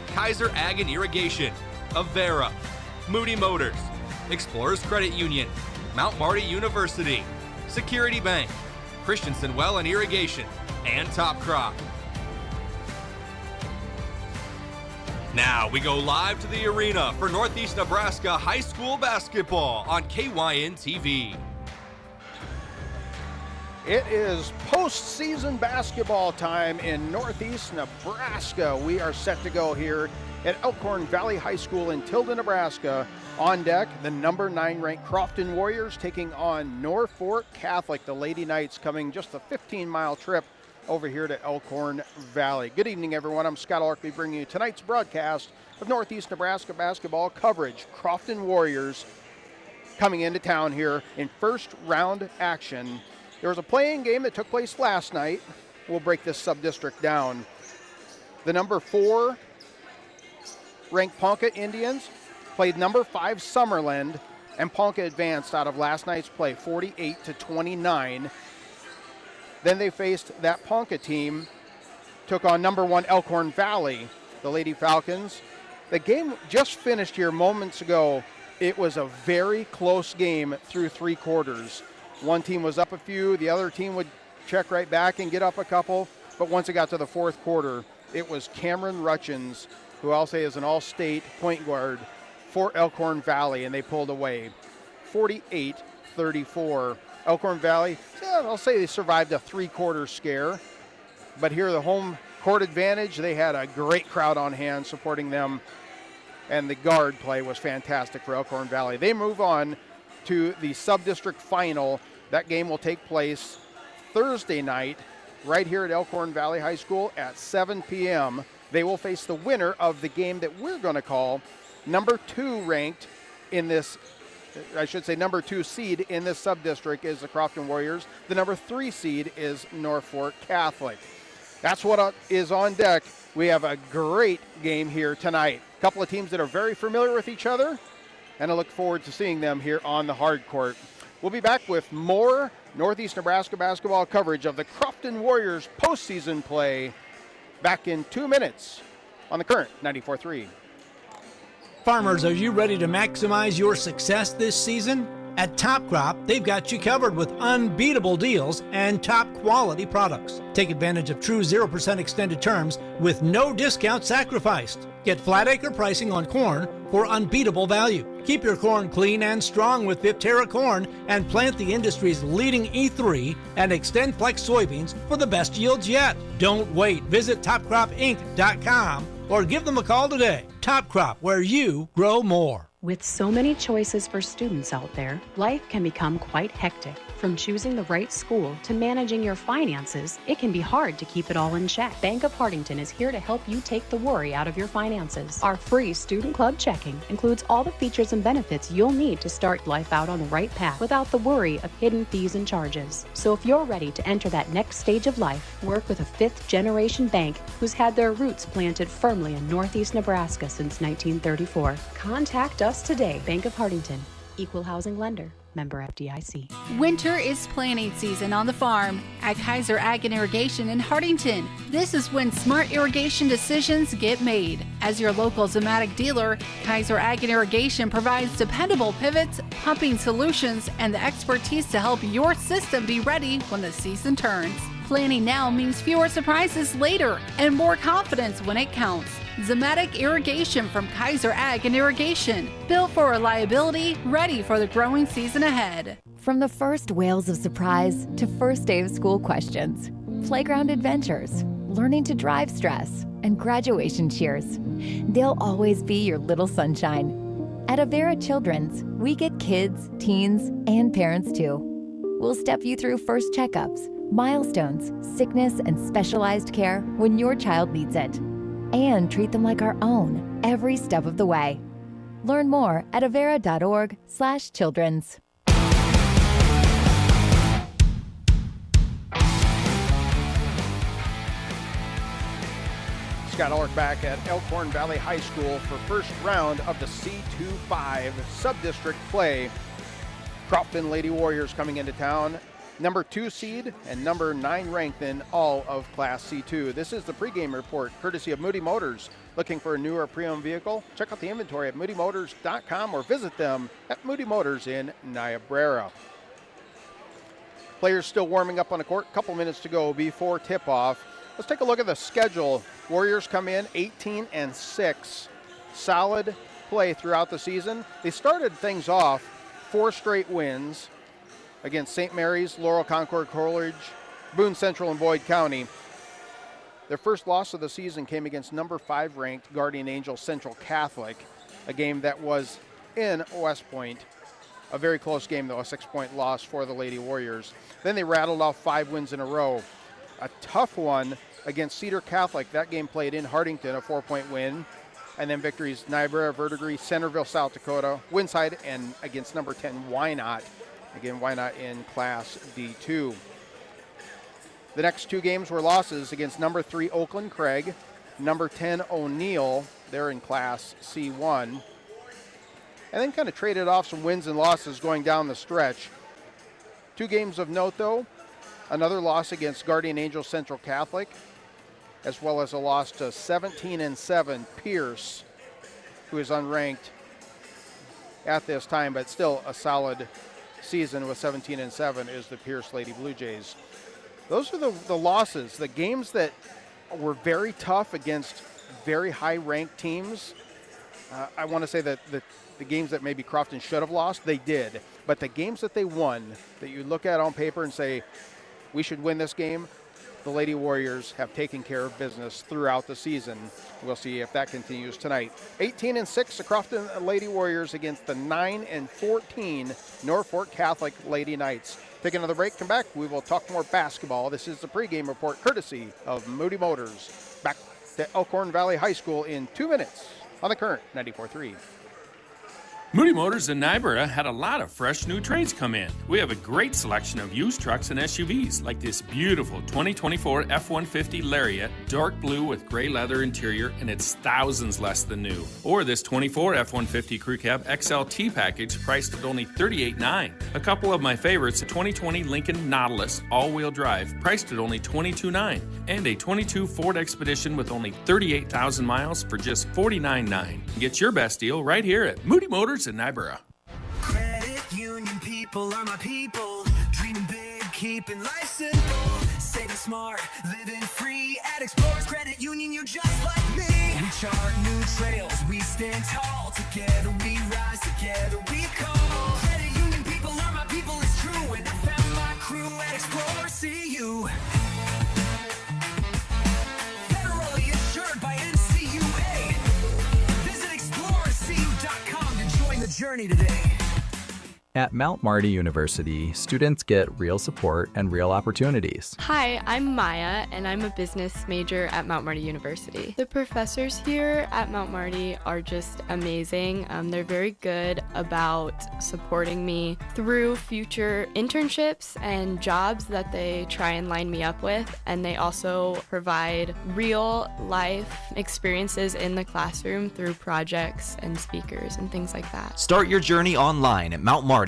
Kaiser Ag and Irrigation, Avera, Moody Motors, Explorers Credit Union, Mount Marty University, Security Bank, Christensen Well and Irrigation, and Top Crop. Now we go live to the arena for Northeast Nebraska High School basketball on KYN TV. It is postseason basketball time in Northeast Nebraska. We are set to go here at Elkhorn Valley High School in Tilden, Nebraska. On deck, the number 9 ranked Crofton Warriors taking on Norfolk Catholic. The Lady Knights coming just a 15-mile trip over here to Elkhorn Valley. Good evening, everyone. I'm Scott Ulrich bringing you tonight's broadcast of Northeast Nebraska basketball coverage. Crofton Warriors coming into town here in first round action. There was a play-in game that took place last night. We'll break this sub-district down. The number 4 ranked Ponca Indians played number 5 Summerland, and Ponca advanced out of last night's play 48-29. Then they faced that Ponca team, took on number 1 Elkhorn Valley, the Lady Falcons. The game just finished here moments ago. It was a very close game through 3 quarters. One team was up a few, the other team would check right back and get up a couple, but once it got to the 4th quarter, it was Cameron Rutchins, who I'll say is an all-state point guard for Elkhorn Valley, and they pulled away 48-34. Elkhorn Valley, I'll say they survived a 3-quarter scare, but here the home court advantage, they had a great crowd on hand supporting them, and the guard play was fantastic for Elkhorn Valley. They move on to the sub-district final. That game will take place Thursday night right here at Elkhorn Valley High School at 7 p.m. They will face the winner of the game that we're going to call number 2 ranked in this, I should say number 2 seed in this sub-district is the Crofton Warriors. The number 3 seed is Norfolk Catholic. That's what is on deck. We have a great game here tonight. A couple of teams that are very familiar with each other, and I look forward to seeing them here on the hard court. We'll be back with more Northeast Nebraska basketball coverage of the Crofton Warriors postseason play back in 2 minutes on the current 94.3. Farmers, are you ready to maximize your success this season? At Top Crop, they've got you covered with unbeatable deals and top quality products. Take advantage of true 0% extended terms with no discount sacrificed. Get flat acre pricing on corn for unbeatable value. Keep your corn clean and strong with Viptera corn and plant the industry's leading E3 and Extend Flex soybeans for the best yields yet. Don't wait. Visit topcropinc.com or give them a call today. Top Crop, where you grow more. With so many choices for students out there, life can become quite hectic. From choosing the right school to managing your finances, it can be hard to keep it all in check. Bank of Hartington is here to help you take the worry out of your finances. Our free Student Club checking includes all the features and benefits you'll need to start life out on the right path without the worry of hidden fees and charges. So if you're ready to enter that next stage of life, work with a 5th-generation bank who's had their roots planted firmly in Northeast Nebraska since 1934. Contact us today. Bank of Hartington, Equal Housing Lender. Member FDIC. Winter is planting season on the farm at Kaiser Ag and Irrigation in Hartington. This is when smart irrigation decisions get made. As your local Zematic dealer, Kaiser Ag and Irrigation provides dependable pivots, pumping solutions, and the expertise to help your system be ready when the season turns. Planning now means fewer surprises later and more confidence when it counts. Zematic Irrigation from Kaiser Ag and Irrigation. Built for reliability, ready for the growing season ahead. From the first wails of surprise to first day of school questions, playground adventures, learning to drive stress, and graduation cheers, they'll always be your little sunshine. At Avera Children's, we get kids, teens, and parents too. We'll step you through first checkups, milestones, sickness, and specialized care when your child needs it, and treat them like our own every step of the way. Learn more at avera.org/children's. Scott Ulrich back at Elkhorn Valley High School for first round of the C2-5 sub-district play. Crofton Lady Warriors coming into town. number 2 seed and number 9 ranked in all of Class C2. This is the pregame report courtesy of Moody Motors. Looking for a new or pre-owned vehicle? Check out the inventory at moodymotors.com or visit them at Moody Motors in Niobrara. Players still warming up on the court. Couple minutes to go before tip-off. Let's take a look at the schedule. Warriors come in 18-6. Solid play throughout the season. They started things off 4 straight wins against St. Mary's, Laurel Concord Coleridge, Boone Central, and Boyd County. Their first loss of the season came against number 5 ranked Guardian Angel Central Catholic, a game that was in West Point. A very close game, though, a 6-point loss for the Lady Warriors. Then they rattled off 5 wins in a row. A tough one against Cedar Catholic. That game played in Hardington, a 4-point win. And then victories Niobrara, Verdigris, Centerville, South Dakota, Winside, and against number 10, Wynot. Again, Wynot in Class D2. The next 2 games were losses against number 3, Oakland Craig, number 10, O'Neill. They're in Class C1. And then kind of traded off some wins and losses going down the stretch. 2 games of note, though. Another loss against Guardian Angel Central Catholic, as well as a loss to 17-7 Pierce, who is unranked at this time, but still a solid season with 17-7 is the Pierce Lady Blue Jays. Those are the losses, the games that were very tough against very high-ranked teams. I want to say that the games that maybe Crofton should have lost, they did. But the games that they won, that you look at on paper and say, we should win this game, the Lady Warriors have taken care of business throughout the season. We'll see if that continues tonight. 18-6, the Crofton Lady Warriors against the 9-14 Norfolk Catholic Lady Knights. Take another break, come back, we will talk more basketball. This is the pregame report courtesy of Moody Motors. Back to Elkhorn Valley High School in 2 minutes on the Current 94.3. Moody Motors in Niobrara had a lot of fresh new trades come in. We have a great selection of used trucks and SUVs, like this beautiful 2024 F-150 Lariat, dark blue with gray leather interior, and it's thousands less than new. Or this 24 F-150 Crew Cab XLT package, priced at only $38,900. A couple of my favorites, a 2020 Lincoln Nautilus all-wheel drive, priced at only $22,900. And a 22 Ford Expedition with only 38,000 miles for just $49,900. Get your best deal right here at Moody Motors in Niobrara. Credit union people are my people. Dreaming big, keeping life simple. Saving smart, living free. At Explorers Credit Union, you're just like me. We chart new trails, we stand tall. Together we rise, together we call. Credit union people are my people, it's true. And I found my crew at Explorers CU. Federally insured by NCUA. Visit explorerscu.com to join the journey today. At Mount Marty University, students get real support and real opportunities. Hi, I'm Maya, and I'm a business major at Mount Marty University. The professors here at Mount Marty are just amazing. They're very good about supporting me through future internships and jobs that they try and line me up with, and they also provide real life experiences in the classroom through projects and speakers and things like that. Start your journey online at mountmarty.edu.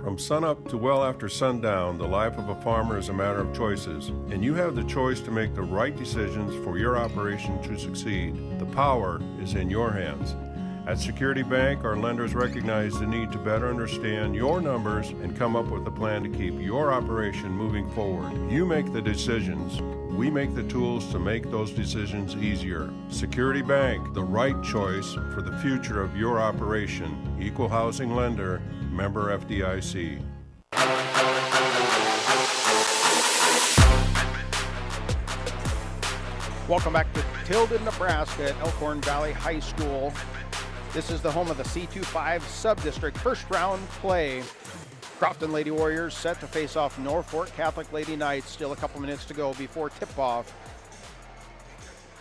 From sunup to well after sundown, the life of a farmer is a matter of choices, and you have the choice to make the right decisions for your operation to succeed. The power is in your hands. At Security Bank, our lenders recognize the need to better understand your numbers and come up with a plan to keep your operation moving forward. You make the decisions. We make the tools to make those decisions easier. Security Bank, the right choice for the future of your operation. Equal housing lender, member FDIC. Welcome back to Tilden, Nebraska at Elkhorn Valley High School. This is the home of the C2-5 Subdistrict first round play. Crofton Lady Warriors set to face off Norfolk Catholic Lady Knights. Still a couple minutes to go before tip-off.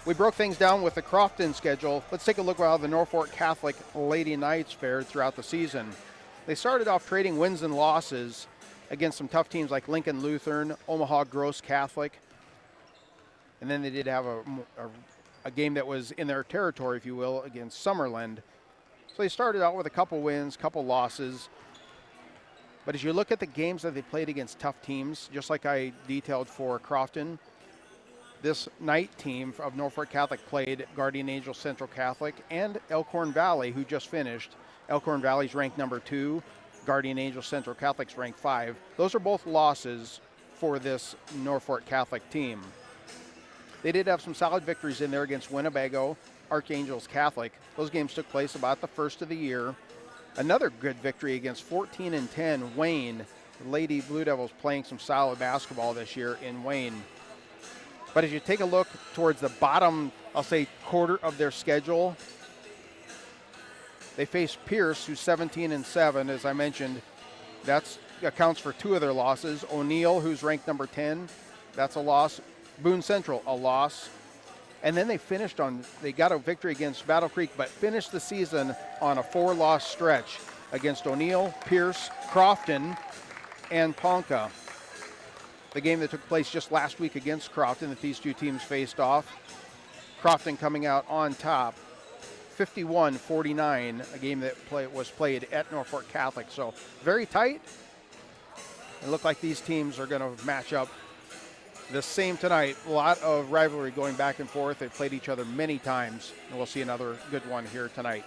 We broke things down with the Crofton schedule. Let's take a look at how the Norfolk Catholic Lady Knights fared throughout the season. They started off trading wins and losses against some tough teams like Lincoln Lutheran, Omaha Gross Catholic. And then they did have a game that was in their territory, if you will, against Summerland. So they started out with a couple wins, couple losses. But as you look at the games that they played against tough teams, just like I detailed for Crofton, this night team of Norfolk Catholic played Guardian Angel Central Catholic and Elkhorn Valley, who just finished. Elkhorn Valley's ranked number 2. Guardian Angel Central Catholic's ranked 5. Those are both losses for this Norfolk Catholic team. They did have some solid victories in there against Winnebago, Archangels Catholic. Those games took place about the first of the year. Another good victory against 14-10 Wayne. The Lady Blue Devils playing some solid basketball this year in Wayne. But as you take a look towards the bottom, I'll say, quarter of their schedule, they face Pierce, who's 17-7, as I mentioned. That accounts for 2 of their losses. O'Neill, who's ranked number 10, that's a loss. Boone Central, a loss. And then they got a victory against Battle Creek, but finished the season on a 4-loss stretch against O'Neill, Pierce, Crofton, and Ponca. The game that took place just last week against Crofton that these two teams faced off. Crofton coming out on top, 51-49, a game that was played at Norfolk Catholic. So very tight. It looked like these teams are going to match up the same tonight. A lot of rivalry going back and forth. They've played each other many times, and we'll see another good one here tonight.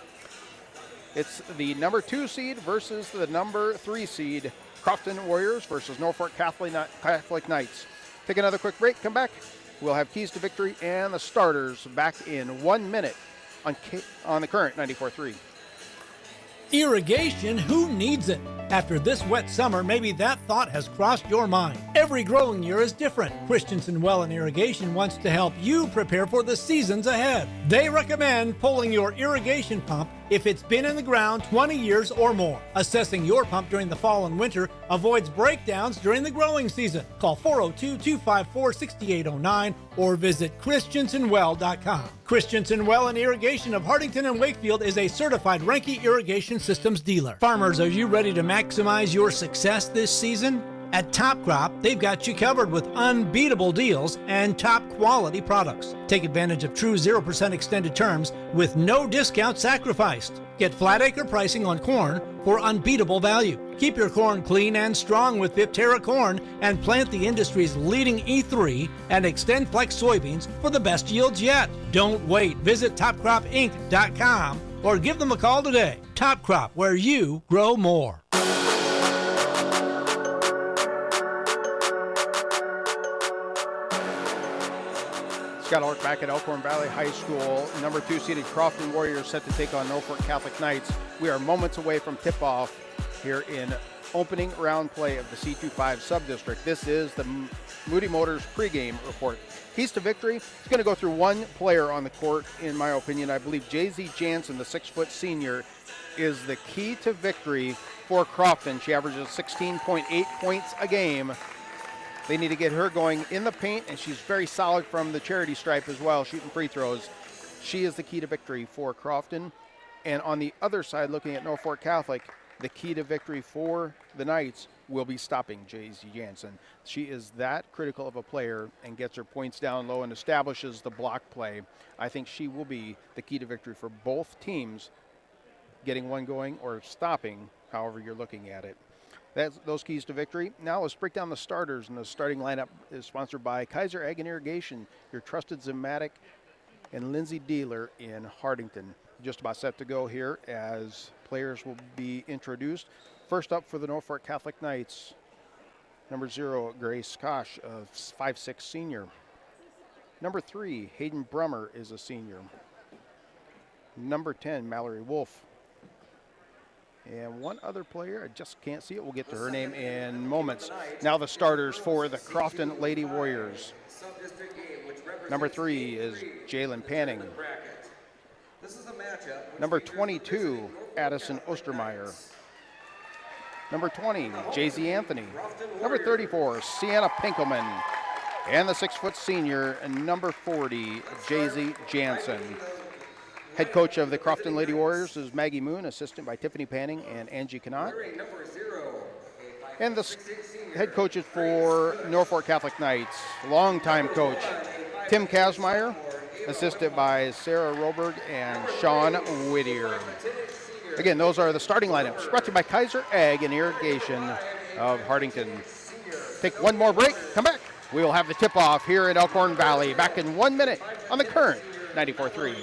It's the number 2 seed versus the number 3 seed. Crofton Warriors versus Norfolk Catholic Knights. Take another quick break, come back. We'll have keys to victory and the starters back in 1 minute on the current 94.3. Irrigation, who needs it? After this wet summer, maybe that thought has crossed your mind. Every growing year is different. Christensen Well and Irrigation wants to help you prepare for the seasons ahead. They recommend pulling your irrigation pump if it's been in the ground 20 years or more. Assessing your pump during the fall and winter avoids breakdowns during the growing season. Call 402-254-6809 or visit christensenwell.com. Christensen Well and Irrigation of Hartington and Wakefield is a certified Renke Irrigation Systems dealer. Farmers, are you ready to maximize your success this season? At Top Crop, they've got you covered with unbeatable deals and top quality products. Take advantage of true 0% extended terms with no discount sacrificed. Get flat acre pricing on corn for unbeatable value. Keep your corn clean and strong with Viptera corn and plant the industry's leading E3 and Extend Flex soybeans for the best yields yet. Don't wait. Visit topcropinc.com or give them a call today. Top Crop, where you grow more. Scott Ulrich back at Elkhorn Valley High School. Number 2 seeded Crofton Warriors set to take on Norfolk Catholic Knights. We are moments away from tip-off here in opening round play of the C2-5 Subdistrict. This is the Moody Motors pregame report. Keys to victory. It's going to go through one player on the court, in my opinion. I believe Jay-Z Jansen, the 6-foot senior, is the key to victory for Crofton. She averages 16.8 points a game. They need to get her going in the paint, and she's very solid from the charity stripe as well, shooting free throws. She is the key to victory for Crofton. And on the other side, looking at Norfolk Catholic, the key to victory for the Knights will be stopping Jay-Z Jansen. She is that critical of a player and gets her points down low and establishes the block play. I think she will be the key to victory for both teams, getting one going or stopping, however you're looking at it. That's those keys to victory. Now let's break down the starters, and the starting lineup is sponsored by Kaiser Ag and Irrigation, your trusted Zematic and Lindsay dealer in Hartington. Just about set to go here as players will be introduced. First up for the Norfolk Catholic Knights, number 0, Grace Kosh, a 5'6" senior. Number 3, Hayden Brummer is a senior. Number 10, Mallory Wolf. And one other player, I just can't see it. We'll get to her name in moments. Now the starters for the Crofton Lady Warriors. Number 3 is Jalen Panning. Number 22, Addison Ostermeyer. Number 20, Jay-Z Anthony. Number 34, Sienna Pinkelman. And the 6-foot senior, number 40, Jay-Z Jansen. Head coach of the Crofton Lady Warriors is Maggie Moon, assistant by Tiffany Panning and Angie Canott. And the head coaches for Norfolk Catholic Knights, longtime coach Tim Kasmeyer, assisted by Sarah Roberg and Sean Whittier. Again, those are the starting lineups brought to you by Kaiser Ag and Irrigation of Hartington. Take one more break, come back. We will have the tip-off here at Elkhorn Valley back in 1 minute on the Current 94.3.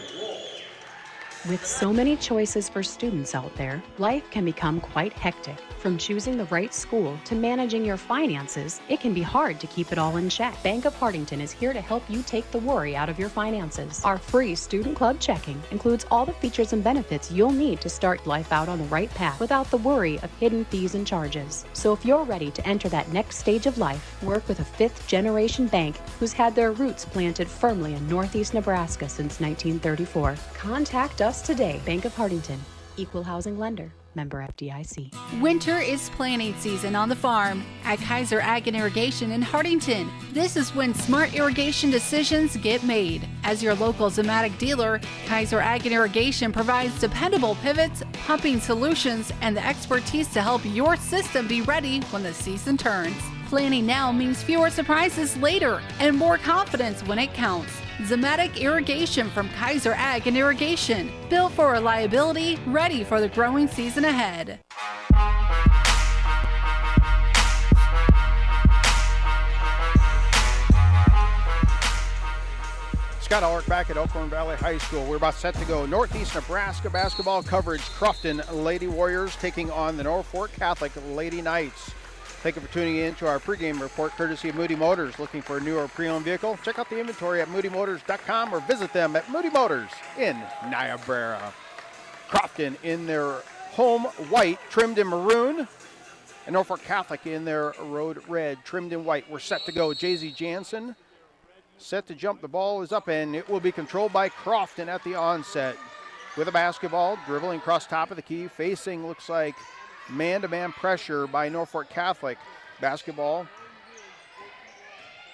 With so many choices for students out there, life can become quite hectic. From choosing the right school to managing your finances, it can be hard to keep it all in check. Bank of Hartington is here to help you take the worry out of your finances. Our free Student Club checking includes all the features and benefits you'll need to start life out on the right path without the worry of hidden fees and charges. So if you're ready to enter that next stage of life, work with a fifth-generation bank who's had their roots planted firmly in Northeast Nebraska since 1934. Contact us today. Bank of Hartington, Equal Housing Lender. Member FDIC. Winter is planting season on the farm at Kaiser Ag and Irrigation in Hartington. This is when smart irrigation decisions get made. As your local Zematic dealer, Kaiser Ag and Irrigation provides dependable pivots, pumping solutions, and the expertise to help your system be ready when the season turns. Planning now means fewer surprises later and more confidence when it counts. Zematic Irrigation from Kaiser Ag and Irrigation. Built for reliability, ready for the growing season ahead. Scott Ulrich back at Elkhorn Valley High School. We're about set to go. Northeast Nebraska basketball coverage. Crofton Lady Warriors taking on the Norfolk Catholic Lady Knights. Thank you for tuning in to our pregame report courtesy of Moody Motors. Looking for a new or pre-owned vehicle? Check out the inventory at moodymotors.com or visit them at Moody Motors in Niobrara. Crofton in their home white, trimmed in maroon. And Norfolk Catholic in their road red, trimmed in white. We're set to go. Jay-Z Jansen set to jump. The ball is up and it will be controlled by Crofton at the onset. With a basketball, dribbling across top of the key, facing looks like man-to-man pressure by Norfolk Catholic. Basketball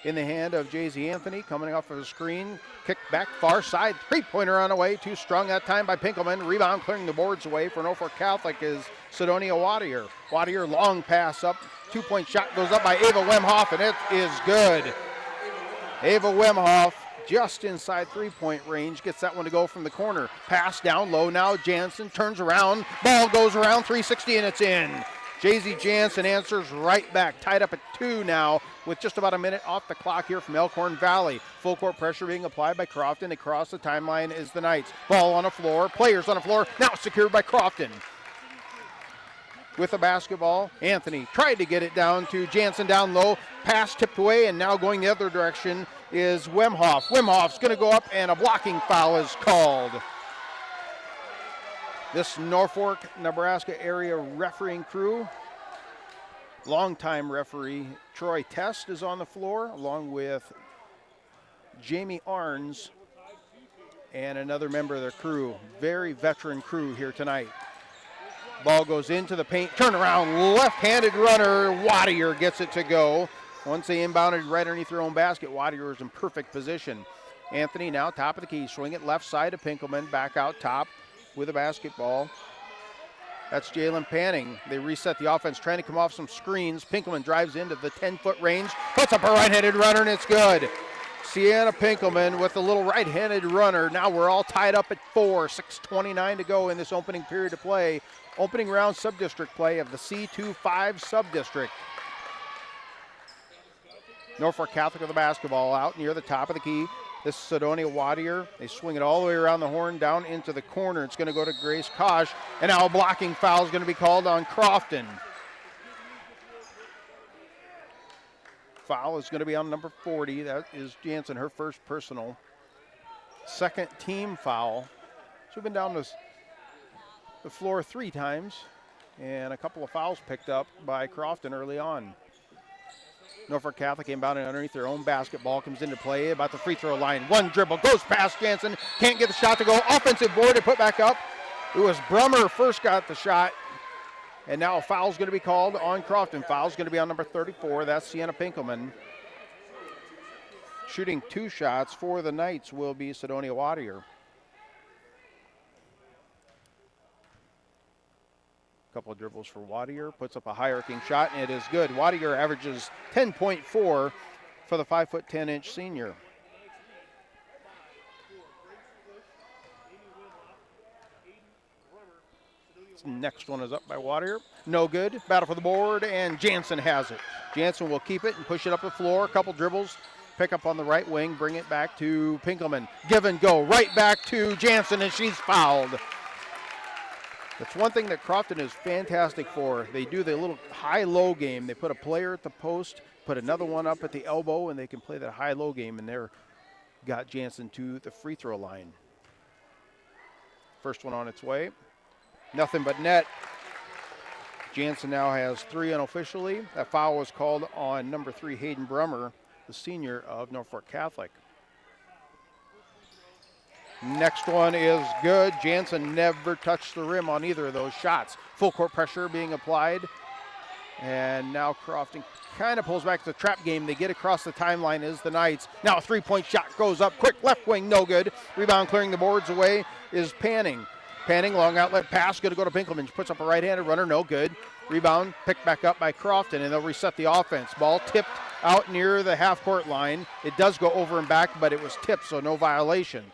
in the hand of Jay-Z Anthony, coming off of a screen. Kick back, far side, three-pointer on the way. Too strong that time by Pinkelman. Rebound clearing the boards away for Norfolk Catholic is Sidonia Wadier. Wadier, long pass up. Two-point shot goes up by Ava Wemhoff, and it is good. Ava Wemhoff just inside three-point range, gets that one to go from the corner. Pass down low now, Jansen turns around, ball goes around, 360 and it's in. Jay-Z Jansen answers right back, tied up at 2 now with just about a minute off the clock here from Elkhorn Valley. Full court pressure being applied by Crofton. Across the timeline is the Knights. Ball on the floor, players on the floor, now secured by Crofton. With the basketball, Anthony tried to get it down to Jansen down low. Pass tipped away, and now going the other direction is Wemhoff. Wemhoff's going to go up, and a blocking foul is called. This Norfolk, Nebraska area refereeing crew, longtime referee Troy Test is on the floor, along with Jamie Arns and another member of their crew. Very veteran crew here tonight. Ball goes into the paint, turn around, left-handed runner, Wadier gets it to go. Once they inbounded right underneath their own basket, Wadier is in perfect position. Anthony now top of the key, swing it left side to Pinkelman, back out top with a basketball. That's Jalen Panning. They reset the offense, trying to come off some screens. Pinkelman drives into the 10-foot range, puts up a right-handed runner, and it's good. Sienna Pinkelman with a little right-handed runner. Now we're all tied up at 4, 6:29 to go in this opening period of play. Opening round sub-district play of the C2-5 sub-district. Norfolk Catholic with the basketball out near the top of the key. This is Sidonia Wadier. They swing it all the way around the horn down into the corner. It's going to go to Grace Kosh. And now a blocking foul is going to be called on Crofton. Foul is going to be on number 40. That is Jansen, her first personal. Second team foul. She's been down the floor 3 times, and a couple of fouls picked up by Crofton early on. Norfolk Catholic inbounding underneath their own basketball, comes into play about the free throw line. One dribble, goes past Jansen, can't get the shot to go. Offensive board to put back up. It was Brummer first got the shot, and now a foul's going to be called on Crofton. Foul's going to be on number 34. That's Sienna Pinkelman. Shooting 2 shots for the Knights will be Sidonia Wadier. Couple of dribbles for Wadier, puts up a high-arcing shot, and it is good. Wadier averages 10.4 for the 5'10" senior. Next one is up by Wadier. No good. Battle for the board, and Jansen has it. Jansen will keep it and push it up the floor. A couple dribbles. Pick up on the right wing. Bring it back to Pinkelman. Give and go. Right back to Jansen, and she's fouled. That's one thing that Crofton is fantastic for. They do the little high-low game. They put a player at the post, put another one up at the elbow, and they can play that high-low game, and they're got Jansen to the free throw line. First one on its way. Nothing but net. Jansen now has 3 unofficially. That foul was called on number 3, Hayden Brummer, the senior of Norfolk Catholic. Next one is good. Jansen never touched the rim on either of those shots. Full court pressure being applied. And now Crofton kind of pulls back to the trap game. They get across the timeline as the Knights. Now a three-point shot goes up. Quick left wing, no good. Rebound clearing the boards away is Panning. Panning, long outlet pass, going to go to Pinkelman. She puts up a right-handed runner, no good. Rebound picked back up by Crofton, and they'll reset the offense. Ball tipped out near the half-court line. It does go over and back, but it was tipped, so no violation.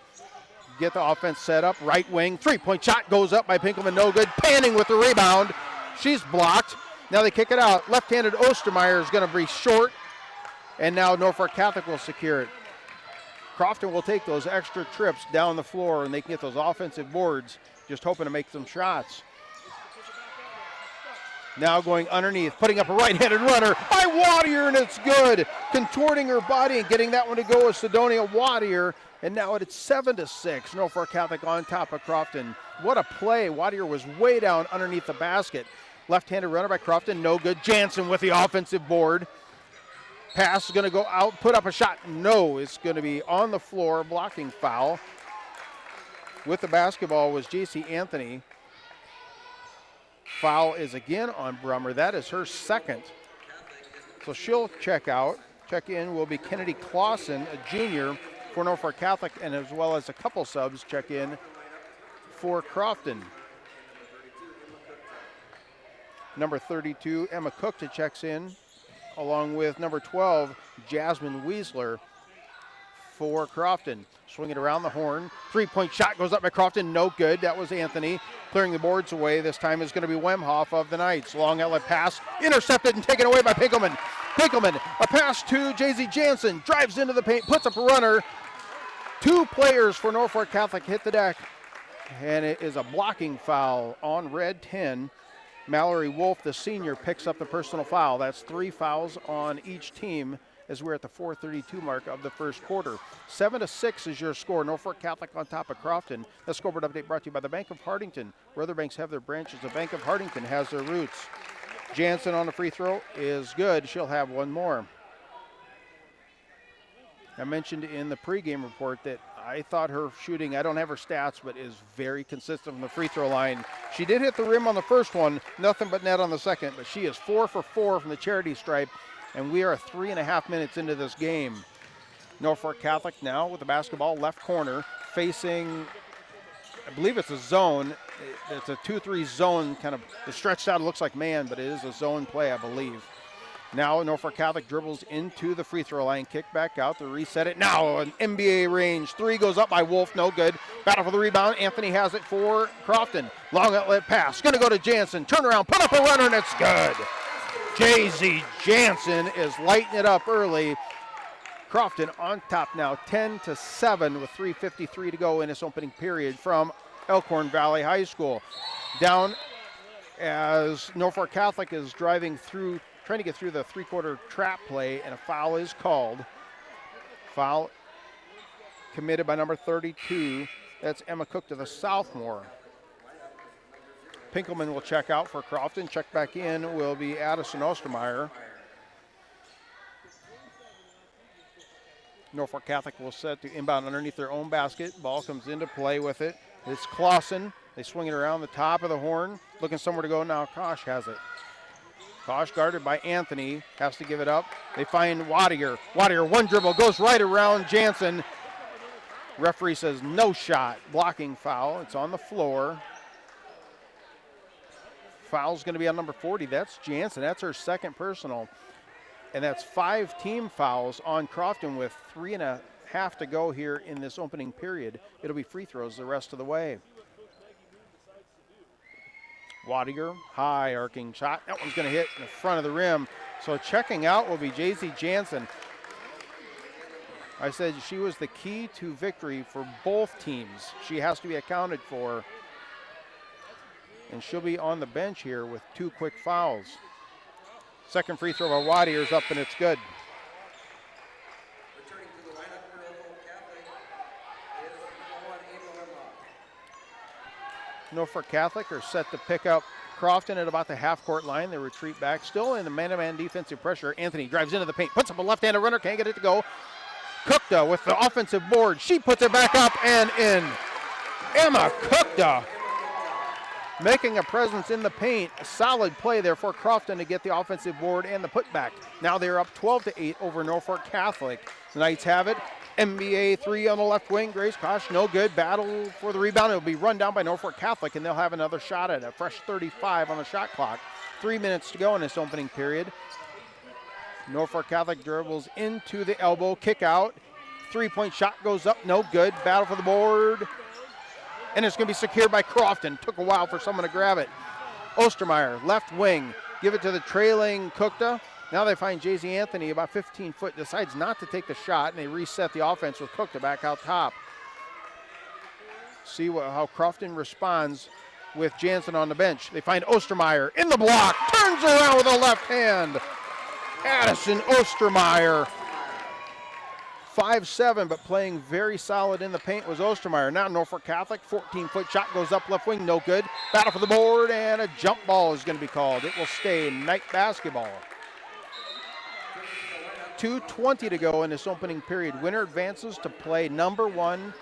Get the offense set up. Right wing, three-point shot goes up by Pinkelman, no good. Panning with the rebound. She's blocked. Now they kick it out. Left-handed Ostermeyer is going to be short, and now Norfolk Catholic will secure it. Crofton will take those extra trips down the floor, and they can get those offensive boards, just hoping to make some shots. Now going underneath, putting up a right-handed runner by Wadier, and it's good. Contorting her body and getting that one to go is Sidonia Wadier, and now it's 7-6. Norfolk Catholic on top of Crofton. What a play. Wadier was way down underneath the basket. Left-handed runner by Crofton, no good. Jansen with the offensive board. Pass is going to go out, put up a shot. No, it's going to be on the floor, blocking foul. With the basketball was J.C. Anthony. Foul is again on Brummer. That is her second. So she'll check out. Check in will be Kennedy Clausen, a junior for Norfolk Catholic, and as well as a couple subs check in for Crofton. Number 32, Emma Cook, to checks in, along with number 12, Jasmine Weisler for Crofton. Swing it around the horn. Three-point shot goes up by Crofton. No good. That was Anthony. Clearing the boards away. This time is going to be Wemhoff of the Knights. Long outlet pass. Intercepted and taken away by Pinkelman. Pinkelman, a pass to J.Z. Jansen. Drives into the paint. Puts up a runner. 2 players for Norfolk Catholic hit the deck. And it is a blocking foul on red 10. Mallory Wolf, the senior, picks up the personal foul. That's 3 fouls on each team as we're at the 4:32 mark of the first quarter. 7-6 is your score. Norfolk Catholic on top of Crofton. The scoreboard update brought to you by the Bank of Hardington. Where other banks have their branches, the Bank of Hardington has their roots. Jansen on the free throw is good. She'll have one more. I mentioned in the pregame report that I thought her shooting, I don't have her stats, but is very consistent from the free throw line. She did hit the rim on the first one, nothing but net on the second, but she is 4 for 4 from the charity stripe, and we are 3.5 minutes into this game. Norfolk Catholic now with the basketball, left corner, facing, I believe it's a zone. It's a 2-3 zone, kind of stretched out. It looks like man, but it is a zone play, I believe. Now Norfolk Catholic dribbles into the free throw line, kick back out to reset it. Now an NBA range. 3 goes up by Wolf, no good. Battle for the rebound. Anthony has it for Crofton. Long outlet pass. Going to go to Jansen. Turn around, put up a runner, and it's good. J.Z. Jansen is lighting it up early. Crofton on top now, 10-7 with 3:53 to go in this opening period from Elkhorn Valley High School. Down as Norfolk Catholic is driving through, trying to get through the three-quarter trap play, and a foul is called. Foul committed by number 32. That's Emma Cook to the sophomore. Pinkelman will check out for Crofton. Check back in will be Addison Ostermeyer. Norfolk Catholic will set to inbound underneath their own basket. Ball comes into play with it. It's Clausen. They swing it around the top of the horn. Looking somewhere to go now. Kosh has it. Kosh guarded by Anthony. Has to give it up. They find Wadier. Wadier, one dribble, goes right around Jansen. Referee says no shot. Blocking foul. It's on the floor. Foul's going to be on number 40. That's Jansen. That's her second personal. And that's 5 team fouls on Crofton with 3.5 to go here in this opening period. It'll be free throws the rest of the way. Wadiger, high arcing shot. That one's going to hit in the front of the rim. So checking out will be JC Jansen. I said she was the key to victory for both teams. She has to be accounted for. And she'll be on the bench here with 2 quick fouls. Second free throw by Wadier's up and it's good. Norfolk Catholic are set to pick up Crofton at about the half-court line. They retreat back, still in the man-to-man defensive pressure. Anthony drives into the paint, puts up a left-handed runner, can't get it to go. Kukta with the offensive board. She puts it back up and in. Emma Kukta making a presence in the paint. A solid play there for Crofton to get the offensive board and the putback. Now they're up 12-8 over Norfolk Catholic. The Knights have it. NBA 3 on the left wing. Grace Kosh, no good. Battle for the rebound. It'll be run down by Norfolk Catholic, and they'll have another shot at it. Fresh 35 on the shot clock. 3 minutes to go in this opening period. Norfolk Catholic dribbles into the elbow, kick out. 3-point shot goes up, no good. Battle for the board. And it's going to be secured by Crofton. Took a while for someone to grab it. Ostermeyer, left wing. Give it to the trailing Kukta. Now they find Jay-Z Anthony about 15 foot, decides not to take the shot, and they reset the offense with Kukta back out top. See how Crofton responds with Jansen on the bench. They find Ostermeyer in the block, turns around with a left hand. Addison Ostermeyer, 5'7", but playing very solid in the paint was Ostermeyer. Now Norfolk Catholic, 14-foot shot goes up left wing, no good. Battle for the board, and a jump ball is going to be called. It will stay Knight basketball. 2:20 to go in this opening period. Winner advances to play number 1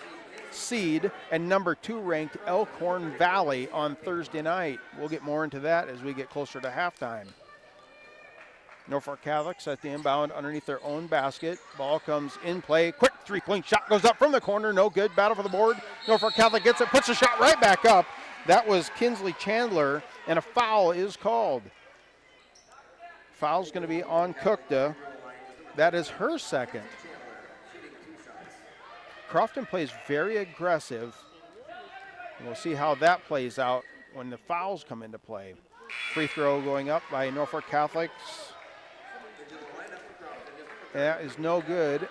seed and number 2 ranked Elkhorn Valley on Thursday night. We'll get more into that as we get closer to halftime. Norfolk Catholic set the inbound underneath their own basket. Ball comes in play. Quick 3-point shot goes up from the corner. No good. Battle for the board. Norfolk Catholic gets it, puts the shot right back up. That was Kinsley Chandler, and a foul is called. Foul's going to be on Kukta. That is her second. Crofton plays very aggressive. And we'll see how that plays out when the fouls come into play. Free throw going up by Norfolk Catholics. That is no good.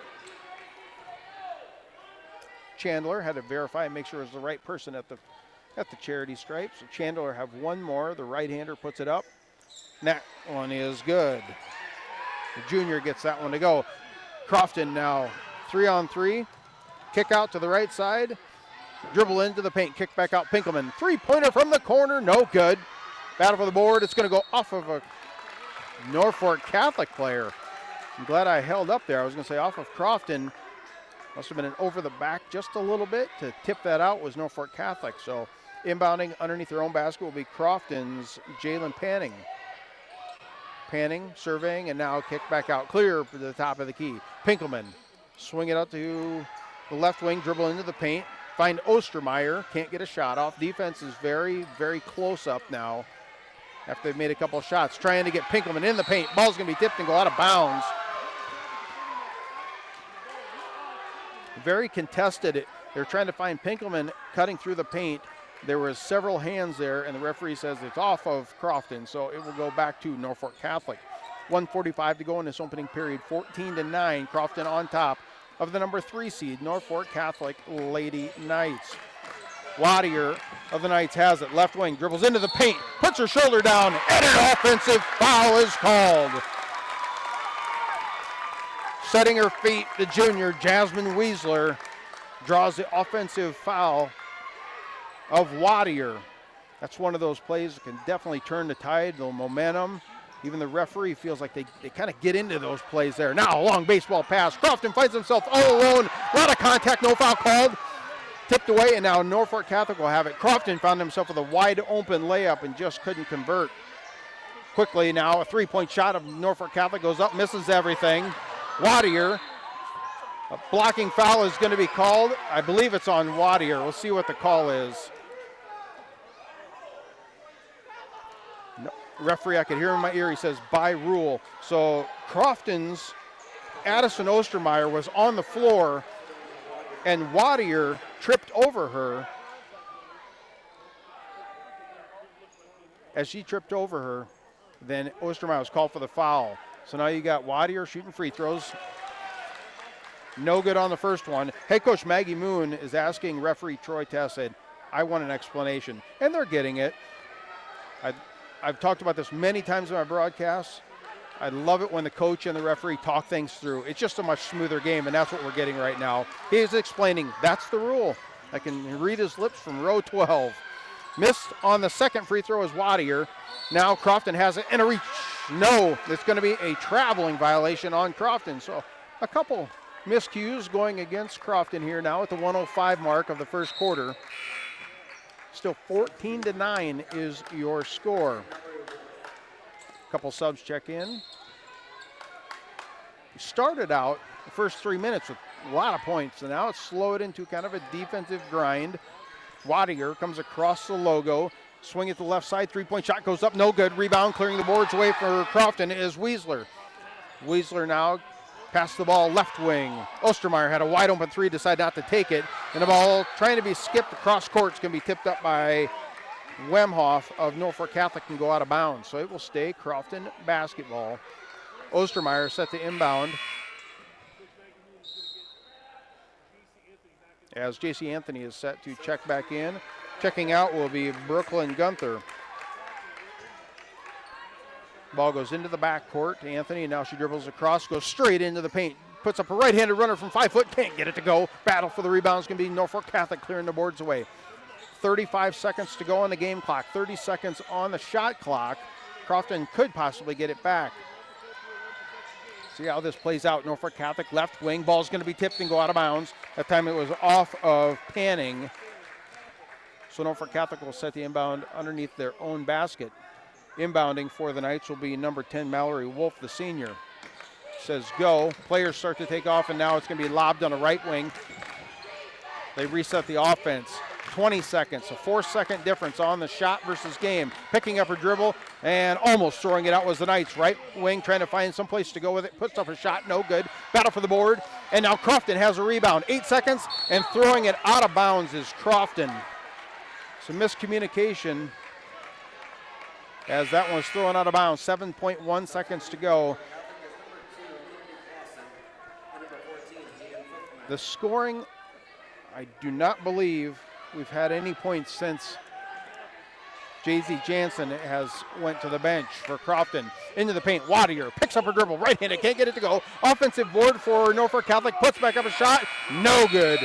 Chandler had to verify and make sure it was the right person at the charity stripe. So Chandler have one more. The right-hander puts it up. And that one is good. The junior gets that one to go. Crofton now 3-on-3. Kick out to the right side. Dribble into the paint. Kick back out. Pinkelman. 3-pointer from the corner. No good. Battle for the board. It's going to go off of a Norfolk Catholic player. I'm glad I held up there. I was going to say off of Crofton. Must have been an over the back just a little bit. To tip that out was Norfolk Catholic. So inbounding underneath their own basket will be Crofton's Jalen Panning. Panning, surveying, and now kick back out. Clear to the top of the key. Pinkelman, swing it out to the left wing, dribble into the paint. Find Ostermeyer, can't get a shot off. Defense is very, very close up now after they've made a couple of shots. Trying to get Pinkelman in the paint. Ball's going to be tipped and go out of bounds. Very contested. They're trying to find Pinkelman cutting through the paint. There was several hands there, and the referee says it's off of Crofton, so it will go back to Norfolk Catholic. 1:45 to go in this opening period. 14-9, Crofton on top of the number 3 seed, Norfolk Catholic Lady Knights. Wadier of the Knights has it. Left wing, dribbles into the paint, puts her shoulder down, and an offensive foul is called. Setting her feet, the junior, Jasmine Weisler, draws the offensive foul of Wadier. That's one of those plays that can definitely turn the tide, the momentum. Even the referee feels like they kind of get into those plays there. Now a long baseball pass. Crofton finds himself all alone. A lot of contact, no foul called. Tipped away, and now Norfolk Catholic will have it. Crofton found himself with a wide open layup and just couldn't convert. Quickly now, a 3-point shot of Norfolk Catholic goes up, misses everything. Wadier, a blocking foul is going to be called. I believe it's on Wadier. We'll see what the call is. Referee, I could hear him in my ear, he says by rule. So Crofton's Addison Ostermeyer was on the floor and Wadier tripped over her. As she tripped over her, then Ostermeyer was called for the foul. So now you got Wadier shooting free throws. No good on the first one. Head coach Maggie Moon is asking referee Troy Tessed, I want an explanation. And they're getting it. I've talked about this many times in my broadcasts. I love it when the coach and the referee talk things through. It's just a much smoother game, and that's what we're getting right now. He is explaining, that's the rule. I can read his lips from row 12. Missed on the second free throw is Wadier. Now Crofton has it in a reach. No, it's going to be a traveling violation on Crofton. So a couple miscues going against Crofton here now at the 1:05 mark of the first quarter. Still 14-9 is your score. Couple subs check in. Started out the first 3 minutes with a lot of points, and now it's slowed into kind of a defensive grind. Wadier comes across the logo, swing at the left side, three-point shot goes up, no good. Rebound clearing the boards away for Crofton is Weisler. Weisler now passed the ball left wing. Ostermeyer had a wide open three, decided not to take it, and the ball trying to be skipped across court. It's going to be tipped up by Wemhoff of Norfolk Catholic and go out of bounds. So it will stay Crofton basketball. Ostermeyer set to inbound as J.C. Anthony is set to check back in. Checking out will be Brooklyn Gunther. Ball goes into the backcourt to Anthony, and now she dribbles across, goes straight into the paint, puts up a right-handed runner from 5 foot, can't get it to go. Battle for the rebound is going to be Norfolk Catholic clearing the boards away. 35 seconds to go on the game clock, 30 seconds on the shot clock. Crofton could possibly get it back. See how this plays out. Norfolk Catholic left wing, ball's going to be tipped and go out of bounds. That time it was off of Panning. So Norfolk Catholic will set the inbound underneath their own basket. Inbounding for the Knights will be number 10, Mallory Wolf, the senior. Says go. Players start to take off, and now it's going to be lobbed on the right wing. They reset the offense. 20 seconds, a 4-second difference on the shot versus game. Picking up her dribble and almost throwing it out was the Knights. Right wing trying to find some place to go with it. Puts up a shot, no good. Battle for the board. And now Crofton has a rebound. 8 seconds and throwing it out of bounds is Crofton. Some miscommunication as that one was thrown out of bounds. 7.1 seconds to go. The scoring, I do not believe we've had any points since Jay-Z Jansen has went to the bench for Crofton. Into the paint, Wadier picks up her dribble, right-handed, can't get it to go. Offensive board for Norfolk Catholic, puts back up a shot, no good.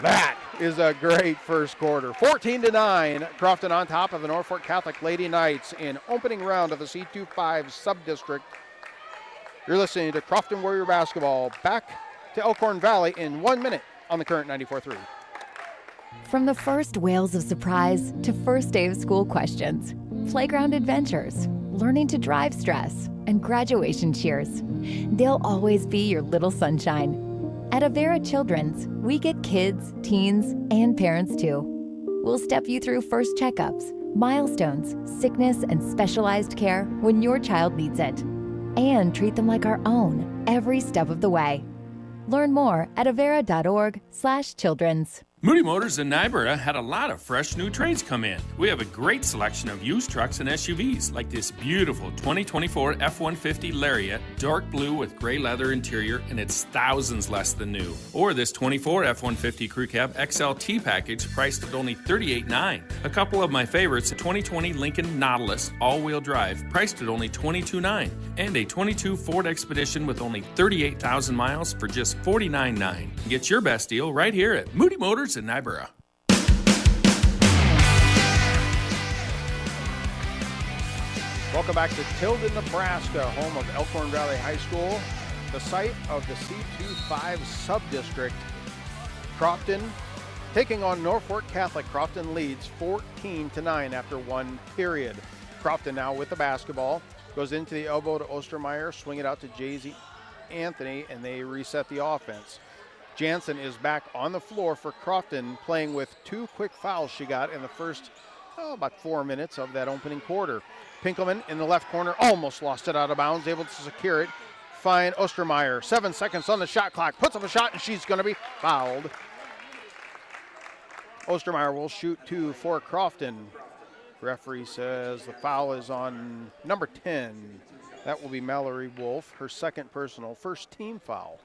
That is a great first quarter. 14-9, Crofton on top of the Norfolk Catholic Lady Knights in opening round of the C2-5 Subdistrict. You're listening to Crofton Warrior Basketball. Back to Elkhorn Valley in 1 minute on the current 94.3. From the first wails of surprise to first day of school questions, playground adventures, learning to drive stress, and graduation cheers, they'll always be your little sunshine. At Avera Children's, we get kids, teens, and parents too. We'll step you through first checkups, milestones, sickness, and specialized care when your child needs it, and treat them like our own every step of the way. Learn more at avera.org/children's. Moody Motors in Nyborough had a lot of fresh new trades come in. We have a great selection of used trucks and SUVs, like this beautiful 2024 F-150 Lariat, dark blue with gray leather interior, and it's thousands less than new. Or this 24 F-150 Crew Cab XLT package, priced at only $38,900. A couple of my favorites, a 2020 Lincoln Nautilus all-wheel drive, priced at only $22,900. And a 22 Ford Expedition with only 38,000 miles for just $49,900. Get your best deal right here at Moody Motors in Nyborough. Welcome back to Tilden, Nebraska, home of Elkhorn Valley High School, the site of the C2-5 Subdistrict. Crofton taking on Norfolk Catholic. Crofton leads 14-9 after one period. Crofton now with the basketball. Goes into the elbow to Ostermeyer, swing it out to Jay-Z Anthony, and they reset the offense. Jansen is back on the floor for Crofton, playing with 2 quick fouls she got in the first, about 4 minutes of that opening quarter. Pinkelman in the left corner, almost lost it out of bounds, able to secure it. Find Ostermeyer, 7 seconds on the shot clock, puts up a shot, and she's going to be fouled. Ostermeyer will shoot 2 for Crofton. Referee says the foul is on number 10. That will be Mallory Wolf, her second personal, first team foul.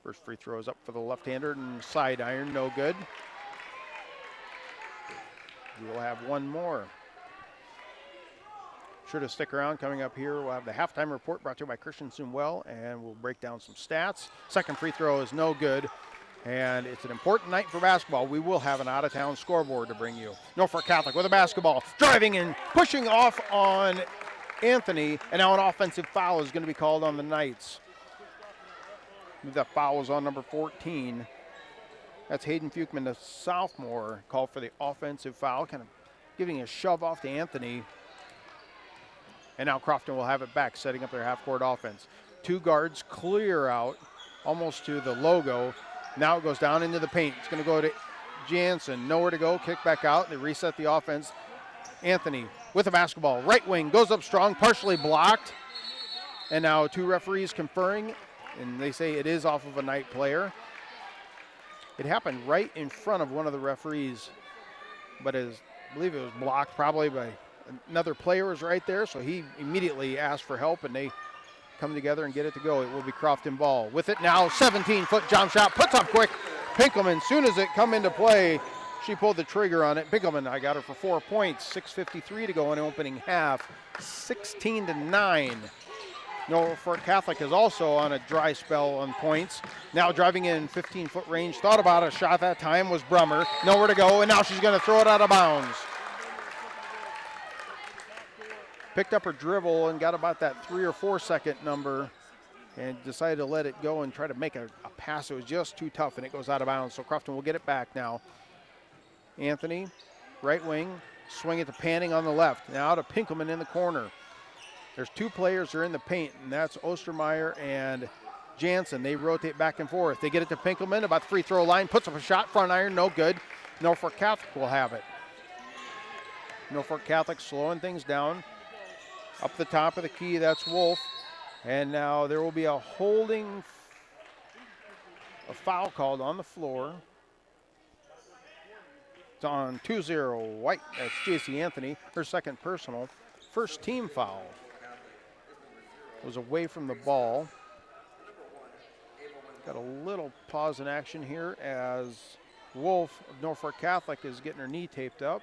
First free throw is up for the left-hander and side iron, no good. We will have one more. Sure to stick around. Coming up here, we'll have the halftime report brought to you by Christensen Well, and we'll break down some stats. Second free throw is no good, and it's an important night for basketball. We will have an out-of-town scoreboard to bring you. Norfolk Catholic with a basketball, driving and pushing off on Anthony, and now an offensive foul is going to be called on the Knights. That foul is on number 14. That's Hayden Fuchman, the sophomore, called for the offensive foul, kind of giving a shove off to Anthony. And now Crofton will have it back, setting up their half-court offense. Two guards clear out, almost to the logo. Now it goes down into the paint. It's going to go to Jansen. Nowhere to go, kick back out. They reset the offense. Anthony with the basketball. Right wing goes up strong, partially blocked. And now two referees conferring, and they say it is off of a Knight player. It happened right in front of one of the referees, but I believe it was blocked probably by another player was right there, so he immediately asked for help, and they come together and get it to go. It will be Crofton ball. With it now, 17-foot jump shot, puts up quick. Pinkelman, soon as it come into play, she pulled the trigger on it. Pinkelman, I got her for 4 points, 6:53 to go in the opening half, 16-9. Norfolk Catholic is also on a dry spell on points. Now driving in 15-foot range, thought about a shot that time, was Brummer. Nowhere to go, and now she's going to throw it out of bounds. Picked up her dribble and got about that 3 or 4 second number and decided to let it go and try to make a pass. It was just too tough, and it goes out of bounds. So Crofton will get it back now. Anthony, right wing, swing it to Panning on the left. Now to Pinkelman in the corner. There's two players who are in the paint, and that's Ostermeyer and Jansen. They rotate back and forth. They get it to Pinkelman about the free throw line, puts up a shot, front iron, no good. Norfolk Catholic will have it. Norfolk Catholic slowing things down. Up the top of the key, that's Wolf. And now there will be a foul called on the floor. It's on 2-0 White. That's JC Anthony, her second personal. First team foul. Was away from the ball. Got a little pause in action here as Wolf of Norfolk Catholic is getting her knee taped up.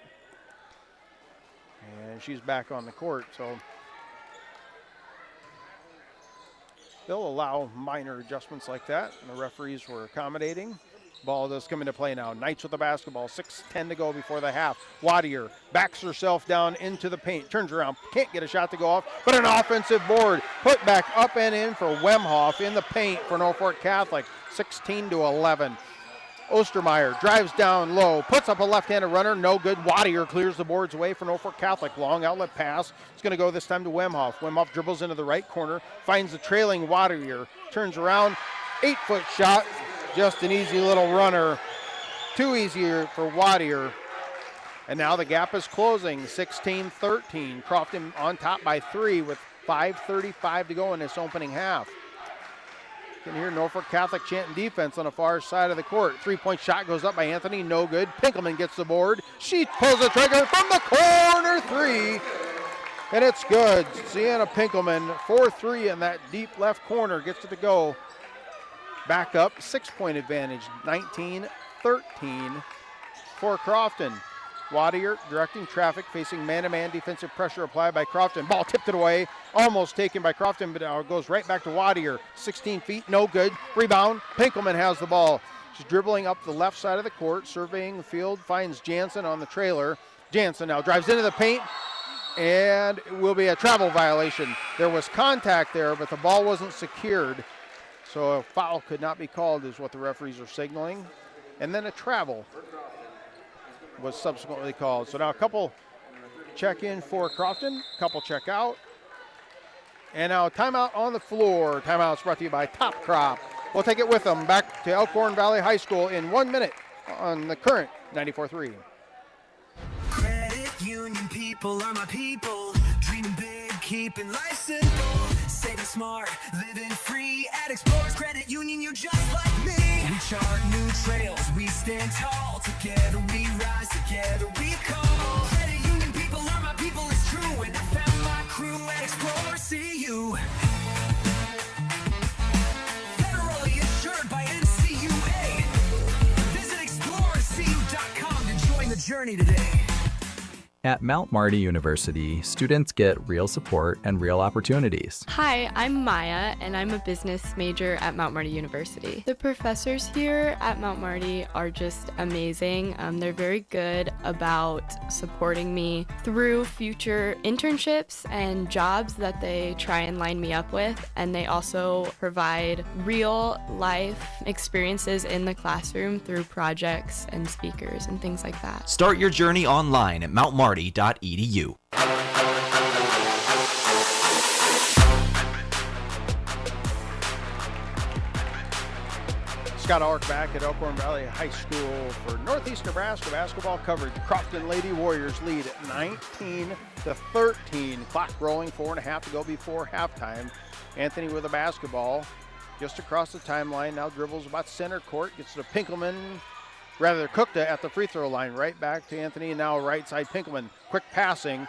And she's back on the court, so they'll allow minor adjustments like that, and the referees were accommodating. Ball does come into play now. Knights with the basketball, 6:10 to go before the half. Wadier backs herself down into the paint, turns around, can't get a shot to go off, but an offensive board put back up and in for Wemhoff in the paint for Norfolk Catholic, 16-11. Ostermeyer drives down low, puts up a left-handed runner, no good. Wadier clears the boards away for Norfolk Catholic. Long outlet pass. It's going to go this time to Wemhoff. Wemhoff dribbles into the right corner, finds the trailing Wadier, turns around, 8-foot shot. Just an easy little runner. Too easier for Wadier. And now the gap is closing, 16-13. Crofton on top by 3 with 5:35 to go in this opening half. You can hear Norfolk Catholic chanting defense on the far side of the court. 3-point shot goes up by Anthony, no good. Pinkelman gets the board. She pulls the trigger from the corner 3. And it's good. Sienna Pinkelman, 4-3 in that deep left corner, gets it to go. Back up, 6-point advantage, 19-13 for Crofton. Wadier directing traffic, facing man-to-man defensive pressure applied by Crofton. Ball tipped it away, almost taken by Crofton, but now it goes right back to Wadier. 16 feet, no good. Rebound, Pinkelman has the ball. She's dribbling up the left side of the court, surveying the field, finds Jansen on the trailer. Jansen now drives into the paint, and it will be a travel violation. There was contact there, but the ball wasn't secured. So a foul could not be called is what the referees are signaling. And then a travel was subsequently called. So now a couple check in for Crofton, couple check out. And now timeout on the floor. Timeout's brought to you by Top Crop. We'll take it with them back to Elkhorn Valley High School in 1 minute on the current 94.3. Credit union people are my people. Dreaming big, keeping life simple. Saving smart, living free. At Explorers Credit Union, you're just like me. We chart new trails, we stand tall. Together we rise, together we journey today. At Mount Marty University, students get real support and real opportunities. Hi, I'm Maya, and I'm a business major at Mount Marty University. The professors here at Mount Marty are just amazing. They're very good about supporting me through future internships and jobs that they try and line me up with, and they also provide real life experiences in the classroom through projects and speakers and things like that. Start your journey online at mountmarty.edu. Scott Ulrich back at Elkhorn Valley High School for Northeast Nebraska basketball coverage. Crofton Lady Warriors lead at 19-13. Clock rolling, 4.5 to go before halftime. Anthony with a basketball just across the timeline. Now dribbles about center court, gets to Cookta at the free throw line. Right back to Anthony, now right side Pinkelman. Quick passing.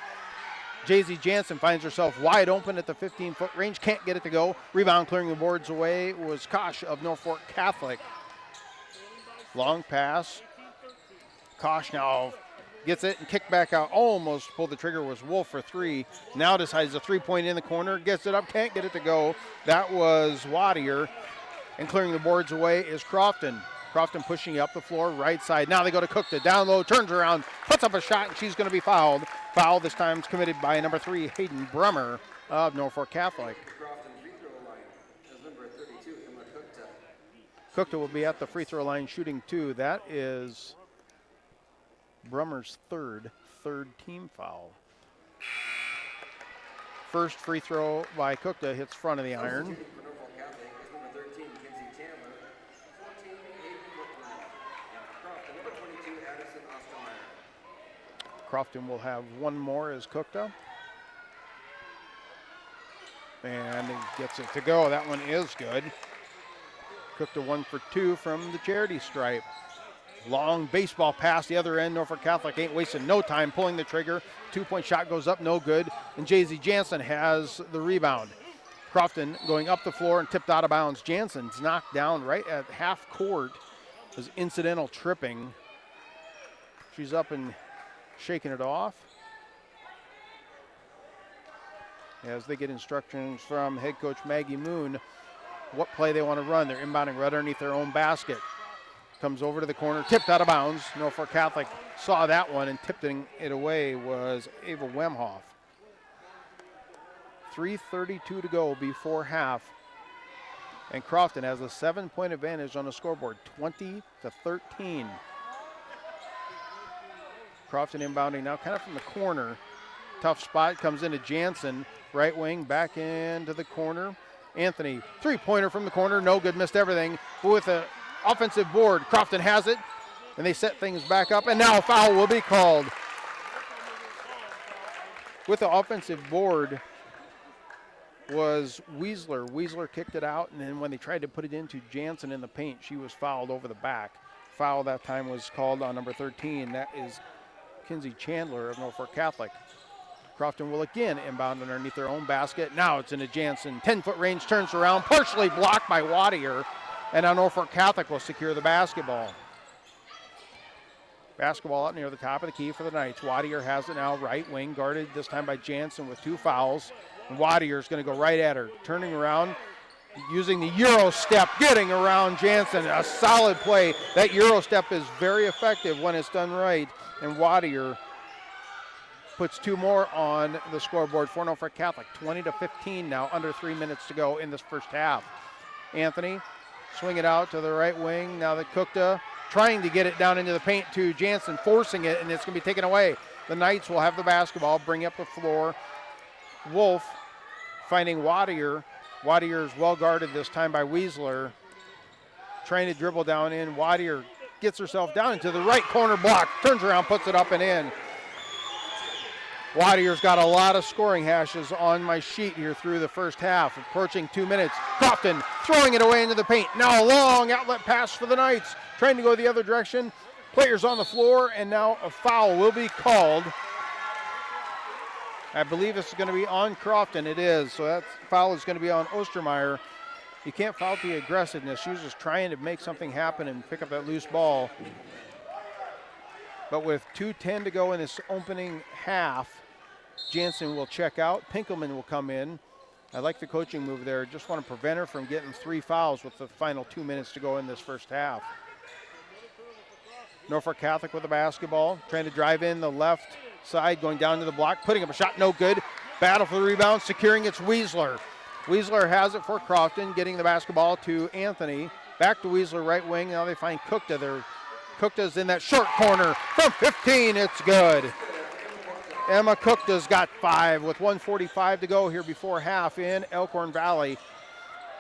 Jayzie Jansen finds herself wide open at the 15-foot range. Can't get it to go. Rebound clearing the boards away was Kosh of Norfolk Catholic. Long pass. Kosh now gets it and kicked back out. Almost pulled the trigger, was Wolf for three. Now decides a three-point in the corner. Gets it up, can't get it to go. That was Wadier. And clearing the boards away is Crofton. Crofton pushing up the floor, right side. Now they go to Cookta, down low, turns around, puts up a shot, and she's going to be fouled. Foul this time is committed by number 3, Hayden Brummer of Norfolk Catholic. Cookta will be at the free throw line shooting 2. That is Brummer's third team foul. First free throw by Cookta hits front of the iron. Crofton will have one more as Cookta. And he gets it to go. That one is good. Cookta 1 for 2 from the charity stripe. Long baseball pass the other end. Norfolk Catholic ain't wasting no time pulling the trigger. 2-point shot goes up, no good. And Jayzie Jansen has the rebound. Crofton going up the floor and tipped out of bounds. Jansen's knocked down right at half court. It was incidental tripping. She's up and shaking it off as they get instructions from head coach Maggie Moon what play they want to run. They're inbounding right underneath their own basket. Comes over to the corner, tipped out of bounds. Norfolk Catholic saw that one, and tipping it away was Ava Wemhoff. 3:32 to go before half, and Crofton has a 7-point advantage on the scoreboard, 20-13. Crofton inbounding now kind of from the corner. Tough spot, comes into Jansen, right wing, back into the corner. Anthony, three-pointer from the corner, no good, missed everything. With an offensive board, Crofton has it, and they set things back up, and now a foul will be called. With the offensive board was Weisler. Weisler kicked it out, and then when they tried to put it into Jansen in the paint, she was fouled over the back. Foul that time was called on number 13. That is Kinsey Chandler of Norfolk Catholic. Crofton will again inbound underneath their own basket. Now it's into Jansen. 10-foot range, turns around, partially blocked by Wadier. And now Norfolk Catholic will secure the basketball. Basketball out near the top of the key for the Knights. Wadier has it now, right wing, guarded this time by Jansen with 2 fouls. And Wadier is going to go right at her. Turning around, using the Euro step, getting around Jansen. A solid play. That Euro step is very effective when it's done right. And Wadier puts 2 more on the scoreboard for Norfolk Catholic. 20-15 now, under 3 minutes to go in this first half. Anthony, swing it out to the right wing. Now the Cookta trying to get it down into the paint to Jansen, forcing it, and it's going to be taken away. The Knights will have the basketball, bring up the floor. Wolf finding Wadier. Wadier is well guarded this time by Weisler. Trying to dribble down in. Wadier gets herself down into the right corner block, turns around, puts it up and in. Wadier's got a lot of scoring hashes on my sheet here through the first half. Approaching 2 minutes. Crofton throwing it away into the paint. Now a long outlet pass for the Knights. Trying to go the other direction. Players on the floor, and now a foul will be called. I believe this is going to be on Crofton. It is. So that foul is going to be on Ostermeyer. You can't fault the aggressiveness. She was just trying to make something happen and pick up that loose ball. But with 2:10 to go in this opening half, Jansen will check out. Pinkelman will come in. I like the coaching move there. Just want to prevent her from getting 3 fouls with the final 2 minutes to go in this first half. Norfolk Catholic with the basketball, trying to drive in the left side, going down to the block, putting up a shot, no good. Battle for the rebound, securing it's Weisler. Weisler has it for Crofton, getting the basketball to Anthony. Back to Weisler, right wing. Now they find Kukta there. Kukta's in that short corner from 15. It's good. Emma Kukta's got 5 with 1:45 to go here before half in Elkhorn Valley.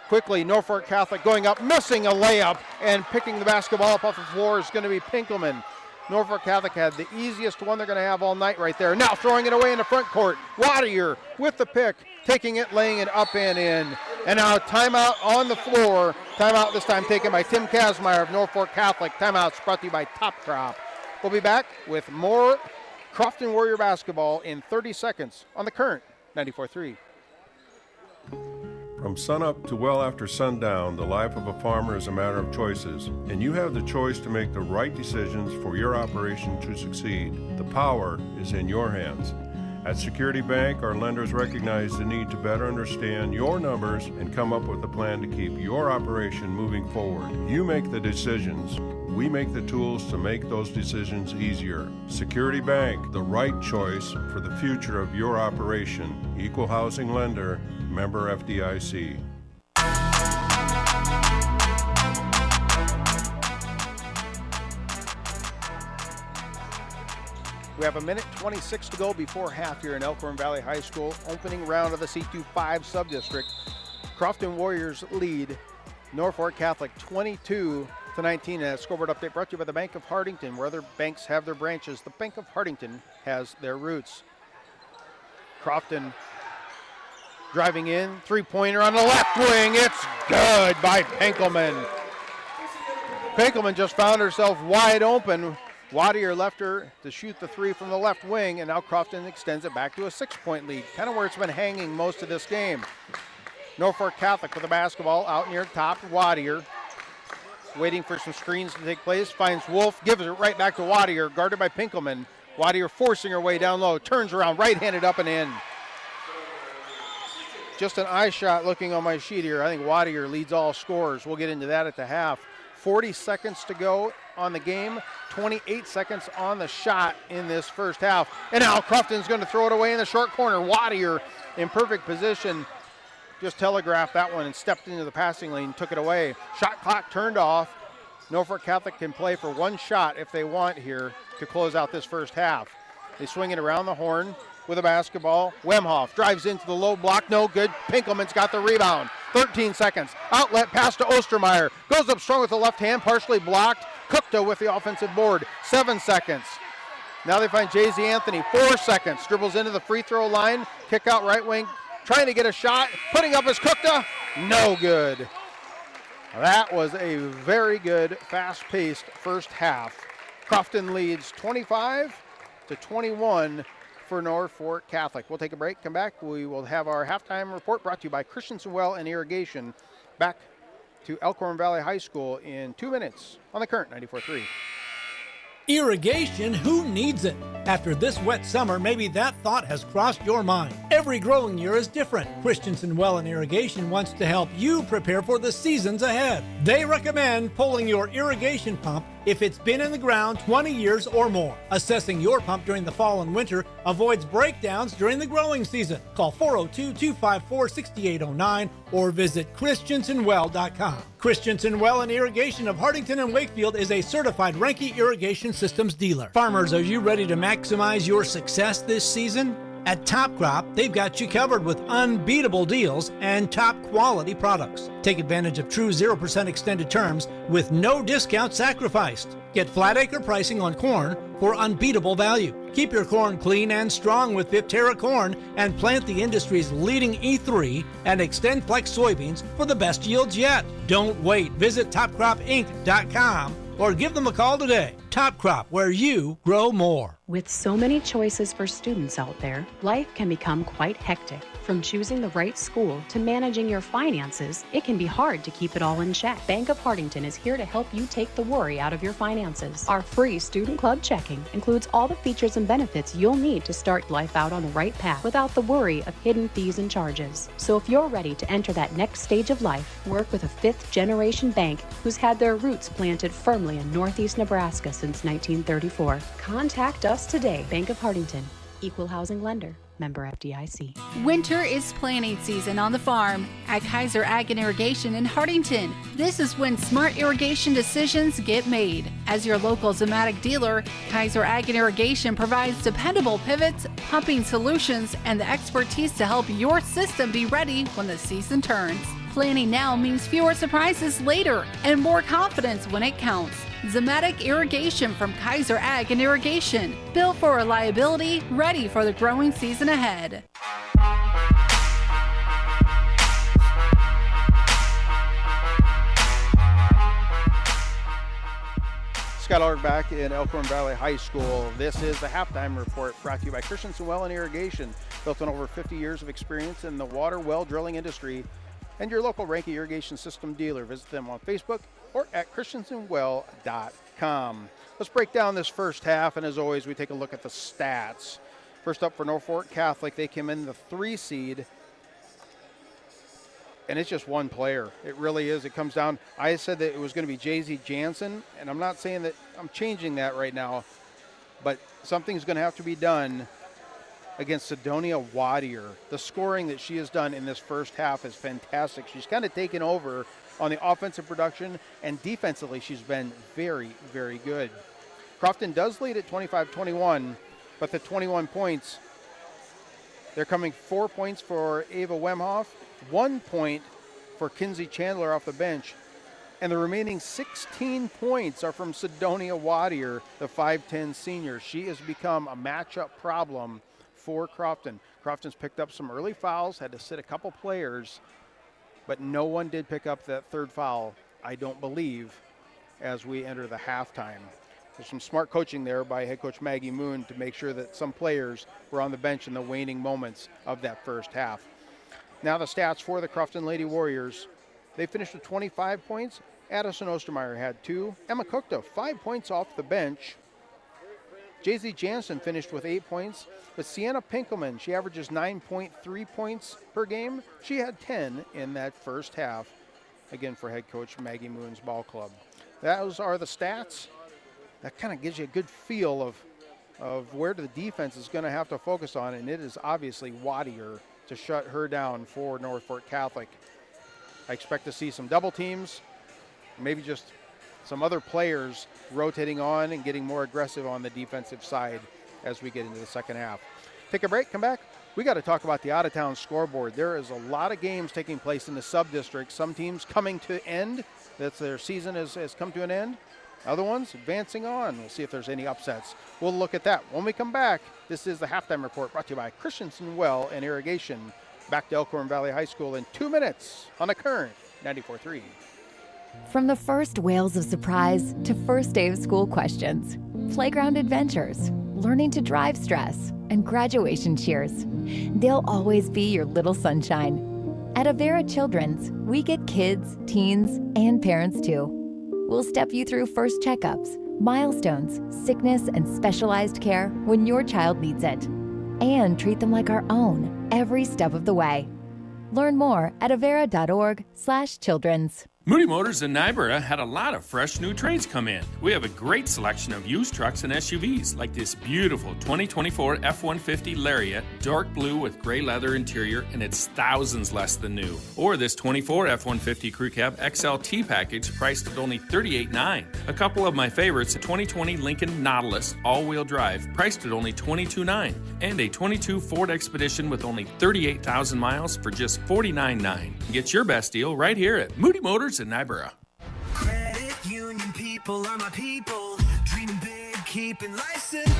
Quickly, Norfolk Catholic going up, missing a layup, and picking the basketball up off the floor is going to be Pinkelman. Norfolk Catholic had the easiest one they're going to have all night right there. Now throwing it away in the front court. Wadier with the pick, taking it, laying it up and in. And now timeout on the floor. Timeout this time taken by Tim Kazmaier of Norfolk Catholic. Timeouts brought to you by Top Crop. We'll be back with more Crofton Warrior basketball in 30 seconds on the Current 94.3. From sunup to well after sundown, the life of a farmer is a matter of choices, and you have the choice to make the right decisions for your operation to succeed. The power is in your hands. At Security Bank, our lenders recognize the need to better understand your numbers and come up with a plan to keep your operation moving forward. You make the decisions. We make the tools to make those decisions easier. Security Bank, the right choice for the future of your operation. Equal housing lender, member FDIC. We have 1:26 to go before half here in Elkhorn Valley High School. Opening round of the C2-5 Subdistrict. Crofton Warriors lead Norfolk Catholic 22-19. And that scoreboard update brought to you by the Bank of Hartington. Where other banks have their branches, the Bank of Hartington has their roots. Crofton driving in, three-pointer on the left wing. It's good by Pinkelman. Pinkelman just found herself wide open. Wadier left her to shoot the 3 from the left wing, and now Crofton extends it back to a 6-point lead, kind of where it's been hanging most of this game. Norfolk Catholic with the basketball out near top. Wadier waiting for some screens to take place, finds Wolf, gives it right back to Wadier, guarded by Pinkelman. Wadier forcing her way down low, turns around, right-handed up and in. Just an eye shot looking on my sheet here. I think Wadier leads all scorers. We'll get into that at the half. 40 seconds to go on the game, 28 seconds on the shot in this first half. And now Crofton's going to throw it away in the short corner. Wadier in perfect position, just telegraphed that one and stepped into the passing lane, took it away. Shot clock turned off. Norfolk Catholic can play for one shot if they want here to close out this first half. They swing it around the horn with a basketball. Wemhoff drives into the low block, no good. Pinkelman's got the rebound. 13 seconds. Outlet pass to Ostermeyer. Goes up strong with the left hand, partially blocked. Kukta with the offensive board. 7 seconds. Now they find Jay-Z Anthony. 4 seconds. Dribbles into the free throw line. Kick out right wing. Trying to get a shot. Putting up his Kukta. No good. That was a very good, fast-paced first half. Crofton leads 25-21 for Norfolk Catholic. We'll take a break, come back. We will have our halftime report brought to you by Christensen Well and Irrigation. Back to Elkhorn Valley High School in 2 minutes on the Current 94.3. Irrigation, who needs it? After this wet summer, maybe that thought has crossed your mind. Every growing year is different. Christensen Well and Irrigation wants to help you prepare for the seasons ahead. They recommend pulling your irrigation pump if it's been in the ground 20 years or more. Assessing your pump during the fall and winter avoids breakdowns during the growing season. Call 402-254-6809 or visit christensenwell.com. Christensen Well and Irrigation of Hartington and Wakefield is a certified Renke Irrigation Systems dealer. Farmers, are you ready to maximize your success this season? At Top Crop, they've got you covered with unbeatable deals and top quality products. Take advantage of true 0% extended terms with no discount sacrificed. Get flat acre pricing on corn for unbeatable value. Keep your corn clean and strong with Viptera corn and plant the industry's leading E3 and Extend Flex soybeans for the best yields yet. Don't wait. Visit topcropinc.com or give them a call today. Top Crop, where you grow more. With so many choices for students out there, life can become quite hectic. From choosing the right school to managing your finances, it can be hard to keep it all in check. Bank of Hardington is here to help you take the worry out of your finances. Our free Student Club checking includes all the features and benefits you'll need to start life out on the right path without the worry of hidden fees and charges. So if you're ready to enter that next stage of life, work with a fifth-generation bank who's had their roots planted firmly in Northeast Nebraska since 1934. Contact us today. Bank of Hardington, Equal Housing Lender, member FDIC. Winter is planting season on the farm at Kaiser Ag and Irrigation in Hardington. This is when smart irrigation decisions get made. As your local Zematic dealer, Kaiser Ag and Irrigation provides dependable pivots, pumping solutions, and the expertise to help your system be ready when the season turns. Planning now means fewer surprises later and more confidence when it counts. Zematic Irrigation from Kaiser Ag and Irrigation. Built for reliability, ready for the growing season ahead. Scott Ulrich back in Elkhorn Valley High School. This is the halftime report brought to you by Christensen Well and Irrigation. Built on over 50 years of experience in the water well drilling industry and your local Ranky Irrigation System dealer. Visit them on Facebook or at christensenwell.com. Let's break down this first half, and as always, we take a look at the stats. First up for Norfolk Catholic, they came in the 3 seed, and it's just one player. It really is. It comes down. I said that it was going to be Jay-Z Jansen, and I'm not saying that I'm changing that right now, but something's going to have to be done against Sidonia Wadier. The scoring that she has done in this first half is fantastic. She's kind of taken over on the offensive production, and defensively she's been very, very good. Crofton does lead at 25-21, but the 21 points, they're coming 4 points for Ava Wemhoff, 1 point for Kinsey Chandler off the bench, and the remaining 16 points are from Sidonia Wadier, the 5'10 senior. She has become a matchup problem for Crofton. Crofton's picked up some early fouls, had to sit a couple players, but no one did pick up that third foul, I don't believe, as we enter the halftime. There's some smart coaching there by head coach Maggie Moon to make sure that some players were on the bench in the waning moments of that first half. Now the stats for the Crofton Lady Warriors. They finished with 25 points. Addison Ostermeyer had 2. Emma Cookta, 5 points off the bench. Jay-Z Jansen finished with 8 points, but Sienna Pinkelman, she averages 9.3 points per game. She had 10 in that first half, again for head coach Maggie Moon's ball club. Those are the stats. That kind of gives you a good feel of where the defense is going to have to focus on, and it is obviously Wadier to shut her down for Norfolk Catholic. I expect to see some double teams, maybe just some other players rotating on and getting more aggressive on the defensive side as we get into the second half. Take a break, come back. We got to talk about the out-of-town scoreboard. There is a lot of games taking place in the Subdistrict. Some teams coming to end. That's their season has come to an end. Other ones advancing on. We'll see if there's any upsets. We'll look at that when we come back. This is the halftime report brought to you by Christensen Well and Irrigation. Back to Elkhorn Valley High School in 2 minutes on the Current 94.3. From the first wails of surprise to first day of school questions, playground adventures, learning to drive stress, and graduation cheers, they'll always be your little sunshine. At Avera Children's, we get kids, teens, and parents too. We'll step you through first checkups, milestones, sickness, and specialized care when your child needs it, and treat them like our own every step of the way. Learn more at avera.org/children's. Moody Motors in Nyborough had a lot of fresh new trades come in. We have a great selection of used trucks and SUVs, like this beautiful 2024 F-150 Lariat, dark blue with gray leather interior, and it's thousands less than new. Or this 24 F-150 Crew Cab XLT package, priced at only $38,900. A couple of my favorites, a 2020 Lincoln Nautilus all-wheel drive, priced at only $22,900. And a 22 Ford Expedition with only 38,000 miles for just $49,900. Get your best deal right here at Moody Motors in Nyborough. Credit union people are my people. Dreaming big, keeping life simple.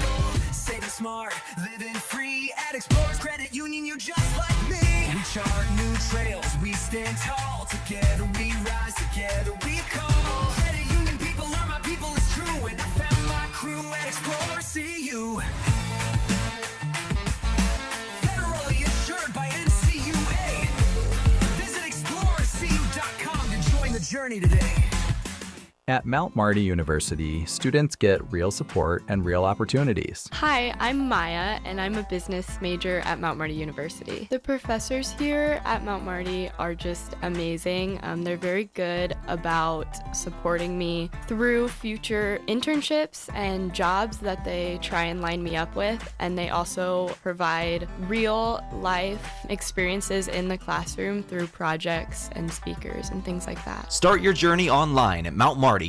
Saving smart, living free. At Explorers Credit Union, you're just like me. We chart new trails, we stand tall. Together we rise, together we call. Credit union people are my people, it's true. And I found my crew at Explorers CU. me today. At Mount Marty University, students get real support and real opportunities. Hi, I'm Maya, and I'm a business major at Mount Marty University. The professors here at Mount Marty are just amazing. They're very good about supporting me through future internships and jobs that they try and line me up with, and they also provide real life experiences in the classroom through projects and speakers and things like that. Start your journey online at mountmarty.edu.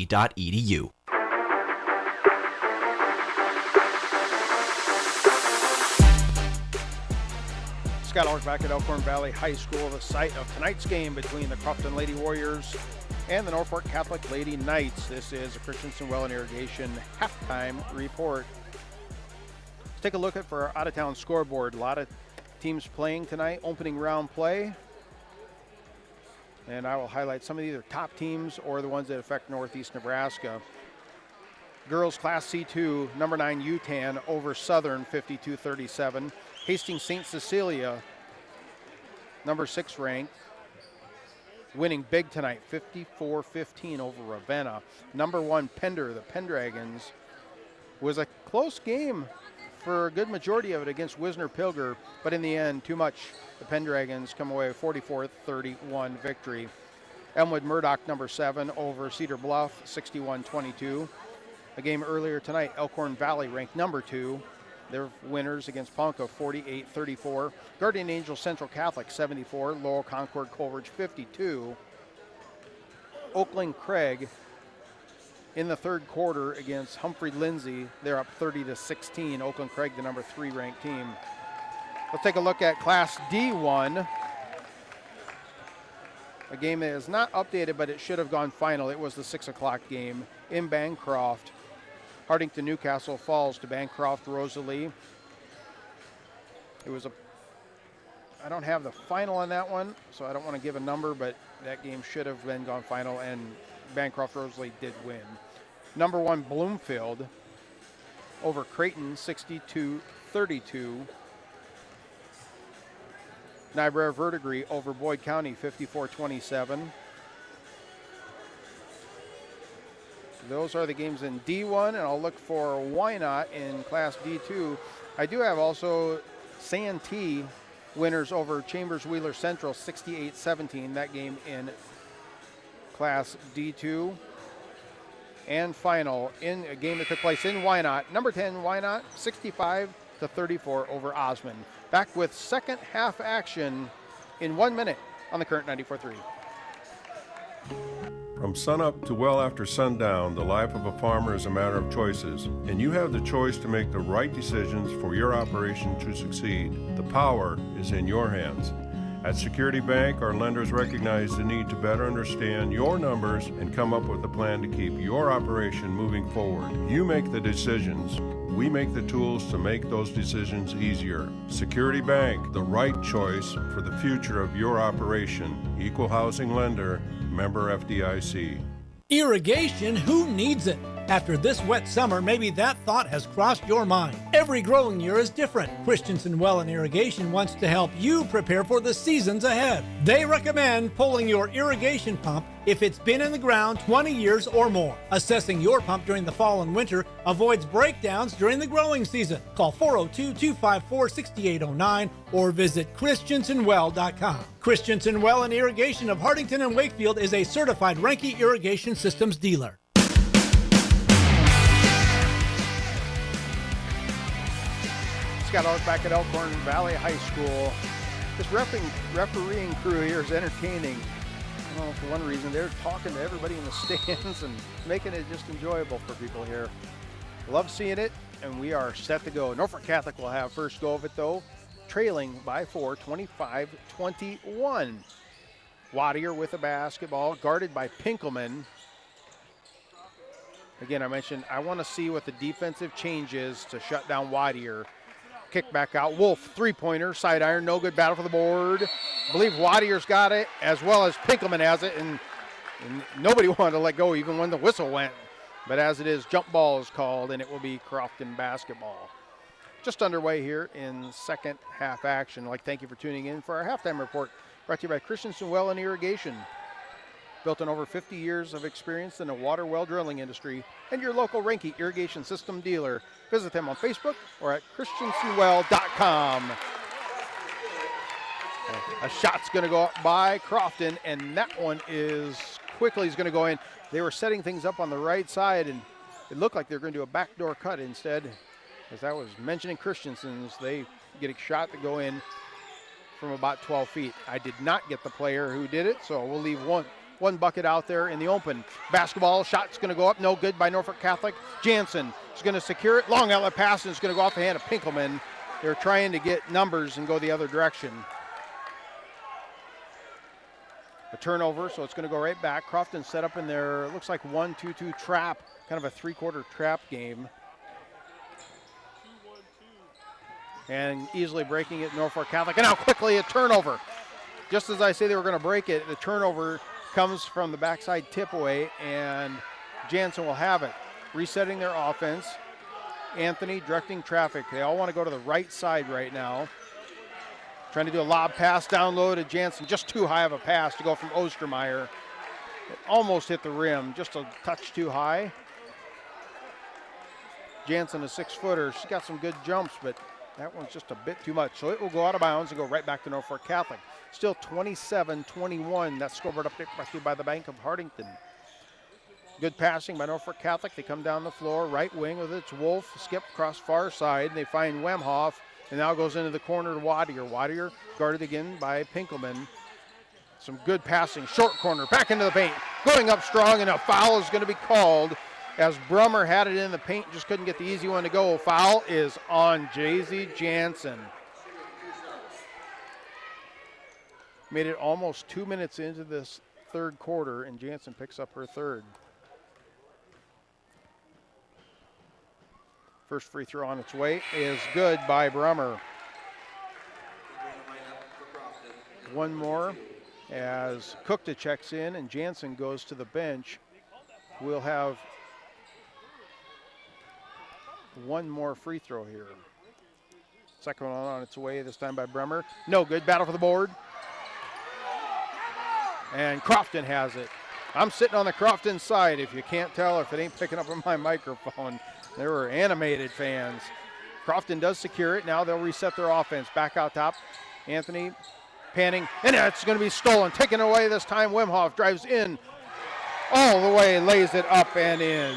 Scott Ulrich back at Elkhorn Valley High School, the site of tonight's game between the Crofton Lady Warriors and the Norfolk Catholic Lady Knights. This is a Christensen Well and Irrigation halftime report. Let's take a look at for our out-of-town scoreboard. A lot of teams playing tonight, opening round play. And I will highlight some of the either top teams or the ones that affect Northeast Nebraska. Girls Class C2, number 9 UTAN over Southern, 52-37. Hastings St. Cecilia, number 6 ranked, winning big tonight, 54-15 over Ravenna. Number 1 Pender, the Pendragons, was a close game for a good majority of it against Wisner-Pilger, but in the end, too much. The Pendragons come away with 44-31 victory. Elmwood Murdoch, number 7, over Cedar Bluff, 61-22. A game earlier tonight, Elkhorn Valley, ranked number 2. They're winners against Ponca, 48-34. Guardian Angel Central Catholic, 74. Lowell Concord Coleridge, 52. Oakland Craig in the third quarter against Humphrey Lindsay. They're up 30-16. Oakland Craig, the number 3 ranked team. Let's take a look at Class D1. A game that is not updated, but it should have gone final. It was the 6 o'clock game in Bancroft. Hardington Newcastle falls to Bancroft Rosalie. It was I don't have the final on that one, so I don't want to give a number, but that game should have been gone final, and Bancroft Rosalie did win. Number 1 Bloomfield over Creighton, 62-32. Niobrara Verdigris over Boyd County, 54-27. Those are the games in D1, and I'll look for Wynot in Class D2. I do have also Santee winners over Chambers Wheeler Central, 68-17. That game in Class D2. And final in a game that took place in Wynot. Number 10 Wynot, 65-34 over Osmond. Back with second half action in 1 minute on the current 94.3. From sunup to well after sundown, the life of a farmer is a matter of choices, and you have the choice to make the right decisions for your operation to succeed. The power is in your hands. At Security Bank, our lenders recognize the need to better understand your numbers and come up with a plan to keep your operation moving forward. You make the decisions. We make the tools to make those decisions easier. Security Bank, the right choice for the future of your operation. Equal housing lender, member FDIC. Irrigation, who needs it? After this wet summer, maybe that thought has crossed your mind. Every growing year is different. Christensen Well and Irrigation wants to help you prepare for the seasons ahead. They recommend pulling your irrigation pump if it's been in the ground 20 years or more. Assessing your pump during the fall and winter avoids breakdowns during the growing season. Call 402-254-6809 or visit christensenwell.com. Christensen Well and Irrigation of Hardington and Wakefield is a certified Renke Irrigation Systems dealer. Scott Ulrich back at Elkhorn Valley High School. This refereeing crew here is entertaining. I don't know, for one reason, they're talking to everybody in the stands and making it just enjoyable for people here. Love seeing it, and we are set to go. Norfolk Catholic will have first go of it, though, trailing by 4, 25-21. Waddier with the basketball, guarded by Pinkelman. Again, I mentioned I want to see what the defensive change is to shut down Waddier. Kick back out. Wolf, three-pointer, side iron, no good, battle for the board. I believe Waddier's got it, as well as Pinkelman has it, and nobody wanted to let go even when the whistle went. But as it is, jump ball is called, and it will be Crofton basketball. Just underway here in second half action. I'd like to thank you for tuning in for our halftime report, brought to you by Christensen Well and Irrigation. built on over 50 years of experience in the water well drilling industry, and your local Renke irrigation system dealer. Visit them on Facebook or at christensenwell.com. A shot's going to go up by Crofton, and that one is quickly is going to go in. They were setting things up on the right side, and it looked like they were going to do a backdoor cut instead. As I was mentioning Christensen's, they get a shot to go in from about 12 feet. I did not get the player who did it, so we'll leave one bucket out there in the open. Basketball shot's going to go up, no good by Norfolk Catholic. Jansen is going to secure it. Long outlet pass, and it's going to go off the hand of Pinkelman. They're trying to get numbers and go the other direction. A turnover, so it's going to go right back. Crofton set up in their, looks like 1-2-2 trap, kind of a three-quarter trap game. And easily breaking it, Norfolk Catholic. And now quickly a turnover. Just as I say they were going to break it, the turnover comes from the backside tip away, and Jansen will have it. Resetting their offense. Anthony directing traffic. They all want to go to the right side right now. Trying to do a lob pass down low to Jansen. Just too high of a pass to go from Ostermeyer. It almost hit the rim, just a touch too high. Jansen, a 6-footer. She's got some good jumps, but that one's just a bit too much. So it will go out of bounds and go right back to Norfolk Catholic. Still 27-21. That's scoreboard update by the Bank of Hartington. Good passing by Norfolk Catholic. They come down the floor, right wing with its Wolf. Skip across far side. And they find Wemhoff. And now goes into the corner to Wadier. Wadier guarded again by Pinkelman. Some good passing. Short corner. Back into the paint. Going up strong, and a foul is going to be called as Brummer had it in the paint. Just couldn't get the easy one to go. Foul is on Jaycee Jansen. Made it almost 2 minutes into this third quarter, and Jansen picks up her third. First free throw on its way is good by Brummer. One more as Cookta checks in and Jansen goes to the bench. We'll have one more free throw here. Second one on its way, this time by Brummer. No good, battle for the board. And Crofton has it. I'm sitting on the Crofton side, if you can't tell, if it ain't picking up on my microphone. There were animated fans. Crofton does secure it. Now they'll reset their offense. Back out top. Anthony panning. And it's going to be stolen. Taken away this time. Wemhoff drives in. All the way. Lays it up and in.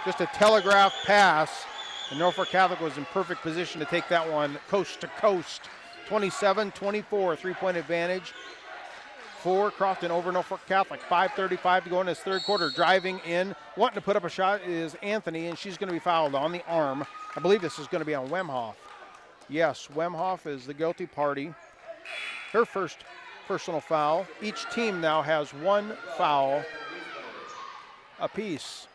Just a telegraph pass. And Norfolk Catholic was in perfect position to take that one coast to coast. 27-24. Three-point advantage for Crofton over Norfolk Catholic. 5:35 to go in this third quarter. Driving in, wanting to put up a shot is Anthony, and she's going to be fouled on the arm. I believe this is going to be on Wemhoff. Yes, Wemhoff is the guilty party. Her first personal foul. Each team now has one foul apiece.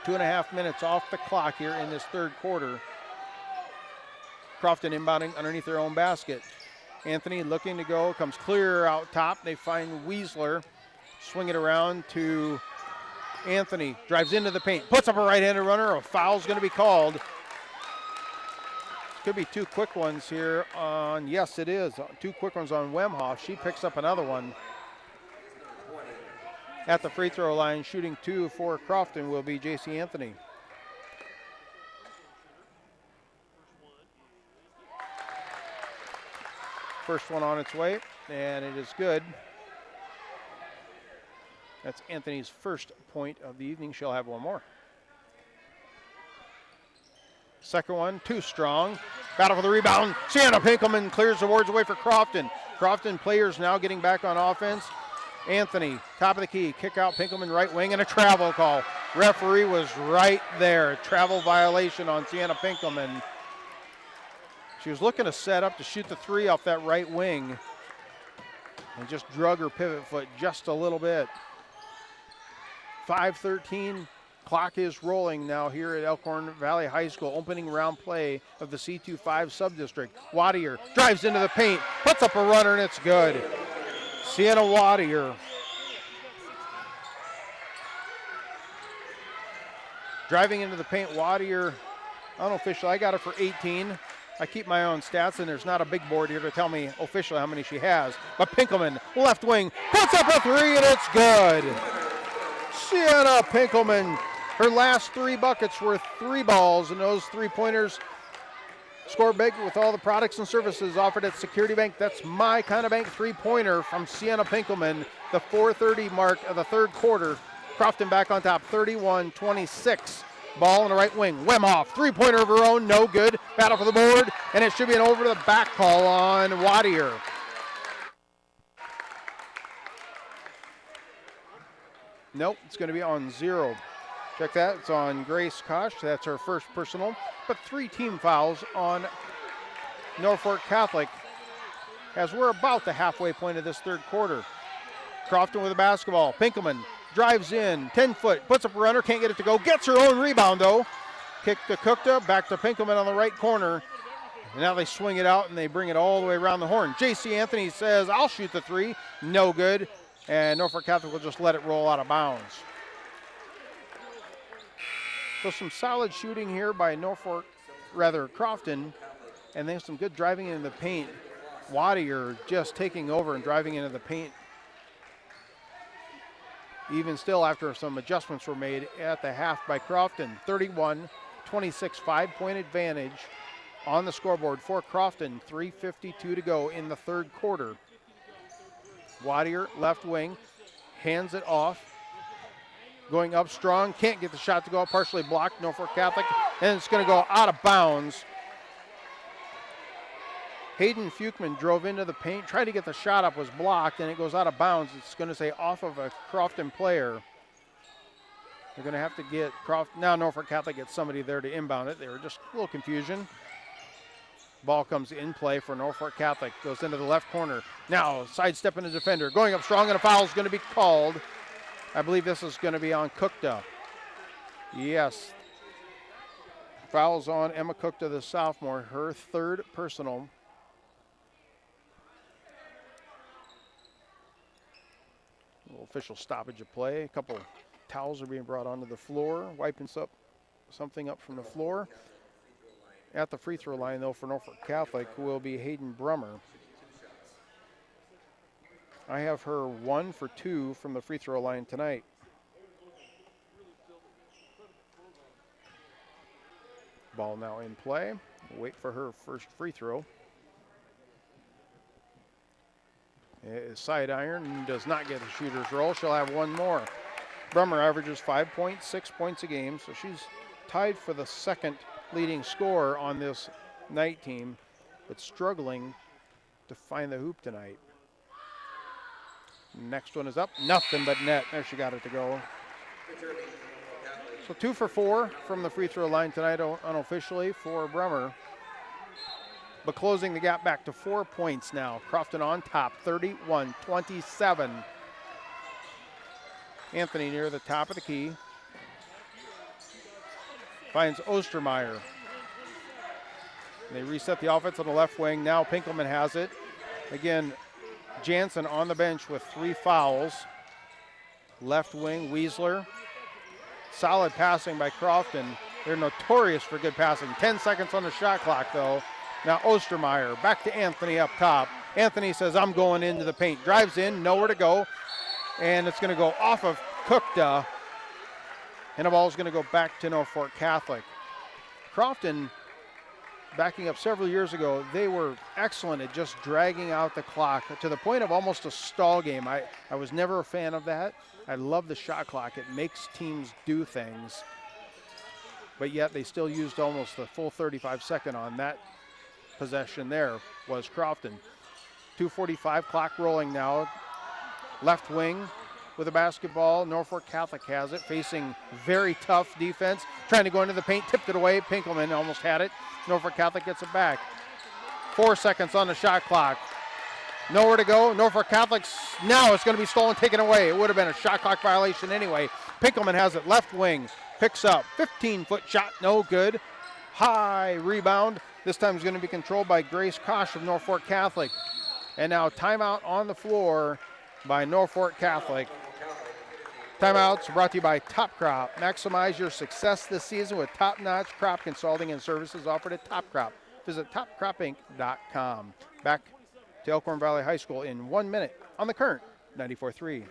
2.5 minutes off the clock here in this third quarter. Crofton inbounding underneath their own basket. Anthony looking to go, comes clear out top. They find Weisler, swing it around to Anthony, drives into the paint, puts up a right-handed runner. A foul's going to be called. Could be two quick ones here on, yes it is, two quick ones on Wemhoff. She picks up another one. At the free throw line, shooting two for Crofton will be J.C. Anthony. First one on its way, and it is good. That's Anthony's first point of the evening. She'll have one more. Second one, too strong. Battle for the rebound. Sienna Pinkelman clears the boards away for Crofton. Crofton players now getting back on offense. Anthony, top of the key, kick out Pinkelman right wing, and a travel call. Referee was right there. Travel violation on Sienna Pinkelman. She was looking to set up to shoot the three off that right wing and just drug her pivot foot just a little bit. 5:13, clock is rolling now here at Elkhorn Valley High School. Opening round play of the C2-5 Subdistrict. Wadier drives into the paint, puts up a runner, and it's good. Sienna Wadier. Driving into the paint, Wadier, unofficial, I got it for 18. I keep my own stats, and there's not a big board here to tell me officially how many she has. But Pinkelman, left wing, puts up a three, and it's good. Sienna Pinkelman, her last 3 buckets were 3 balls, and those 3-pointers score big with all the products and services offered at Security Bank. That's my kind of bank 3-pointer from Sienna Pinkelman, the 4:30 mark of the third quarter. Crofton back on top, 31-26. Ball on the right wing. Wemoff, 3-pointer of her own, no good. Battle for the board, and it should be an over to the back call on Wadier. Nope, it's going to be on 0. Check that, it's on Grace Kosh. That's her first personal, but 3 team fouls on Norfolk Catholic as we're about the halfway point of this third quarter. Crofton with the basketball. Pinkelman drives in, 10-foot, puts up a runner, can't get it to go, gets her own rebound though. Kick to Kukta, back to Pinkelman on the right corner. And now they swing it out and they bring it all the way around the horn. J.C. Anthony says, I'll shoot the 3, no good. And Norfolk Catholic will just let it roll out of bounds. So some solid shooting here by Crofton, and then some good driving into the paint. Wadier just taking over and driving into the paint. Even still after some adjustments were made at the half by Crofton. 31-26, 5-point advantage on the scoreboard for Crofton. 3:52 to go in the third quarter. Wadier, left wing, hands it off. Going up strong, can't get the shot to go, partially blocked, Norfolk Catholic, and it's going to go out of bounds. Hayden Fuchman drove into the paint, tried to get the shot up, was blocked, and it goes out of bounds. It's going to say off of a Crofton player. They're going to have to get Crofton. Now Norfolk Catholic gets somebody there to inbound it. They were just a little confusion. Ball comes in play for Norfolk Catholic, goes into the left corner. Now sidestepping the defender, going up strong, and a foul is going to be called. I believe this is going to be on Kukta. Yes. Fouls on Emma Kukta, the sophomore, her third personal. Official stoppage of play. A couple towels are being brought onto the floor, wiping something up from the floor. At the free throw line, though, for Norfolk Catholic will be Hayden Brummer. I have her 1 for 2 from the free throw line tonight. Ball now in play. Wait for her first free throw. Side iron, does not get a shooter's roll. She'll have 1 more. Brummer averages 5.6 points a game, so she's tied for the second leading scorer on this night team, but struggling to find the hoop tonight. Next one is up, nothing but net. There, she got it to go. So 2 for 4 from the free throw line tonight unofficially for Brummer. But closing the gap back to 4 points now. Crofton on top, 31-27. Anthony near the top of the key. Finds Ostermeyer. They reset the offense on the left wing. Now Pinkelman has it. Again, Jansen on the bench with 3 fouls. Left wing, Weisler. Solid passing by Crofton. They're notorious for good passing. 10 seconds on the shot clock, though. Now Ostermeyer, back to Anthony up top. Anthony says, I'm going into the paint. Drives in, nowhere to go. And it's going to go off of Kukta. And the ball is going to go back to Norfolk Catholic. Crofton, backing up several years ago, they were excellent at just dragging out the clock to the point of almost a stall game. I was never a fan of that. I love the shot clock. It makes teams do things. But yet they still used almost the full 35-second on that possession there was Crofton. 2:45 clock rolling now. Left wing with the basketball. Norfolk Catholic has it, facing very tough defense. Trying to go into the paint, tipped it away. Pinkelman almost had it. Norfolk Catholic gets it back. 4 seconds on the shot clock. Nowhere to go. Norfolk Catholic's, now it's going to be stolen, taken away. It would have been a shot clock violation anyway. Pinkelman has it, left wing. Picks up, 15-foot shot, no good. High rebound. This time is going to be controlled by Grace Kosh of Norfolk Catholic. And now timeout on the floor by Norfolk Catholic. Timeouts brought to you by Top Crop. Maximize your success this season with top-notch crop consulting and services offered at Top Crop. visit topcropinc.com. Back to Elkhorn Valley High School in 1 minute on the Current 94.3.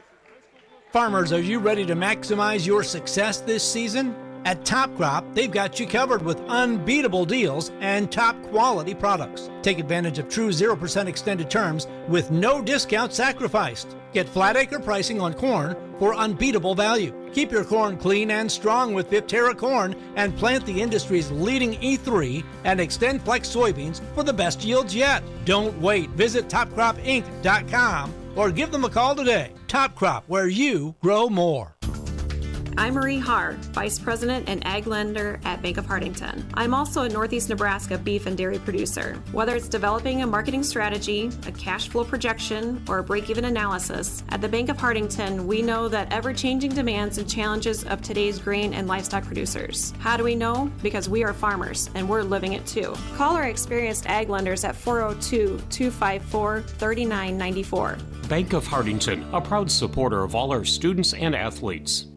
Farmers, are you ready to maximize your success this season? At Top Crop, they've got you covered with unbeatable deals and top quality products. Take advantage of true 0% extended terms with no discount sacrificed. Get flat acre pricing on corn for unbeatable value. Keep your corn clean and strong with Viptera corn and plant the industry's leading E3 and Extend Flex soybeans for the best yields yet. Don't wait. Visit topcropinc.com or give them a call today. Top Crop, where you grow more. I'm Marie Haar, Vice President and Ag Lender at Bank of Hartington. I'm also a Northeast Nebraska beef and dairy producer. Whether it's developing a marketing strategy, a cash flow projection, or a break-even analysis, at the Bank of Hartington, we know that ever-changing demands and challenges of today's grain and livestock producers. How do we know? Because we are farmers, and we're living it too. Call our experienced ag lenders at 402-254-3994. Bank of Hartington, a proud supporter of all our students and athletes.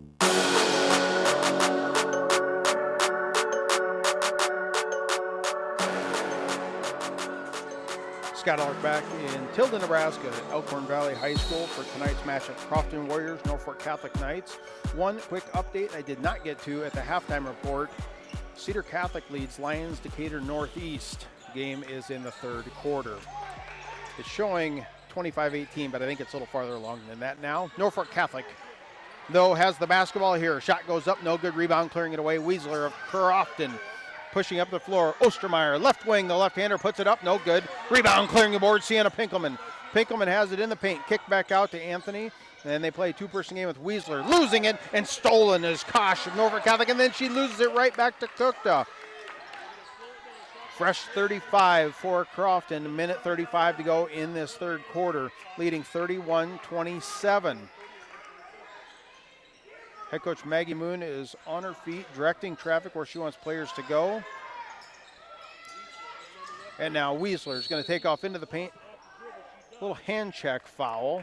Scott Ulrich back in Tilden, Nebraska at Elkhorn Valley High School for tonight's match at Crofton Warriors, Norfolk Catholic Knights. One quick update I did not get to at the halftime report. Cedar Catholic leads Lions Decatur Northeast. Game is in the third quarter. It's showing 25-18, but I think it's a little farther along than that now. Norfolk Catholic, though, has the basketball here. Shot goes up, no good. Rebound clearing it away. Weisler of Crofton pushing up the floor. Ostermeyer, left wing, the left-hander puts it up, no good. Rebound clearing the board, Sienna Pinkelman. Pinkelman has it in the paint, kicked back out to Anthony, and they play a two-person game with Weisler. Losing it, and stolen is Kosh of Norfolk Catholic, and then she loses it right back to Kukta. Fresh 35 for Crofton, a minute 35 to go in this third quarter, leading 31-27. Head coach Maggie Moon is on her feet, directing traffic where she wants players to go. And now Weisler is going to take off into the paint. Little hand check foul.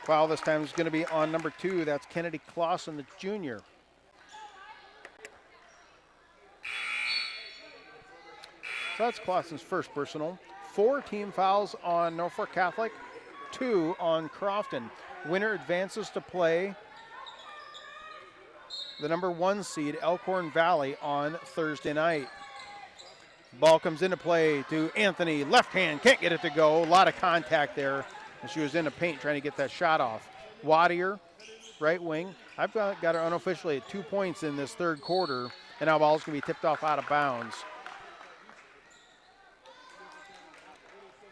Foul this time is going to be on number 2. That's Kennedy Clausen, the junior. So that's Clausen's first personal. 4 team fouls on Norfolk Catholic, 2 on Crofton. Winner advances to play the number 1 seed, Elkhorn Valley, on Thursday night. Ball comes into play to Anthony, left hand, can't get it to go. A lot of contact there, and she was in the paint trying to get that shot off. Wadier, right wing. I've got her unofficially at 2 points in this third quarter, and now ball's going to be tipped off out of bounds.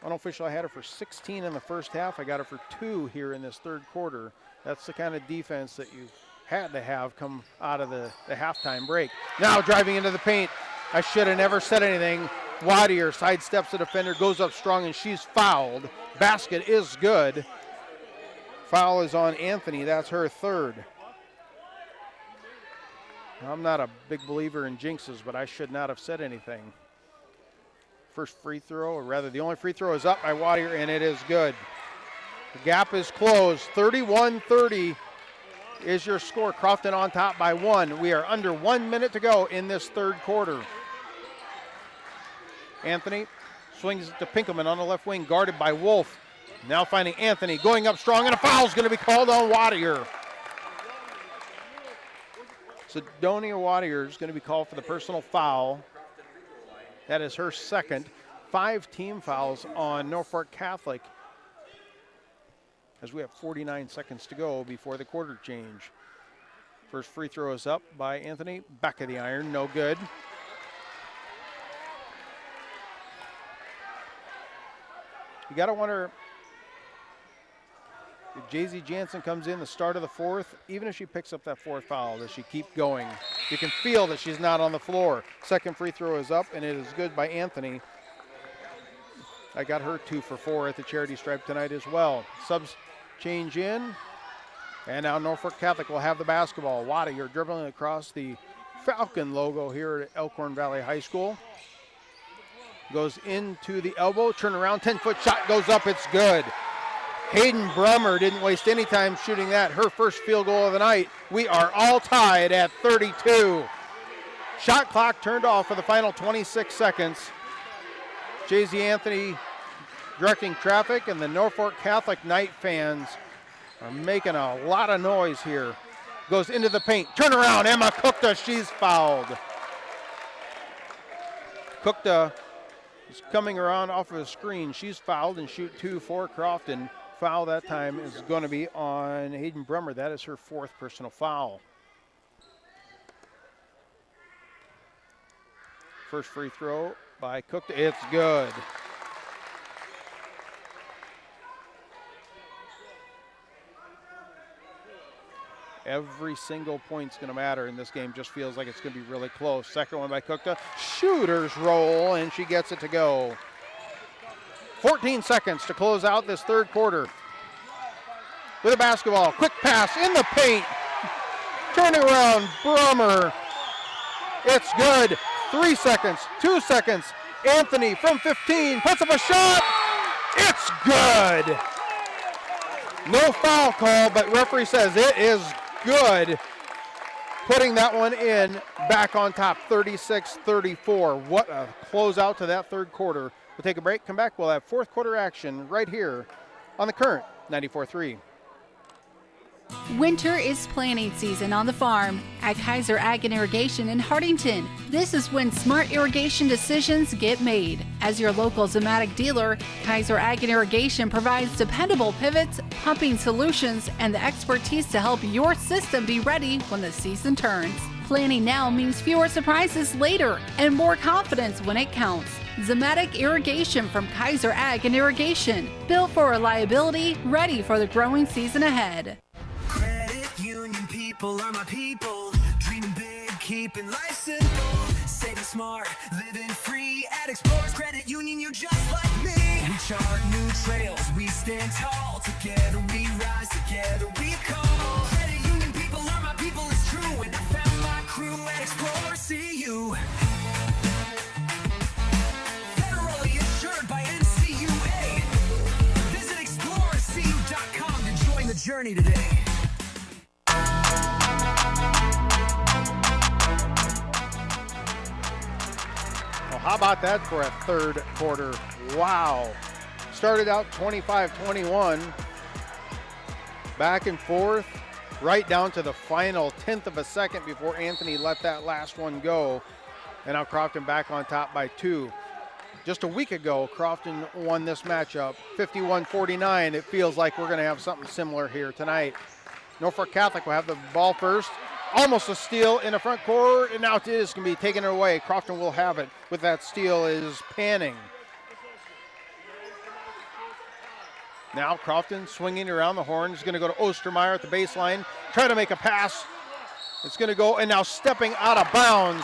Unofficially, I had her for 16 in the first half. I got her for 2 here in this third quarter. That's the kind of defense that you had to have come out of the halftime break. Now driving into the paint. I should have never said anything. Wadier sidesteps the defender, goes up strong, and she's fouled. Basket is good. Foul is on Anthony. That's her third. I'm not a big believer in jinxes, but I should not have said anything. First free throw, or rather the only free throw is up by Wadier, and it is good. The gap is closed. 31-30 is your score. Crofton on top by 1. We are under 1 minute to go in this third quarter. Anthony swings it to Pinkelman on the left wing, guarded by Wolf. Now finding Anthony, going up strong, and a foul is going to be called on Wadier. Sidonia Wadier is going to be called for the personal foul. That is her second. 5 team fouls on Norfolk Catholic, as we have 49 seconds to go before the quarter change. First free throw is up by Anthony. Back of the iron, no good. You got to wonder if Jay-Z Jansen comes in the start of the fourth, even if she picks up that 4th foul, does she keep going? You can feel that she's not on the floor. Second free throw is up, and it is good by Anthony. I got her 2 for 4 at the charity stripe tonight as well. Subs change in, and now Norfolk Catholic will have the basketball. Wadier dribbling across the Falcon logo here at Elkhorn Valley High School. Goes into the elbow, turn around, 10-foot shot goes up, it's good. Hayden Brummer didn't waste any time shooting that. Her first field goal of the night. We are all tied at 32. Shot clock turned off for the final 26 seconds. Jay-Z Anthony directing traffic, and the Norfolk Catholic Knight fans are making a lot of noise here. Goes into the paint. Turn around, Emma Kukta, she's fouled. Kukta is coming around off of the screen. She's fouled, and shoot 2 for Crofton. Foul that time is going to be on Hayden Brummer. That is her 4th personal foul. First free throw by Kukta. It's good. Every single point's going to matter in this game. Just feels like it's going to be really close. Second one by Kukta. Shooter's roll, and she gets it to go. 14 seconds to close out this third quarter. With a basketball. Quick pass in the paint. Turning around, Brummer. It's good. 3 seconds, 2 seconds. Anthony from 15 puts up a shot. It's good. No foul call, but referee says it is good. Putting that one in, back on top, 36-34. What a closeout to that third quarter. We'll take a break, come back. We'll have fourth quarter action right here on the Current 94.3. Winter is planting season on the farm at Kaiser Ag and Irrigation in Hartington. This is when smart irrigation decisions get made. As your local Zematic dealer, Kaiser Ag and Irrigation provides dependable pivots, pumping solutions, and the expertise to help your system be ready when the season turns. Planning now means fewer surprises later and more confidence when it counts. Zematic Irrigation from Kaiser Ag and Irrigation. Built for reliability, ready for the growing season ahead. People are my people, dreaming big, keeping life simple, saving smart, living free. At Explorers Credit Union, you're just like me. We chart new trails, we stand tall. Together we rise, together we call. Credit Union people are my people, it's true. And I found my crew at Explorers CU. Federally insured by NCUA. Visit explorerscu.com to join the journey today. How about that for a third quarter? Wow. Started out 25-21. Back and forth, right down to the final 10th of a second before Anthony let that last one go. And now Crofton back on top by 2. Just a week ago, Crofton won this matchup, 51-49. It feels like we're going to have something similar here tonight. Norfolk Catholic will have the ball first. Almost a steal in the front court, and now it is going to be taken away. Crofton will have it with that steal is Panning. Now Crofton swinging around the horn. Is going to go to Ostermeyer at the baseline. Try to make a pass. It's going to go, and now stepping out of bounds.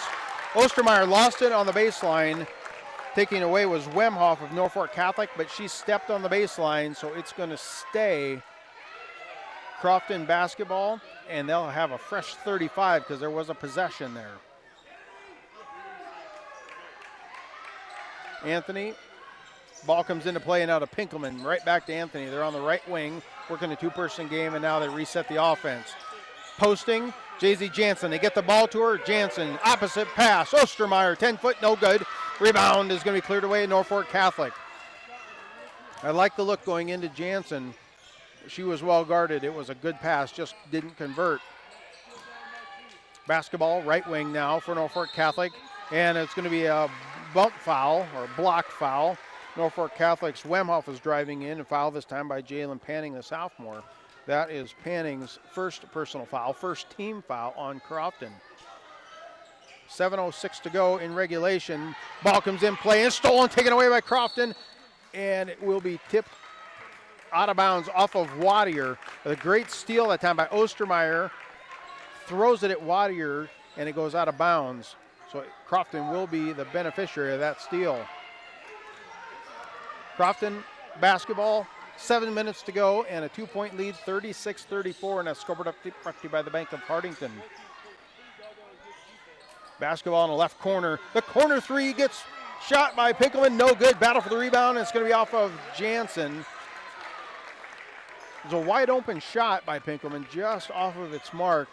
Ostermeyer lost it on the baseline. Taking away was Wemhoff of Norfolk Catholic, but she stepped on the baseline, so it's going to stay Crofton basketball, and they'll have a fresh 35 because there was a possession there. Anthony, ball comes into play, and now to Pinkelman, right back to Anthony. They're on the right wing, working a two-person game, and now they reset the offense. Posting, Jay-Z Jansen, they get the ball to her. Jansen, opposite pass, Ostermeyer, 10-foot, no good. Rebound is going to be cleared away in Norfolk Catholic. I like the look going into Jansen. She was well guarded. It was a good pass, just didn't convert. Basketball, right wing now for Norfolk Catholic, and it's going to be a bump foul or block foul. Norfolk Catholic's Wemhoff is driving in, and foul this time by Jalen Panning, the sophomore. That is Panning's first personal foul, first team foul on Crofton. 7:06 to go in regulation. Ball comes in play and stolen, taken away by Crofton, and it will be tipped out of bounds off of Wadier. A great steal that time by Ostermeyer. Throws it at Wadier, and it goes out of bounds. So Crofton will be the beneficiary of that steal. Crofton basketball, 7 minutes to go, and a 2-point lead, 36-34, and that's scored up brought to you by the Bank of Hartington. Basketball in the left corner. The corner three gets shot by Pinkelman, no good. Battle for the rebound, and it's going to be off of Jansen. It was a wide open shot by Pinkelman, just off of its mark,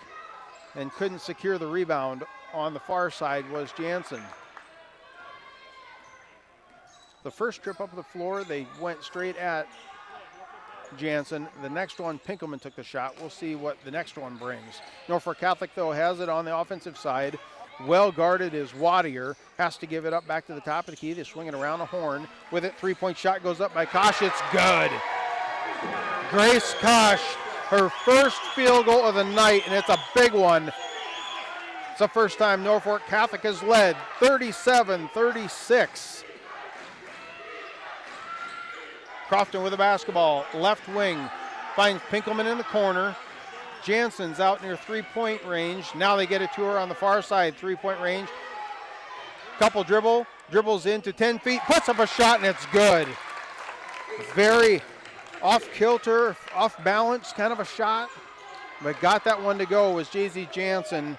and couldn't secure the rebound. On the far side was Jansen. The first trip up the floor, they went straight at Jansen. The next one, Pinkelman took the shot. We'll see what the next one brings. Norfolk Catholic, though, has it on the offensive side. Well guarded is Wadier. Has to give it up back to the top of the key. They swing it around the horn. With it, three-point shot goes up by Kosh. It's good. Grace Kosh, her first field goal of the night, and it's a big one. It's the first time Norfolk Catholic has led 37-36. Crofton with the basketball, left wing, finds Pinkelman in the corner. Jansen's out near three-point range. Now they get it to her on the far side, three-point range. Couple dribbles into 10 feet, puts up a shot, and it's good. Very off-kilter, off-balance kind of a shot, but got that one to go was Jay-Z Jansen,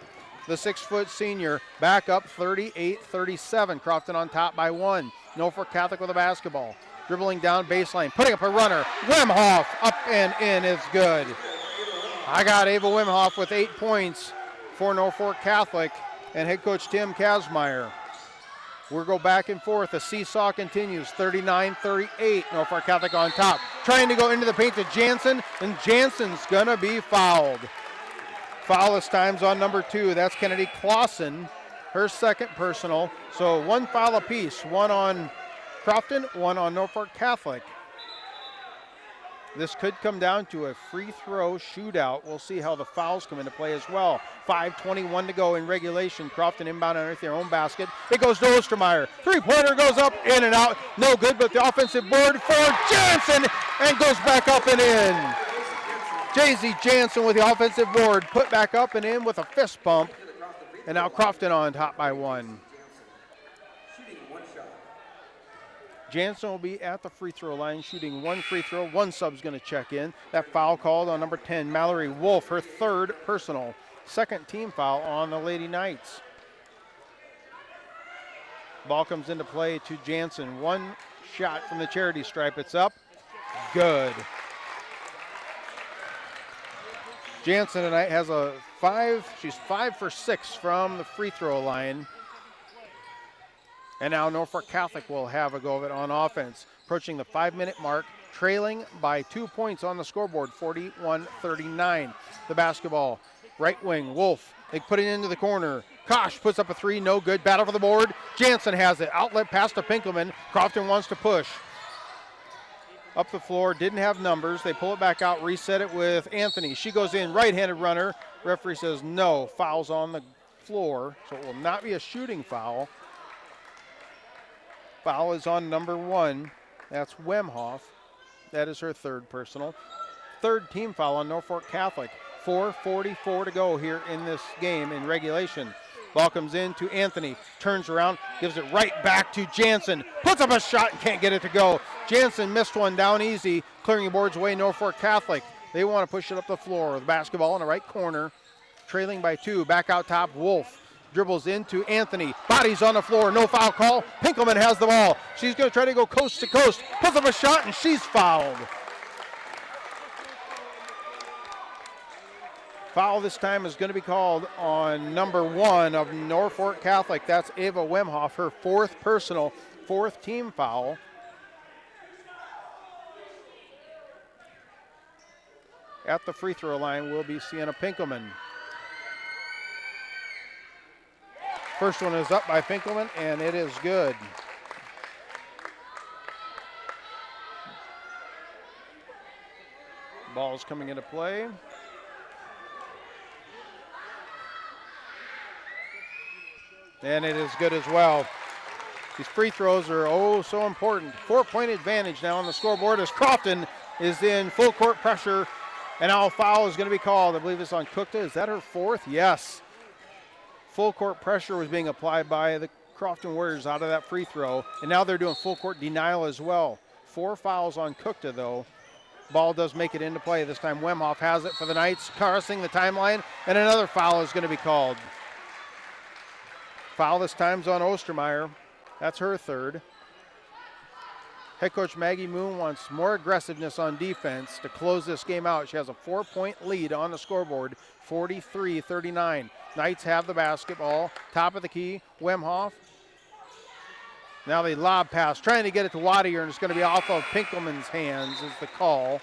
the 6-foot senior, back up 38-37. Crofton on top by 1. Norfolk Catholic with the basketball. Dribbling down baseline, putting up a runner. Wimhoff up and in is good. I got Ava Wimhoff with 8 points for Norfolk Catholic and head coach Tim Kazmaier. We'll go back and forth. The seesaw continues, 39-38. Norfolk Catholic on top. Trying to go into the paint to Jansen, and Jansen's going to be fouled. Foul this time's on number 2. That's Kennedy Clausen, her second personal. So 1 foul apiece, 1 on Crofton, 1 on Norfolk Catholic. This could come down to a free throw shootout. We'll see how the fouls come into play as well. 5:21 to go in regulation. Crofton inbound underneath their own basket. It goes to Ostermeyer. Three-pointer goes up, in and out. No good, but the offensive board for Jansen and goes back up and in. Jay-Z Jansen with the offensive board, put back up and in with a fist pump. And now Crofton on top by 1. Jansen will be at the free throw line shooting 1 free throw. 1 sub's going to check in. That foul called on number 10, Mallory Wolf, her 3rd personal. 2nd team foul on the Lady Knights. Ball comes into play to Jansen. 1 shot from the charity stripe. It's up. Good. Jansen tonight has a 5. She's 5 for 6 from the free throw line. And now Norfolk Catholic will have a go of it on offense. Approaching the 5-minute mark, trailing by 2 points on the scoreboard, 41-39. The basketball, right wing, Wolf. They put it into the corner. Kosh puts up a 3, no good. Battle for the board. Jansen has it. Outlet pass to Pinkelman. Crofton wants to push. Up the floor, didn't have numbers. They pull it back out, reset it with Anthony. She goes in, right-handed runner. Referee says no, foul's on the floor, so it will not be a shooting foul. Foul is on number 1. That's Wimhoff. That is her 3rd personal. 3rd team foul on Norfolk Catholic. 4:44 to go here in this game in regulation. Ball comes in to Anthony. Turns around, gives it right back to Jansen. Puts up a shot and can't get it to go. Jansen missed one down easy. Clearing the boards away, Norfolk Catholic. They want to push it up the floor. The basketball in the right corner. Trailing by 2. Back out top, Wolf. Dribbles into Anthony. Bodies on the floor. No foul call. Pinkelman has the ball. She's going to try to go coast to coast. Puts up a shot, and she's fouled. Foul this time is going to be called on number 1 of Norfolk Catholic. That's Ava Wimhoff, her 4th personal, 4th team foul. At the free throw line, we'll be seeing a Pinkelman. First one is up by Pinkelman, and it is good. Ball's coming into play. And it is good as well. These free throws are oh so important. 4-point advantage now on the scoreboard as Crofton is in full court pressure. And now a foul is going to be called. I believe it's on Cookta. Is that her 4th? Yes. Full court pressure was being applied by the Crofton Warriors out of that free throw. And now they're doing full court denial as well. 4 fouls on Cookta though. Ball does make it into play. This time Wimhoff has it for the Knights, crossing the timeline. And another foul is going to be called. Foul this time's on Ostermeyer. That's her 3rd. Head coach Maggie Moon wants more aggressiveness on defense to close this game out. She has a 4-point lead on the scoreboard, 43-39. Knights have the basketball. Top of the key, Wimhoff. Now the lob pass, trying to get it to Wadier, and it's going to be off of Pinkelman's hands is the call.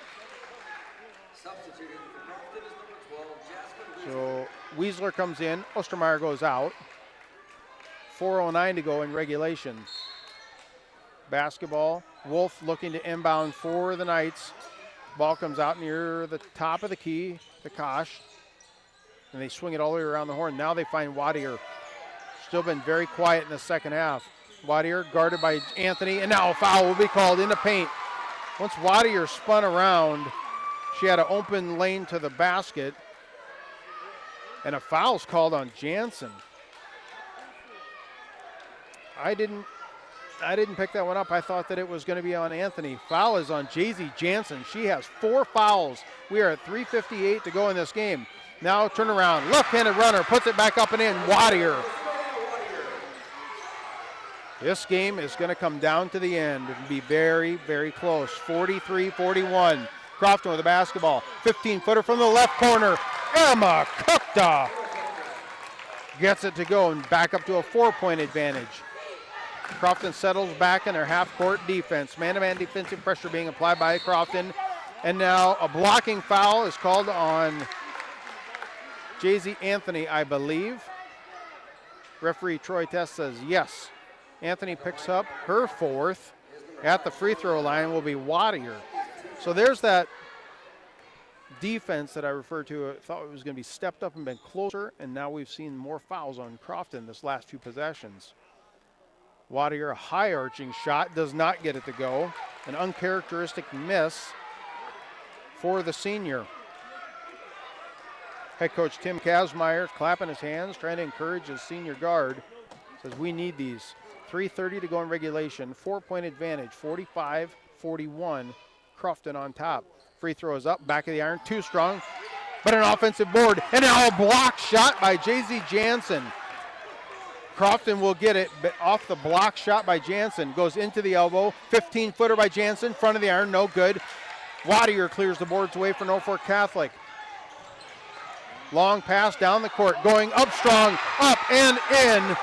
So Weisler comes in, Ostermeyer goes out. 4:09 to go in regulation. Basketball, Wolf looking to inbound for the Knights. Ball comes out near the top of the key to Kosh. And they swing it all the way around the horn. Now they find Wadier. Still been very quiet in the second half. Wadier guarded by Anthony, and now a foul will be called in the paint. Once Wadier spun around, she had an open lane to the basket. And a foul's called on Jansen. I didn't pick that one up. I thought that it was going to be on Anthony. Foul is on Jaycee Jansen. She has 4 fouls. We are at 3:58 to go in this game. Now turn around, left-handed runner, puts it back up and in, Wadier. This game is going to come down to the end and be very, very close. 43-41. Crofton with the basketball. 15-footer from the left corner. Emma Kukta gets it to go and back up to a 4-point advantage. Crofton settles back in their half-court defense. Man-to-man defensive pressure being applied by Crofton. And now a blocking foul is called on Jaycee Anthony, I believe. Referee Troy Test says yes. Anthony picks up her 4th. At the free throw line will be Wadier. So there's that defense that I referred to. I thought it was going to be stepped up and been closer, and now we've seen more fouls on Crofton this last few possessions. Wadier, a high arching shot, does not get it to go. An uncharacteristic miss for the senior. Head coach Tim Kazmaier clapping his hands, trying to encourage his senior guard. Says we need these. 3:30 to go in regulation. 4-point advantage, 45-41. Crofton on top. Free throw is up, back of the iron, too strong, but an offensive board. And now a block shot by Jaycee Jansen. Crofton will get it, but off the block shot by Jansen. Goes into the elbow, 15-footer by Jansen, front of the iron, no good. Wadier clears the boards away for Norfolk Catholic. Long pass down the court, going up strong, up and in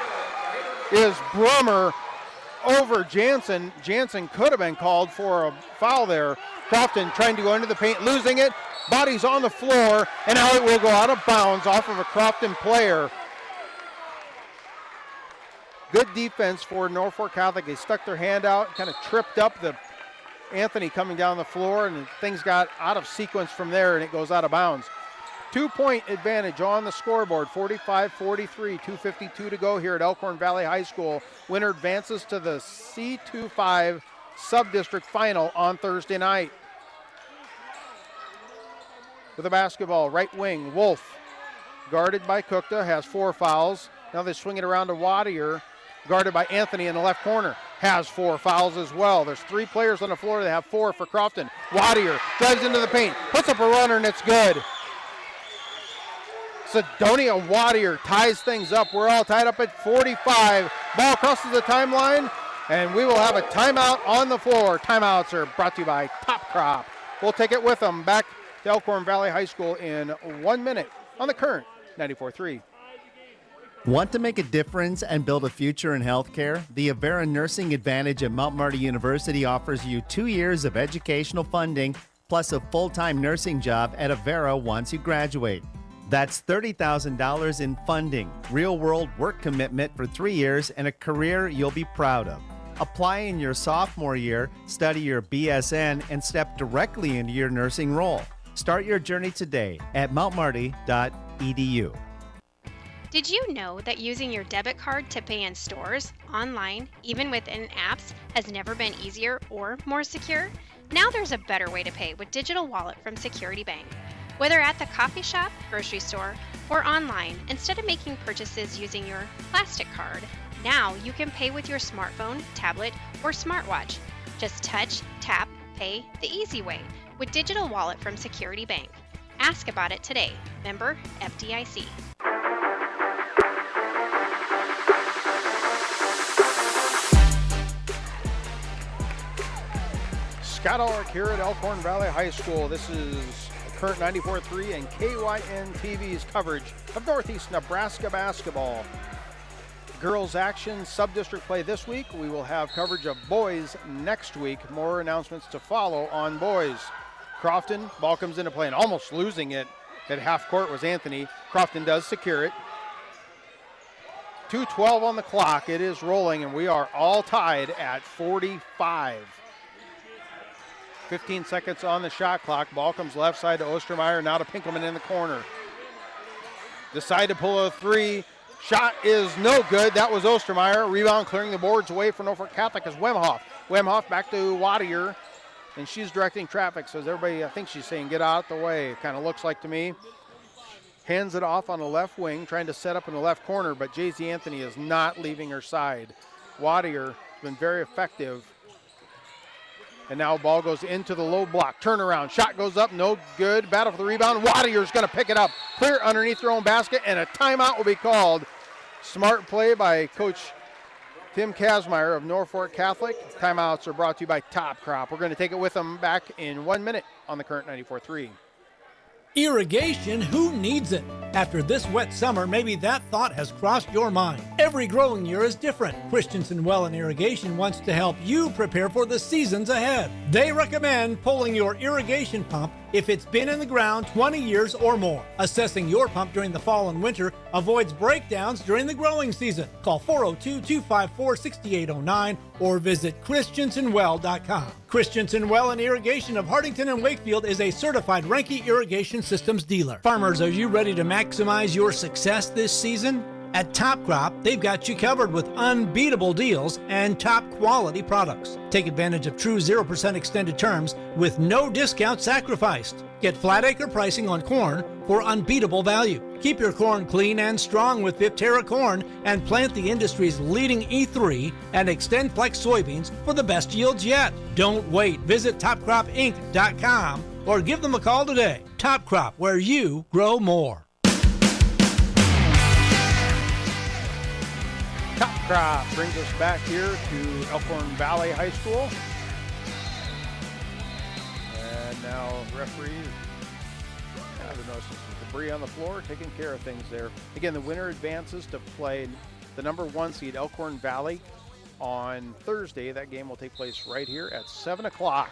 is Brummer over Jansen. Jansen could have been called for a foul there. Crofton trying to go into the paint, losing it. Body's on the floor, and now it will go out of bounds off of a Crofton player. Good defense for Norfolk Catholic. They stuck their hand out, kind of tripped up the Anthony coming down the floor, and things got out of sequence from there, and it goes out of bounds. 2-point advantage on the scoreboard, 45-43, 2:52 to go here at Elkhorn Valley High School. Winner advances to the C2-5 Subdistrict Final on Thursday night. With the basketball, right wing, Wolf, guarded by Kukta, has 4 fouls. Now they swing it around to Wadier, guarded by Anthony in the left corner, has 4 fouls as well. There's 3 players on the floor that have 4 for Crofton. Wadier drives into the paint, puts up a runner, and it's good. Sidonia Wadier ties things up. We're all tied up at 45. Ball crosses the timeline, and we will have a timeout on the floor. Timeouts are brought to you by Top Crop. We'll take it with them back to Elkhorn Valley High School in 1 minute on the current 94.3. Want to make a difference and build a future in healthcare? The Avera Nursing Advantage at Mount Marty University offers you 2 years of educational funding plus a full-time nursing job at Avera once you graduate. That's $30,000 in funding, real-world work commitment for 3 years, and a career you'll be proud of. Apply in your sophomore year, study your BSN, and step directly into your nursing role. Start your journey today at mountmarty.edu. Did you know that using your debit card to pay in stores, online, even within apps, has never been easier or more secure? Now there's a better way to pay with Digital Wallet from Security Bank. Whether at the coffee shop, grocery store, or online, instead of making purchases using your plastic card, now you can pay with your smartphone, tablet, or smartwatch. Just touch, tap, pay the easy way with Digital Wallet from Security Bank. Ask about it today. Member FDIC. Scott Ulrich here at Elkhorn Valley High School. This is current 94.3 and KYN TV's coverage of Northeast Nebraska basketball. girls action, Subdistrict play this week. We will have coverage of boys next week. More announcements to follow on boys. Crofton, ball comes into play and almost losing it at half court was Anthony. Crofton does secure it. 2:12 on the clock. It is rolling, and we are all tied at 45. 15 seconds on the shot clock. Ball comes left side to Ostermeyer, now to Pinkelman in the corner. Decide to pull a three. Shot is no good. That was Ostermeyer. Rebound clearing the boards away for Norfolk Catholic is Wemhoff. Wemhoff back to Wattier, and she's directing traffic. So everybody, I think she's saying, get out the way. It kind of looks like to me. Hands it off on the left wing, trying to set up in the left corner, but Jaycee Anthony is not leaving her side. Wattier has been very effective. And now ball goes into the low block. Turnaround. Shot goes up. No good. Battle for the rebound. Wattier's going to pick it up. Clear underneath their own basket, and a timeout will be called. Smart play by Coach Tim Kazmaier of Norfolk Catholic. Timeouts are brought to you by Top Crop. We're going to take it with them back in 1 minute on the current 94.3. Irrigation, who needs it? After this wet summer, maybe that thought has crossed your mind. Every growing year is different. Christensen Well and Irrigation wants to help you prepare for the seasons ahead. They recommend pulling your irrigation pump if it's been in the ground 20 years or more. Assessing your pump during the fall and winter avoids breakdowns during the growing season. Call 402-254-6809 or visit christensenwell.com. Christensen Well and Irrigation of Hartington and Wakefield is a certified Renke Irrigation Systems dealer. Farmers, are you ready to maximize your success this season? At Top Crop, they've got you covered with unbeatable deals and top quality products. Take advantage of true 0% extended terms with no discount sacrificed. Get flat acre pricing on corn for unbeatable value. Keep your corn clean and strong with Viptera corn and plant the industry's leading E3 and Extend Flex soybeans for the best yields yet. Don't wait. Visit topcropinc.com or give them a call today. Top Crop, where you grow more. Top Crop brings us back here to Elkhorn Valley High School. And now referees have noticed some debris on the floor, taking care of things there. Again, the winner advances to play the number 1 seed Elkhorn Valley on Thursday. That game will take place right here at 7 o'clock.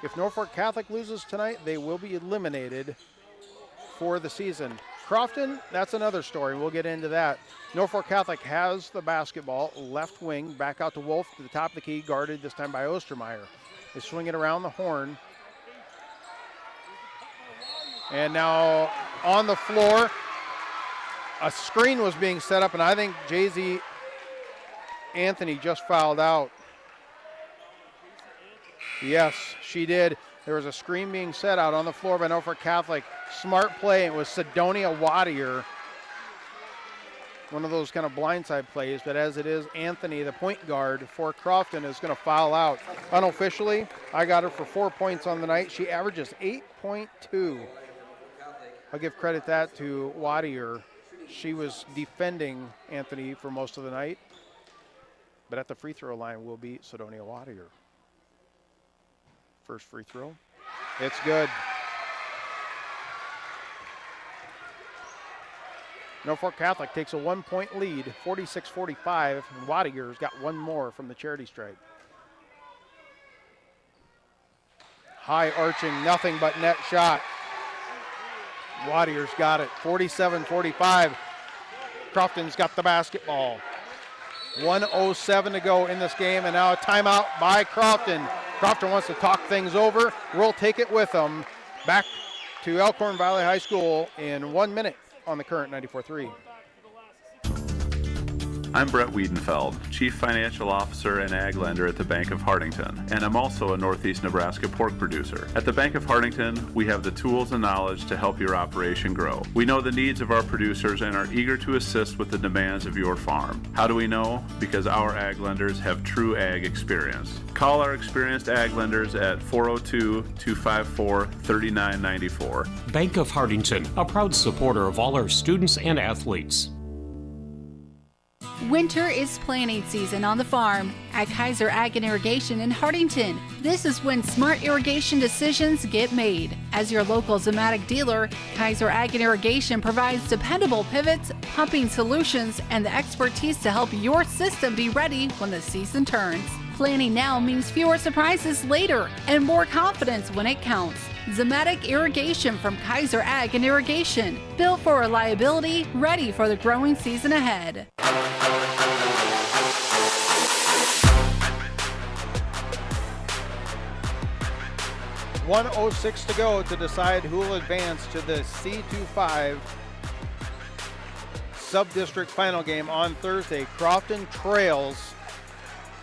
If Norfolk Catholic loses tonight, they will be eliminated for the season. Crofton, that's another story. We'll get into that. Norfolk Catholic has the basketball, left wing, back out to Wolf to the top of the key, guarded this time by Ostermeyer. They swing it around the horn. And now on the floor, a screen was being set up, and I think Jaycee Anthony just fouled out. Yes, she did. There was a screen being set out on the floor by Norfolk Catholic. Smart play. It was Sidonia Wattier. One of those kind of blindside plays, but as it is, Anthony, the point guard for Crofton, is going to foul out. Unofficially, I got her for 4 points on the night. She averages 8.2. I'll give credit that to Wattier. She was defending Anthony for most of the night, but at the free throw line will be Sidonia Wattier. First free throw. It's good. Norfolk Catholic takes a 1-point lead, 46-45, and Wattier's got one more from the charity stripe. High arching, nothing but net shot. Wattier's got it, 47-45. Crofton's got the basketball. 1:07 to go in this game, and now a timeout by Crofton. Crofton wants to talk things over. We'll take it with them back to Elkhorn Valley High School in 1 minute on the current 94.3. I'm Brett Wiedenfeld, Chief Financial Officer and Ag Lender at the Bank of Hartington, and I'm also a Northeast Nebraska pork producer. At the Bank of Hartington, we have the tools and knowledge to help your operation grow. We know the needs of our producers and are eager to assist with the demands of your farm. How do we know? Because our Ag Lenders have true Ag experience. Call our experienced Ag Lenders at 402-254-3994. Bank of Hartington, a proud supporter of all our students and athletes. Winter is planting season on the farm at Kaiser Ag and Irrigation in Hartington. This is when smart irrigation decisions get made. As your local Zematic dealer, Kaiser Ag and Irrigation provides dependable pivots, pumping solutions, and the expertise to help your system be ready when the season turns. Planning now means fewer surprises later and more confidence when it counts. Zematic Irrigation from Kaiser Ag and Irrigation. Built for reliability, ready for the growing season ahead. .106 to go to decide who will advance to the C2-5 Subdistrict final game on Thursday. Crofton trails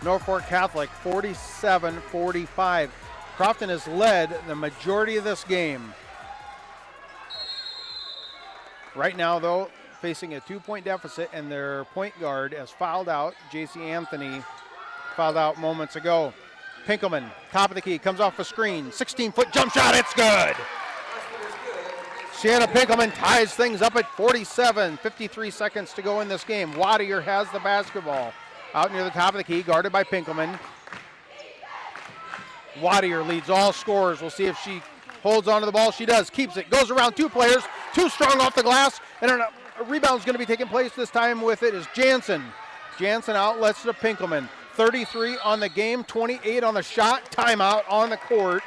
Norfolk Catholic 47-45. Crofton has led the majority of this game. Right now, though, facing a 2-point deficit, and their point guard has fouled out. J.C. Anthony fouled out moments ago. Pinkelman, top of the key, comes off a screen. 16-foot jump shot, it's good. Sienna Pinkelman ties things up at 47. 53 seconds to go in this game. Wadier has the basketball. Out near the top of the key, guarded by Pinkelman. Wadier leads all scorers. We'll see if she holds onto the ball. She does, keeps it, goes around two players, too strong off the glass, and a rebound is going to be taking place this time with it is Jansen. Jansen outlets to Pinkelman. 33 on the game, 28 on the shot. Timeout on the court.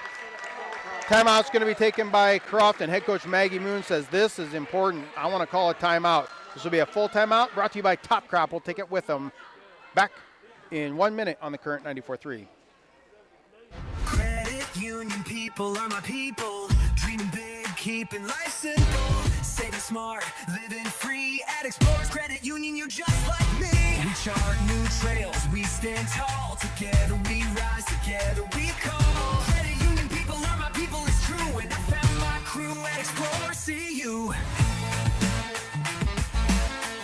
Timeout's going to be taken by Crofton. Head coach Maggie Moon says this is important. I want to call a timeout. This will be a full timeout brought to you by Top Crop. We'll take it with them. Back in 1 minute on the current 94.3. Credit union people are my people. Dreaming big, keeping life simple. Saving smart, living free. At Explorers Credit Union, you're just like me. We chart new trails, we stand tall. Together we rise, together we call. Credit union people are my people, it's true. And I found my crew at Explorers CU.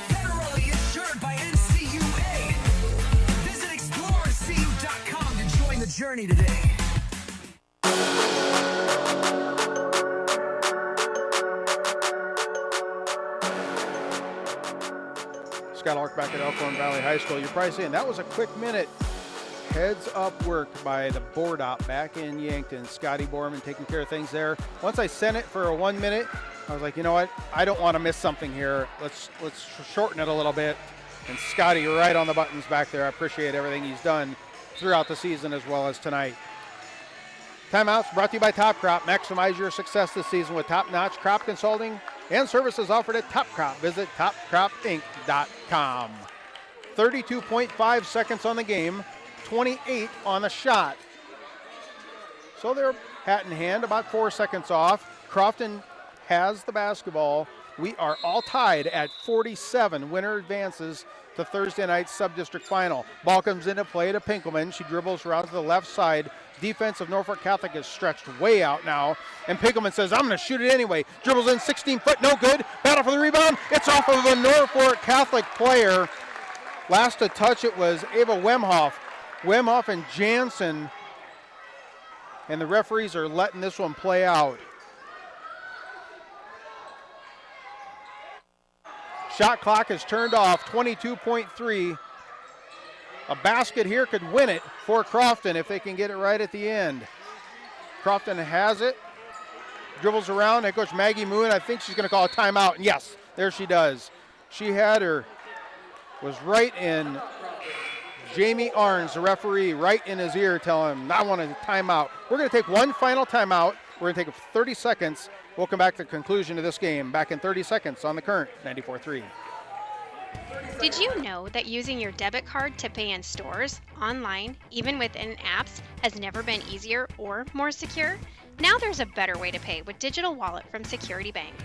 Federally insured by NCUA. Visit explorerscu.com to join the journey today. Scott Ulrich back at Elkhorn Valley High School. You're probably saying that was a quick minute. Heads up work by the board op back in Yankton. Scotty Borman taking care of things there. Once I sent it for a 1 minute, I was like, you know what? I don't want to miss something here. Let's shorten it a little bit. And Scotty, you're right on the buttons back there. I appreciate everything he's done throughout the season as well as tonight. Timeouts brought to you by Top Crop. Maximize your success this season with top-notch crop consulting and services offered at Top Crop. Visit topcropinc.com. 32.5 seconds on the game, 28 on the shot. So they're hat in hand, about 4 seconds off. Crofton has the basketball. We are all tied at 47. Winner advances to Thursday night's Sub-District final. Ball comes into play to Pinkelman. She dribbles around to the left side. Defense of Norfolk Catholic is stretched way out now. And Pinkelman says, I'm going to shoot it anyway. Dribbles in 16-foot, no good. Battle for the rebound. It's off of a Norfolk Catholic player. Last to touch it was Ava Wemhoff. Wemhoff and Jansen. And the referees are letting this one play out. Shot clock is turned off, 22.3. A basket here could win it for Crofton if they can get it right at the end. Crofton has it, dribbles around. Head coach Maggie Moon, I think she's going to call a timeout. And yes, there she does. She had her, was right in Jamie Arns, the referee, right in his ear telling him, I want a timeout. We're going to take one final timeout. We're going to take 30 seconds. We'll come back to the conclusion of this game back in 30 seconds on the current 94.3. Did you know that using your debit card to pay in stores, online, even within apps, has never been easier or more secure? Now there's a better way to pay with Digital Wallet from Security Bank.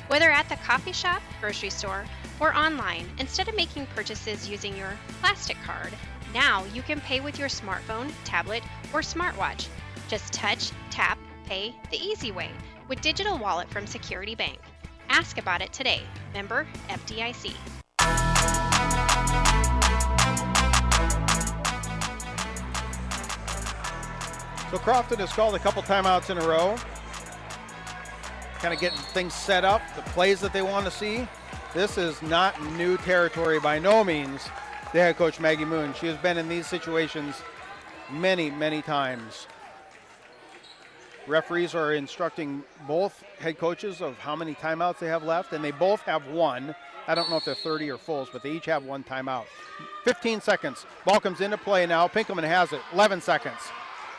Whether at the coffee shop, grocery store, or online, instead of making purchases using your plastic card, now you can pay with your smartphone, tablet, or smartwatch. Just touch, tap, pay the easy way with Digital Wallet from Security Bank. Ask about it today. Member FDIC. So Crofton has called a couple timeouts in a row. Kind of getting things set up, the plays that they want to see. This is not new territory by no means. the head coach, Maggie Moon. She has been in these situations many, many times. Referees are instructing both head coaches of how many timeouts they have left, and they both have one. I don't know if they're 30 or fulls, but they each have one timeout. 15 seconds. Ball comes into play now. Pinkelman has it. 11 seconds.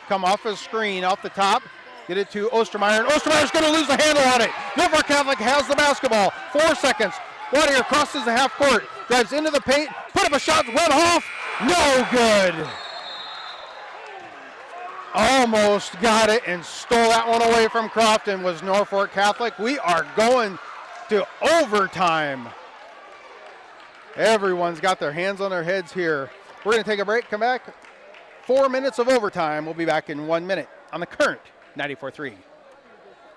Come off a screen, off the top. Get it to Ostermeyer, and Ostermeyer's going to lose the handle on it. Norfolk Catholic has the basketball. 4 seconds. Wadier crosses the half court, drives into the paint, put up a shot, went off. No good. Almost got it and stole that one away from Crofton was Norfolk Catholic. We are going to overtime. Everyone's got their hands on their heads here. We're going to take a break, come back. 4 minutes of overtime. We'll be back in 1 minute on the Current 94.3.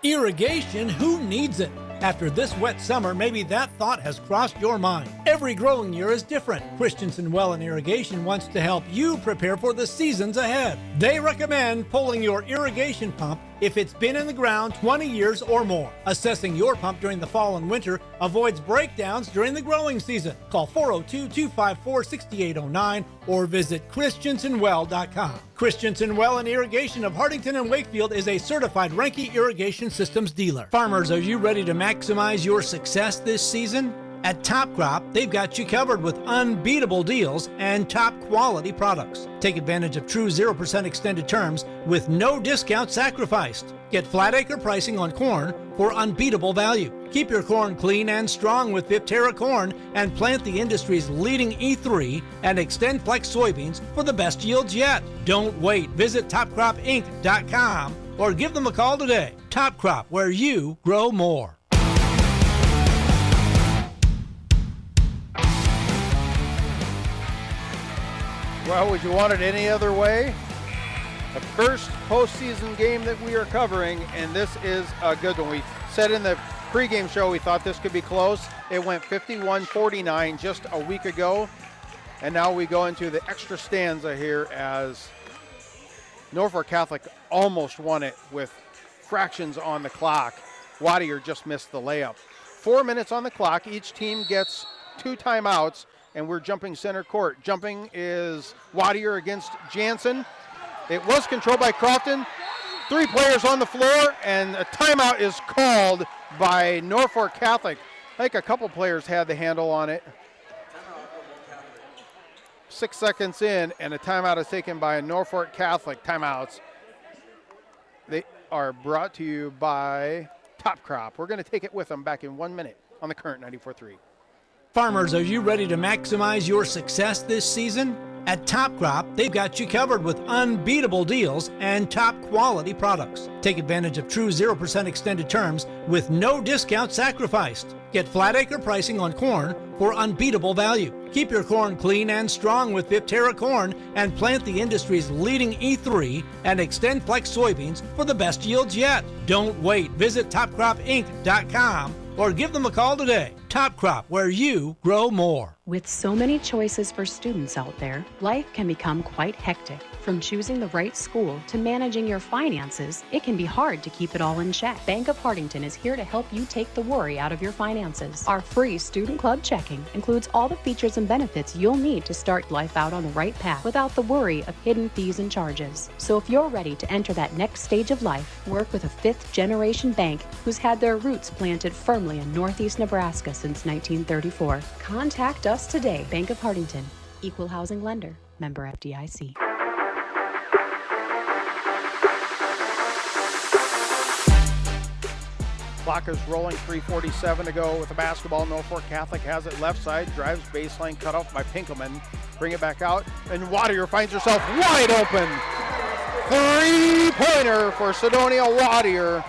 Irrigation, who needs it? After this wet summer, maybe that thought has crossed your mind. Every growing year is different. Christensen Well and Irrigation wants to help you prepare for the seasons ahead. They recommend pulling your irrigation pump if it's been in the ground 20 years or more. Assessing your pump during the fall and winter avoids breakdowns during the growing season. Call 402-254-6809 or visit christensenwell.com. Christensen Well and Irrigation of Hartington and Wakefield is a certified Renke Irrigation Systems dealer. Farmers, are you ready to maximize your success this season? At Top Crop, they've got you covered with unbeatable deals and top quality products. Take advantage of true 0% extended terms with no discount sacrificed. Get flat acre pricing on corn for unbeatable value. Keep your corn clean and strong with Viptera corn and plant the industry's leading E3 and Extend Flex soybeans for the best yields yet. Don't wait. Visit topcropinc.com or give them a call today. Top Crop, where you grow more. Well, would you want it any other way? The first postseason game that we are covering, and this is a good one. We said in the pregame show we thought this could be close. It went 51-49 just a week ago, and now we go into the extra stanza here as Norfolk Catholic almost won it with fractions on the clock. Wadier just missed the layup. 4 minutes on the clock. Each team gets 2 timeouts. And we're jumping center court. Jumping is Wadier against Jansen. It was controlled by Crofton. 3 players on the floor, and a timeout is called by Norfolk Catholic. I think a couple players had the handle on it. 6 seconds in, and a timeout is taken by Norfolk Catholic. Timeouts. They are brought to you by Top Crop. We're going to take it with them back in 1 minute on the Current 94.3. Farmers, are you ready to maximize your success this season? At Top Crop, they've got you covered with unbeatable deals and top quality products. Take advantage of true 0% extended terms with no discount sacrificed. Get flat acre pricing on corn for unbeatable value. Keep your corn clean and strong with Viptera corn and plant the industry's leading E3 and Extend Flex soybeans for the best yields yet. Don't wait. Visit topcropinc.com or give them a call today. Top Crop, where you grow more. With so many choices for students out there, life can become quite hectic. From choosing the right school to managing your finances, it can be hard to keep it all in check. Bank of Hartington is here to help you take the worry out of your finances. Our free Student Club checking includes all the features and benefits you'll need to start life out on the right path without the worry of hidden fees and charges. So if you're ready to enter that next stage of life, work with a 5th-generation bank who's had their roots planted firmly in Northeast Nebraska since 1934. Contact us today. Bank of Hartington, Equal Housing Lender, member FDIC. Clock is rolling, 3:47 to go with the basketball. Norfolk Catholic has it left side, drives baseline, cut off by Pinkelman. Bring it back out, and Wadier finds herself wide open. 3-pointer for Sidonia Wadier.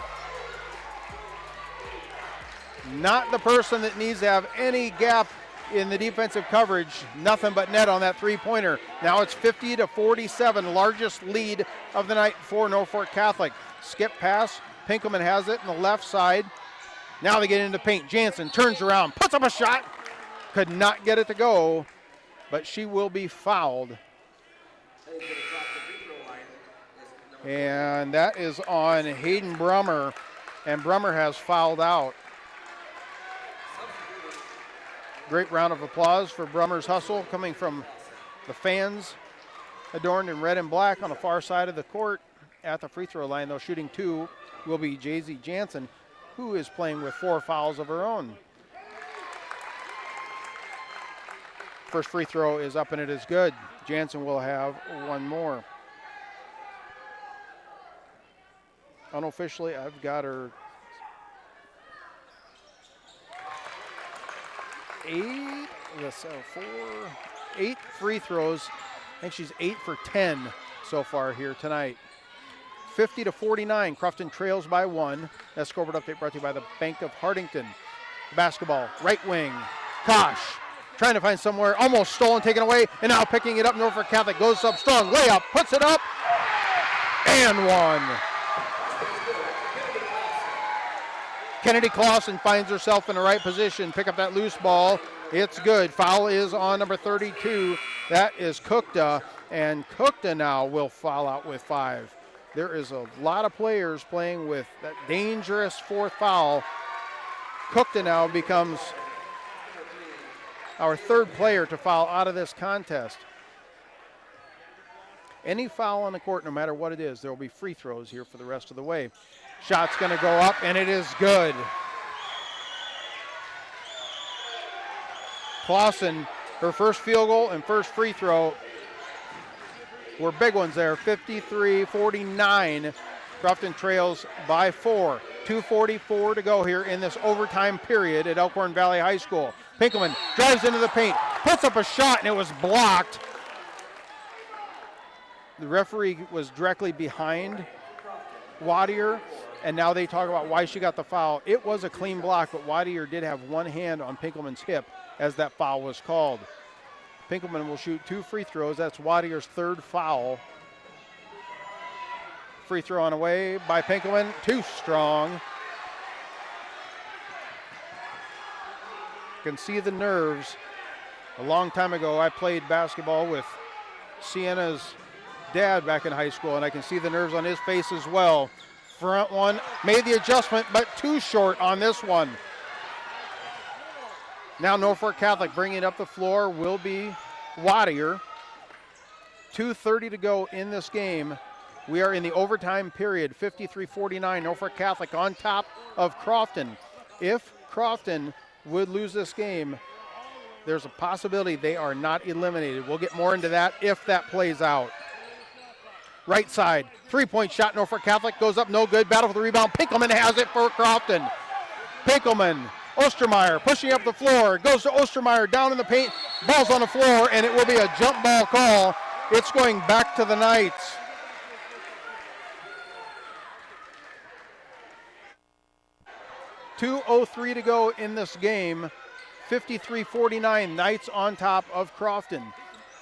Not the person that needs to have any gap in the defensive coverage. Nothing but net on that 3-pointer. Now it's 50-47, largest lead of the night for Norfolk Catholic. Skip pass. Pinkelman has it on the left side. Now they get into paint. Jansen turns around, puts up a shot. Could not get it to go, but she will be fouled. And that is on Hayden Brummer, and Brummer has fouled out. Great round of applause for Brummer's hustle coming from the fans adorned in red and black on the far side of the court at the free throw line. Though shooting 2 will be Jay-Z Jansen, who is playing with 4 fouls of her own. First free throw is up and it is good. Jansen will have 1 more. Unofficially, I've got her 8 free throws. I think she's 8 for 10 so far here tonight. 50-49, Crofton trails by 1. That scoreboard update brought to you by the Bank of Hardington. Basketball, right wing, Kosh trying to find somewhere, almost stolen, taken away, and now picking it up. Norfolk Catholic goes up strong, layup, puts it up, and 1. Kennedy Clausen finds herself in the right position, pick up that loose ball. It's good. Foul is on number 32. That is Kukta, and Kukta now will foul out with 5. There is a lot of players playing with that dangerous 4th foul. Kukta now becomes our 3rd player to foul out of this contest. Any foul on the court, no matter what it is, there will be free throws here for the rest of the way. Shot's going to go up, and it is good. Clausen, her first field goal and first free throw were big ones there. 53-49. Crofton trails by 4. 2:44 to go here in this overtime period at Elkhorn Valley High School. Pinkelman drives into the paint, puts up a shot, and it was blocked. The referee was directly behind Wadier, and now they talk about why she got the foul. It was a clean block, but Wadier did have one hand on Pinkelman's hip as that foul was called. Pinkelman will shoot 2 free throws. That's Wadier's 3rd foul. Free throw on the way by Pinkelman, too strong. You can see the nerves. A long time ago, I played basketball with Sienna's dad back in high school, and I can see the nerves on his face as well. Front one, made the adjustment, but too short on this one. Now Norfolk Catholic bringing it up the floor will be Wadier. 2:30 to go in this game. We are in the overtime period, 53-49, Norfolk Catholic on top of Crofton. If Crofton would lose this game, there's a possibility they are not eliminated. We'll get more into that if that plays out. Right side, 3-point shot, Norfolk Catholic goes up, no good, battle for the rebound. Pinkelman has it for Crofton. Pinkelman, Ostermeyer pushing up the floor, goes to Ostermeyer, down in the paint, ball's on the floor, and it will be a jump ball call. It's going back to the Knights. .203 to go in this game. 53-49, Knights on top of Crofton.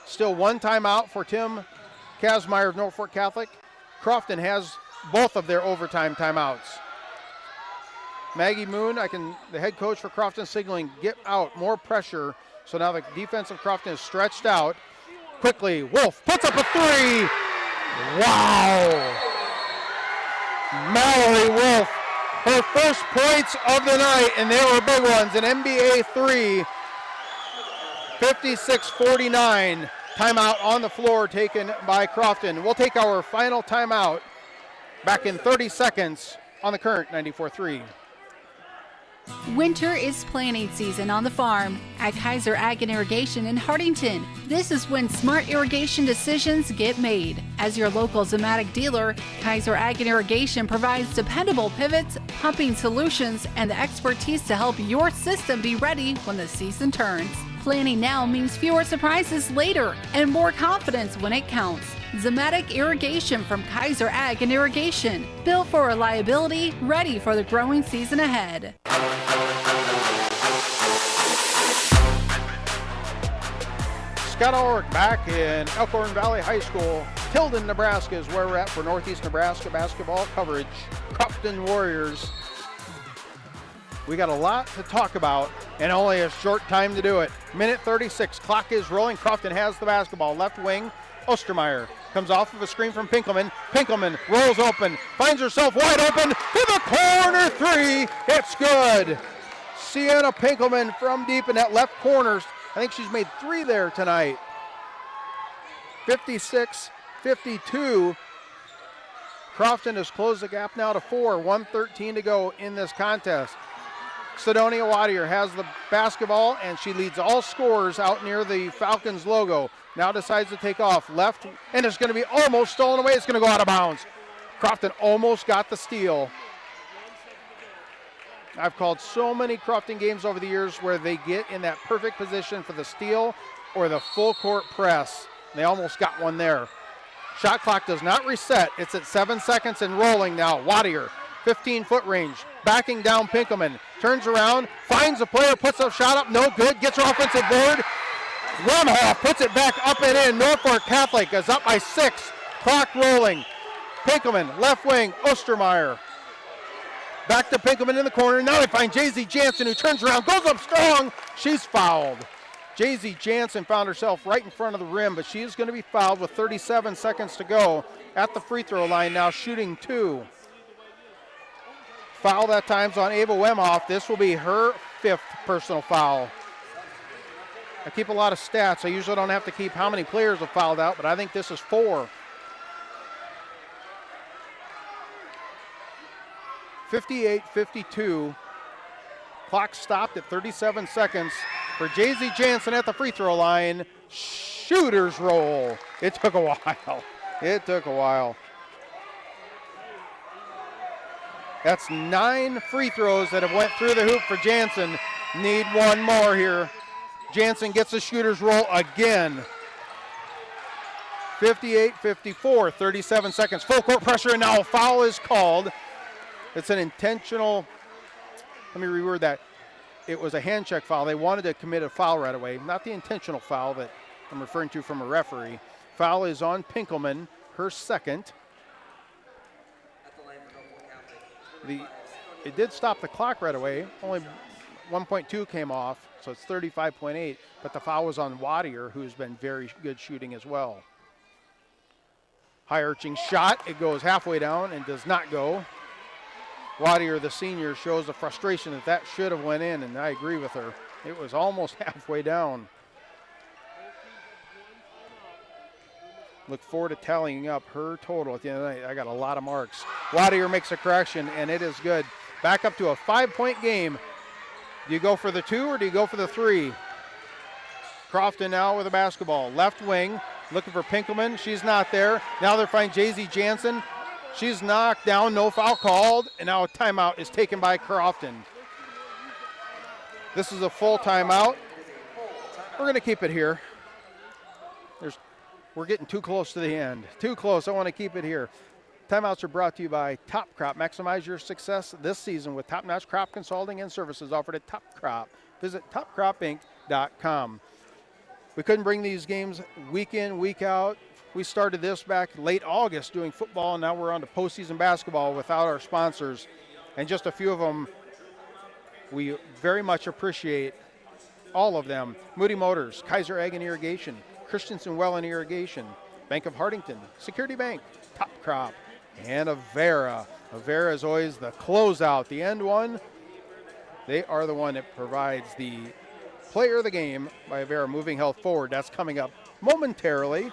Still one timeout for Tim Kazmaier of Norfolk Catholic. Crofton has both of their overtime timeouts. Maggie Moon, the head coach for Crofton, signaling get out, more pressure. So now the defense of Crofton is stretched out. Quickly, Wolf puts up a 3. Wow. Mallory Wolf, her first points of the night, and they were big ones. An NBA 3, 56-49. Timeout on the floor taken by Crofton. We'll take our final timeout back in 30 seconds on the current 94.3. Winter is planting season on the farm at Kaiser Ag and Irrigation in Hardington. This is when smart irrigation decisions get made. As your local Zematic dealer, Kaiser Ag and Irrigation provides dependable pivots, pumping solutions, and the expertise to help your system be ready when the season turns. Planning now means fewer surprises later and more confidence when it counts. Zematic Irrigation from Kaiser Ag and Irrigation. Built for reliability, ready for the growing season ahead. Scott Ulrich back in Elkhorn Valley High School. Tilden, Nebraska is where we're at for Northeast Nebraska basketball coverage. Crofton Warriors. We got a lot to talk about and only a short time to do it. Minute 36, clock is rolling. Crofton has the basketball. Left wing, Ostermeyer comes off of a screen from Pinkelman. Pinkelman rolls open, finds herself wide open to the corner 3. It's good. Sienna Pinkelman from deep in that left corner. I think she's made 3 there tonight. 56-52. Crofton has closed the gap now to 4. 1:13 to go in this contest. Sidonia Wadier has the basketball, and she leads all scorers out near the Falcons logo. Now decides to take off left, and it's going to be almost stolen away. It's going to go out of bounds. Crofton almost got the steal. I've called so many Crofton games over the years where they get in that perfect position for the steal or the full court press. They almost got one there. Shot clock does not reset. It's at 7 seconds and rolling now. Wadier, 15-foot range, backing down Pinkelman. Turns around, finds a player, puts a shot up, no good, gets her offensive board. Rumhoff puts it back up and in. Norfolk Catholic is up by 6. Clock rolling. Pinkelman, left wing, Ostermeyer. Back to Pinkelman in the corner. Now they find Jay-Z Jansen, who turns around, goes up strong. She's fouled. Jay-Z Jansen found herself right in front of the rim, but she is going to be fouled with 37 seconds to go at the free throw line now, shooting 2. Foul that time's on Ava Wemhoff. This will be her 5th personal foul. I keep a lot of stats. I usually don't have to keep how many players have fouled out, but I think this is 4. 58-52. Clock stopped at 37 seconds for Jay-Z Jansen at the free throw line. Shooter's roll. It took a while. It took a while. That's 9 free throws that have went through the hoop for Jansen. Need one more here. Jansen gets the shooter's roll again. 58-54, 37 seconds. Full court pressure, and now a foul is called. It's an intentional, let me reword that. It was a hand check foul. They wanted to commit a foul right away, not the intentional foul that I'm referring to from a referee. Foul is on Pinkelman, her 2nd. It did stop the clock right away. Only 1.2 came off, so it's 35.8, but the foul was on Wadier, who's been very good shooting as well. High arching shot. It goes halfway down and does not go. Wadier, the senior, shows the frustration that should have went in, and I agree with her. It was almost halfway down. Look forward to tallying up her total at the end of the night. I got a lot of marks. Wadier makes a correction, and it is good. Back up to a 5-point game. Do you go for the 2 or do you go for the 3? Crofton now with the basketball. Left wing, looking for Pinkelman. She's not there. Now they're finding Jay-Z Jansen. She's knocked down, no foul called, and now a timeout is taken by Crofton. This is a full timeout. We're going to keep it here. We're getting too close to the end. Too close. I want to keep it here. Timeouts are brought to you by Top Crop. Maximize your success this season with top-notch crop consulting and services offered at Top Crop. Visit topcropinc.com. We couldn't bring these games week in, week out. We started this back late August doing football, and now we're on to postseason basketball without our sponsors. And just a few of them, we very much appreciate all of them. Moody Motors, Kaiser Ag and Irrigation, Christensen Well and Irrigation, Bank of Hardington, Security Bank, Top Crop, and Avera. Avera is always the closeout, the end one. They are the one that provides the player of the game by Avera, moving health forward. That's coming up momentarily.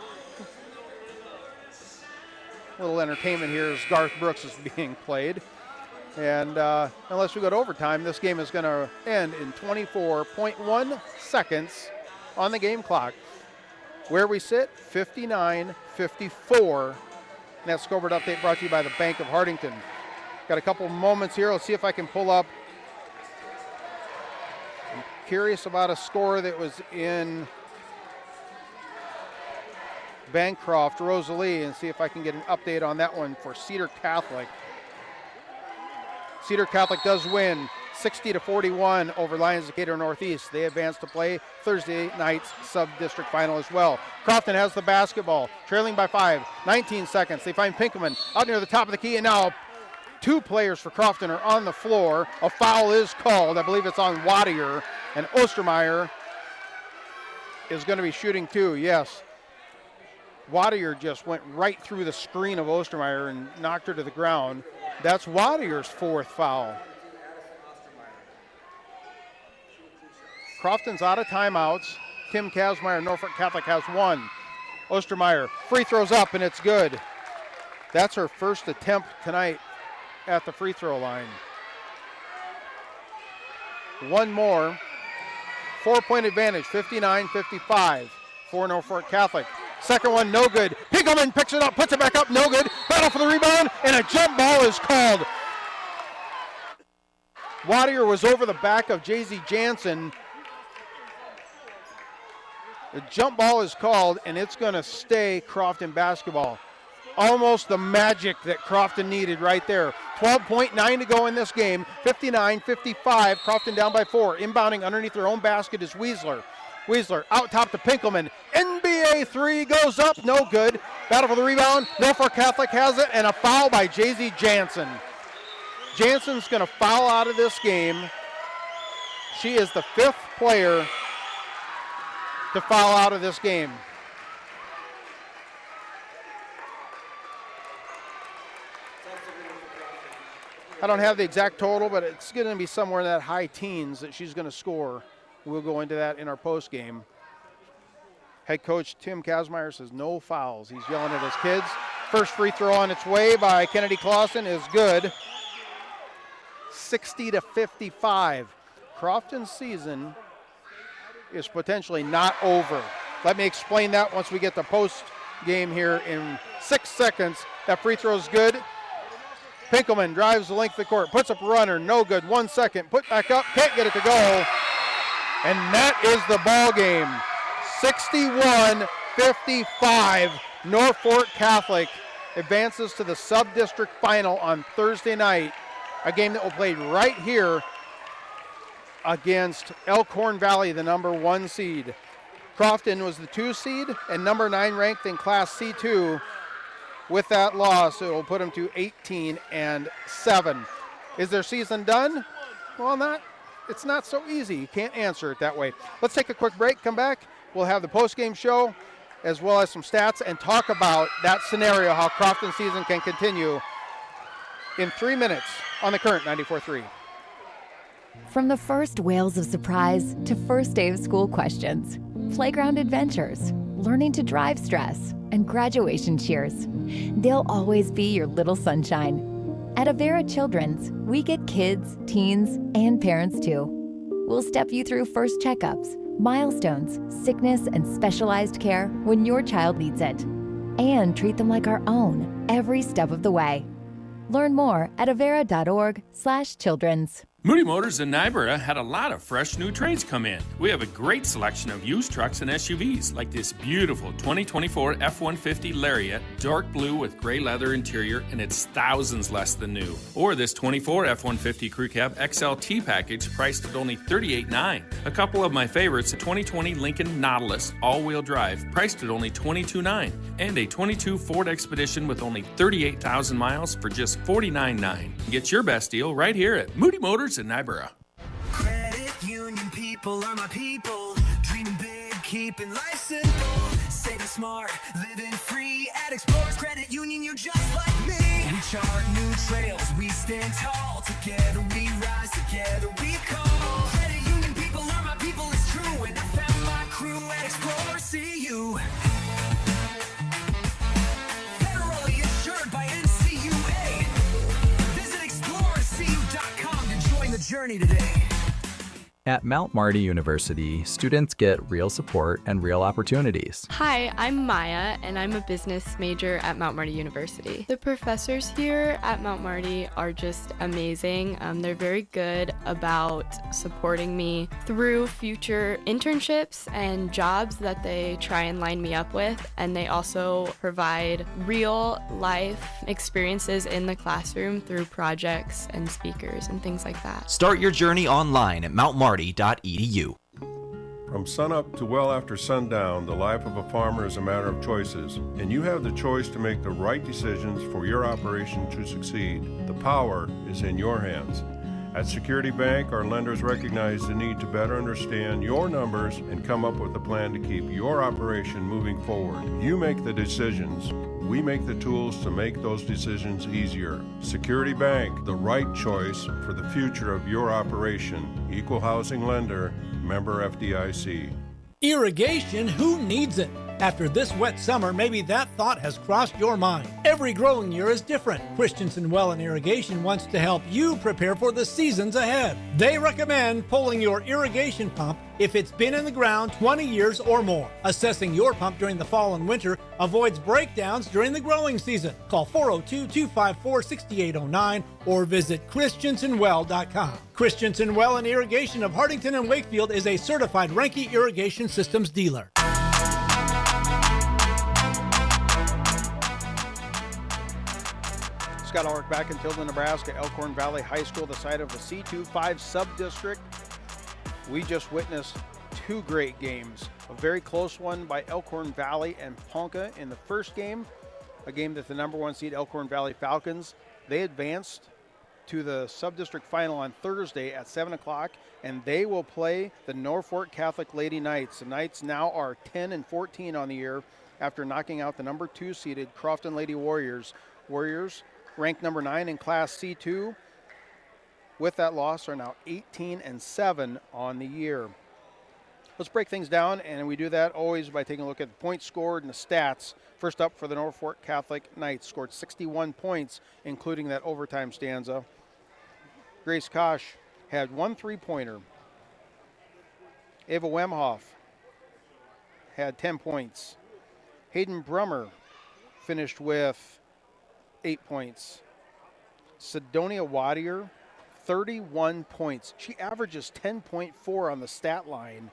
A little entertainment here as Garth Brooks is being played. And unless we go to overtime, this game is going to end in 24.1 seconds on the game clock. Where we sit, 59-54. And that scoreboard update brought to you by the Bank of Hardington. Got a couple moments here. Let's see if I can pull up. I'm curious about a score that was in Bancroft, Rosalie, and see if I can get an update on that one for Cedar Catholic. Cedar Catholic does win 60-41 over Lions Decatur Northeast. They advance to play Thursday night's Subdistrict final as well. Crofton has the basketball, trailing by 5, 19 seconds. They find Pinkelman out near the top of the key, and now 2 players for Crofton are on the floor. A foul is called. I believe it's on Wadier, and Ostermeyer is going to be shooting 2, yes. Wadier just went right through the screen of Ostermeyer and knocked her to the ground. That's Wadier's 4th foul. Crofton's out of timeouts. Tim Kazmaier, Norfolk Catholic, has one. Ostermeyer, free throws up, and it's good. That's her first attempt tonight at the free throw line. One more. 4-point advantage, 59-55 for Norfolk Catholic. Second one, no good. Pinkelman picks it up, puts it back up, no good. Battle for the rebound, and a jump ball is called. Wadier was over the back of Jay-Z Jansen. The jump ball is called, and it's going to stay Crofton basketball. Almost the magic that Crofton needed right there. 12.9 to go in this game. 59-55. Crofton down by 4. Inbounding underneath their own basket is Weisler. Weisler out top to Pinkelman. NBA three goes up, no good. Battle for the rebound. Norfolk Catholic has it, and a foul by Jay-Z Jansen. Jansen's going to foul out of this game. She is the 5th player to foul out of this game. I don't have the exact total, but it's going to be somewhere in that high teens that she's going to score. We'll go into that in our post game. Head coach Tim Kazmaier says no fouls. He's yelling at his kids. First free throw on its way by Kennedy Clausen is good. 60-55. Crofton's season is potentially not over. Let me explain that once we get the post game here in 6 seconds. That free throw is good. Pinkelman drives the length of the court, puts up a runner, no good. 1 second, put back up, can't get it to go. And that is the ball game. 61-55. Norfolk Catholic advances to the Subdistrict final on Thursday night. A game that will play right here against Elkhorn Valley, the number 1 seed. Crofton was the 2 seed and number 9 ranked in Class C2. With that loss, it will put them to 18-7. Is their season done? Well, it's not so easy. You can't answer it that way. Let's take a quick break, come back. We'll have the post-game show as well as some stats and talk about that scenario, how Crofton's season can continue in 3 minutes on the Current 94.3. From the first wails of surprise to first day of school questions, playground adventures, learning to drive stress, and graduation cheers, they'll always be your little sunshine. At Avera Children's, we get kids, teens, and parents too. We'll step you through first checkups, milestones, sickness, and specialized care when your child needs it, and treat them like our own every step of the way. Learn more at avera.org/children's. Moody Motors in Nyborough had a lot of fresh new trades come in. We have a great selection of used trucks and SUVs, like this beautiful 2024 F-150 Lariat, dark blue with gray leather interior, and it's thousands less than new. Or this 24 F-150 Crew Cab XLT package, priced at only $38,900. A couple of my favorites, a 2020 Lincoln Nautilus all-wheel drive, priced at only $22,900, and a 22 Ford Expedition with only 38,000 miles for just $49,900. Get your best deal right here at Moody Motors in Nyborough. Credit union people are my people. Dreaming big, keeping life simple. Saving smart, living free. At Explorers Credit Union, you're just like me. We chart new trails, we stand tall. Together we rise, together we call. Credit union people are my people, it's true. And I found my crew at Explorers CU. Federally insured by NCUA. Visit ExplorerCU.com to join the journey today. At Mount Marty University, students get real support and real opportunities. Hi, I'm Maya, and I'm a business major at Mount Marty University. The professors here at Mount Marty are just amazing. They're very good about supporting me through future internships and jobs that they try and line me up with, and they also provide real life experiences in the classroom through projects and speakers and things like that. Start your journey online at mountmarty.edu. From sunup to well after sundown, the life of a farmer is a matter of choices, and you have the choice to make the right decisions for your operation to succeed. The power is in your hands. At Security Bank, our lenders recognize the need to better understand your numbers and come up with a plan to keep your operation moving forward. You make the decisions. we make the tools to make those decisions easier. Security Bank, the right choice for the future of your operation. Equal housing lender, member FDIC. Irrigation, who needs it? After this wet summer, maybe that thought has crossed your mind. Every growing year is different. Christensen Well and Irrigation wants to help you prepare for the seasons ahead. They recommend pulling your irrigation pump if it's been in the ground 20 years or more. Assessing your pump during the fall and winter avoids breakdowns during the growing season. Call 402-254-6809 or visit christensenwell.com. Christensen Well and Irrigation of Hartington and Wakefield is a certified Renke Irrigation Systems dealer. Scott Ulrich back in Tilden, Nebraska, Elkhorn Valley High School, the site of the C2-5 Subdistrict. We just witnessed two great games. A very close one by Elkhorn Valley and Ponca in the first game, a game that the number one seed Elkhorn Valley Falcons, they advanced to the Subdistrict final on Thursday at 7 o'clock, and they will play the Norfolk Catholic Lady Knights. The Knights now are 10-14 on the year after knocking out the number 2 seeded Crofton Lady Warriors. Warriors, ranked number 9 in Class C2, with that loss are now 18-7 on the year. Let's break things down, and we do that always by taking a look at the points scored and the stats. First up for the Norfolk Catholic Knights, scored 61 points, including that overtime stanza. Grace Kosh had 1 3-pointer. Ava Wemhoff had 10 points. Hayden Brummer finished with 8 points. Sidonia Wadier, 31 points. She averages 10.4 on the stat line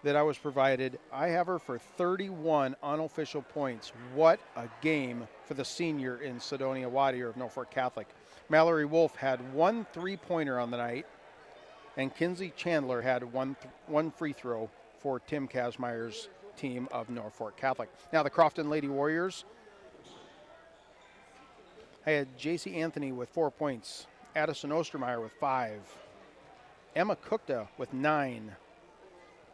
that I was provided. I have her for 31 unofficial points. What a game for the senior in Sidonia Wadier of Norfolk Catholic. Mallory Wolf had 1 3-pointer on the night, and Kinsey Chandler had one free throw for Tim Kazmeyer's team of Norfolk Catholic. Now the Crofton Lady Warriors, I had J.C. Anthony with 4 points, Addison Ostermeyer with 5, Emma Kukta with 9,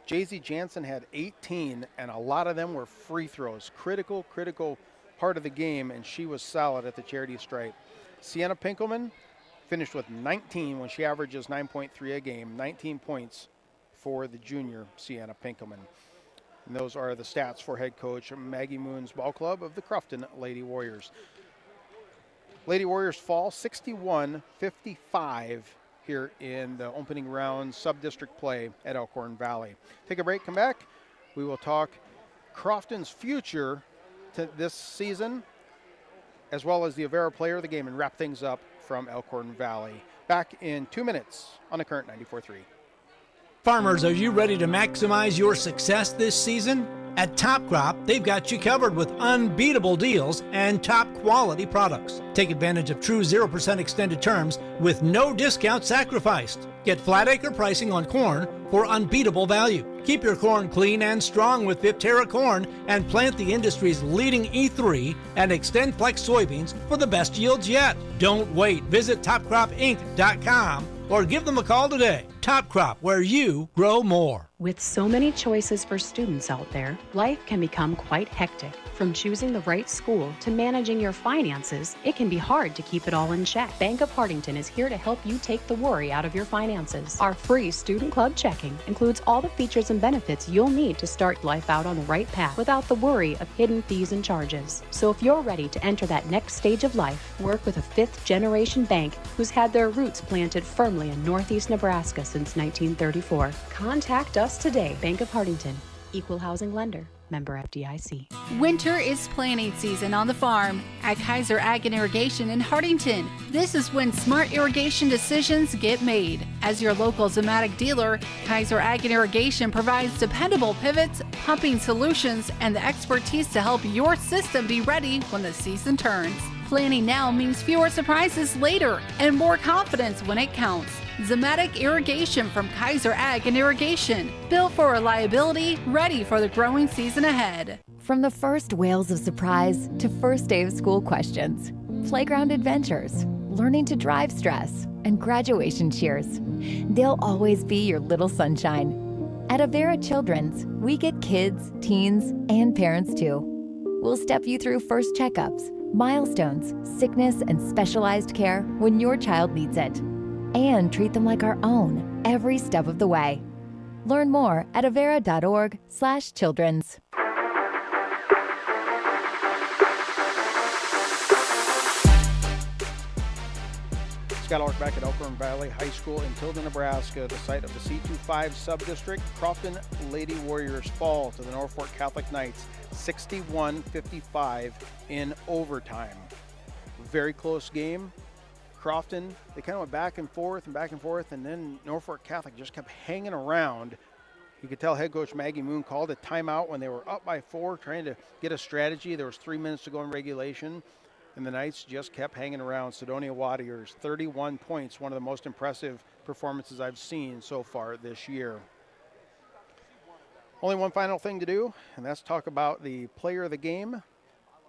Jay-Z Jansen had 18, and a lot of them were free throws. Critical part of the game, and she was solid at the charity stripe. Sienna Pinkelman finished with 19 when she averages 9.3 a game, 19 points for the junior Sienna Pinkelman. And those are the stats for head coach Maggie Moon's ball club of the Crofton Lady Warriors. Lady Warriors fall 61-55 here in the opening round sub-district play at Elkhorn Valley. Take a break, come back. We will talk Crofton's future to this season, as well as the Avera player of the game, and wrap things up from Elkhorn Valley. Back in 2 minutes on the Current 94.3. Farmers, are you ready to maximize your success this season? At Top Crop, they've got you covered with unbeatable deals and top quality products. Take advantage of true 0% extended terms with no discount sacrificed. Get flat acre pricing on corn for unbeatable value. Keep your corn clean and strong with Viptera corn and plant the industry's leading E3 and Extend Flex soybeans for the best yields yet. Don't wait. Visit topcropinc.com or give them a call today. Top Crop, where you grow more. With so many choices for students out there, life can become quite hectic. From choosing the right school to managing your finances, it can be hard to keep it all in check. Bank of Hartington is here to help you take the worry out of your finances. Our free Student Club checking includes all the features and benefits you'll need to start life out on the right path without the worry of hidden fees and charges. So if you're ready to enter that next stage of life, work with a fifth-generation bank who's had their roots planted firmly in Northeast Nebraska since 1934. Contact us today. Bank of Hartington, equal housing lender, member FDIC. Winter is planting season on the farm at Kaiser Ag and Irrigation in Hartington. This is when smart irrigation decisions get made. As your local Zematic dealer, Kaiser Ag and Irrigation provides dependable pivots, pumping solutions, and the expertise to help your system be ready when the season turns. Planning now means fewer surprises later and more confidence when it counts. Zematic Irrigation from Kaiser Ag and Irrigation. Built for reliability, ready for the growing season ahead. From the first wails of surprise to first day of school questions, playground adventures, learning to drive stress, and graduation cheers, they'll always be your little sunshine. At Avera Children's, we get kids, teens, and parents too. We'll step you through first checkups, milestones, sickness, and specialized care when your child needs it. And treat them like our own every step of the way. Learn more at avera.org/children's. Scott Ulrich back at Elkhorn Valley High School in Tilden, Nebraska, the site of the C2-5 Subdistrict. Crofton Lady Warriors fall to the Norfolk Catholic Knights 61-55 in overtime. Very close game. Crofton, they kind of went back and forth, and then Norfolk Catholic just kept hanging around. You could tell head coach Maggie Moon called a timeout when they were up by 4, trying to get a strategy. There was 3 minutes to go in regulation, and the Knights just kept hanging around. Sidonia Warriors, 31 points, one of the most impressive performances I've seen so far this year. Only one final thing to do, and that's talk about the player of the game.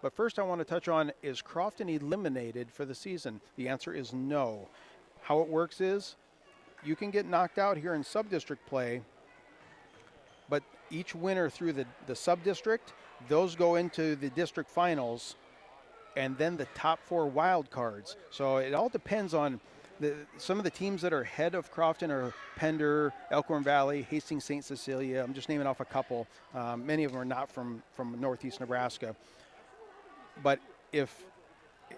But first I want to touch on, is Crofton eliminated for the season? The answer is no. How it works is you can get knocked out here in sub-district play, but each winner through the sub-district, those go into the district finals, and then the top 4 wild cards. So it all depends on some of the teams that are ahead of Crofton are Pender, Elkhorn Valley, Hastings St. Cecilia. I'm just naming off a couple. Many of them are not from northeast Nebraska. But if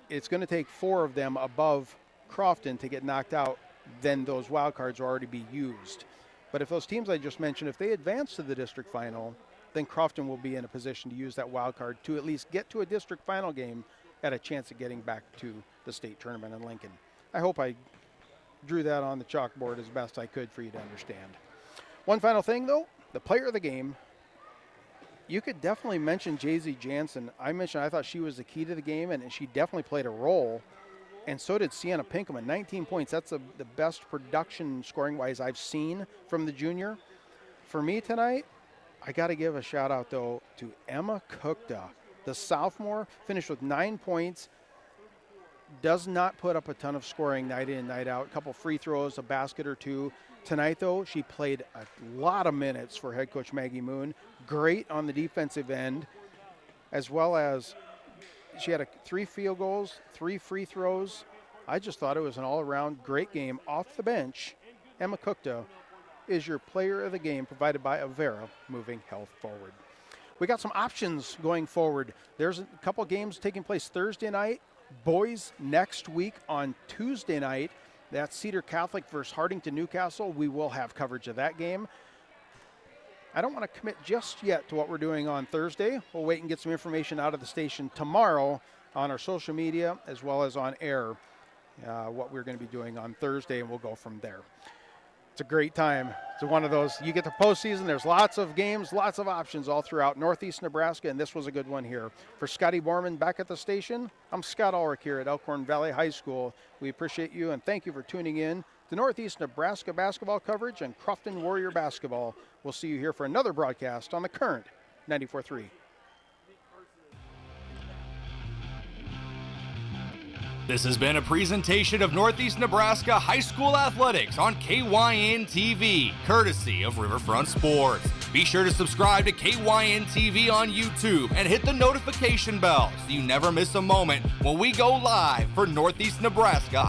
it's going to take 4 of them above Crofton to get knocked out, then those wild cards will already be used. But if those teams I just mentioned, if they advance to the district final, then Crofton will be in a position to use that wild card to at least get to a district final game at a chance of getting back to the state tournament in Lincoln. I hope I drew that on the chalkboard as best I could for you to understand. One final thing, though, the player of the game. You could definitely mention Jay-Z Jansen. I thought she was the key to the game, and she definitely played a role. And so did Sienna Pinkelman, 19 points. That's the best production scoring-wise I've seen from the junior. For me tonight, I got to give a shout-out, though, to Emma Kukta. The sophomore finished with 9 points. Does not put up a ton of scoring night in, night out. A couple free throws, a basket or two. Tonight, though, she played a lot of minutes for head coach Maggie Moon. Great on the defensive end, as well as she had 3 field goals, 3 free throws. I just thought it was an all-around great game off the bench. Emma Kukta is your player of the game, provided by Avera, moving health forward. We got some options going forward. There's a couple games taking place Thursday night. Boys next week on Tuesday night. That's Cedar Catholic versus Hartington Newcastle. We will have coverage of that game. I don't want to commit just yet to what we're doing on Thursday. We'll wait and get some information out of the station tomorrow on our social media as well as on air, what we're going to be doing on Thursday, and we'll go from there. It's a great time. It's one of those, you get the postseason, there's lots of games, lots of options all throughout northeast Nebraska, and this was a good one here. For Scotty Borman back at the station, I'm Scott Ulrich here at Elkhorn Valley High School. We appreciate you and thank you for tuning in to northeast Nebraska basketball coverage and Crofton Warrior basketball. We'll see you here for another broadcast on the current 94.3. This has been a presentation of Northeast Nebraska High School Athletics on KYN TV, courtesy of Riverfront Sports. Be sure to subscribe to KYN TV on YouTube and hit the notification bell so you never miss a moment when we go live for Northeast Nebraska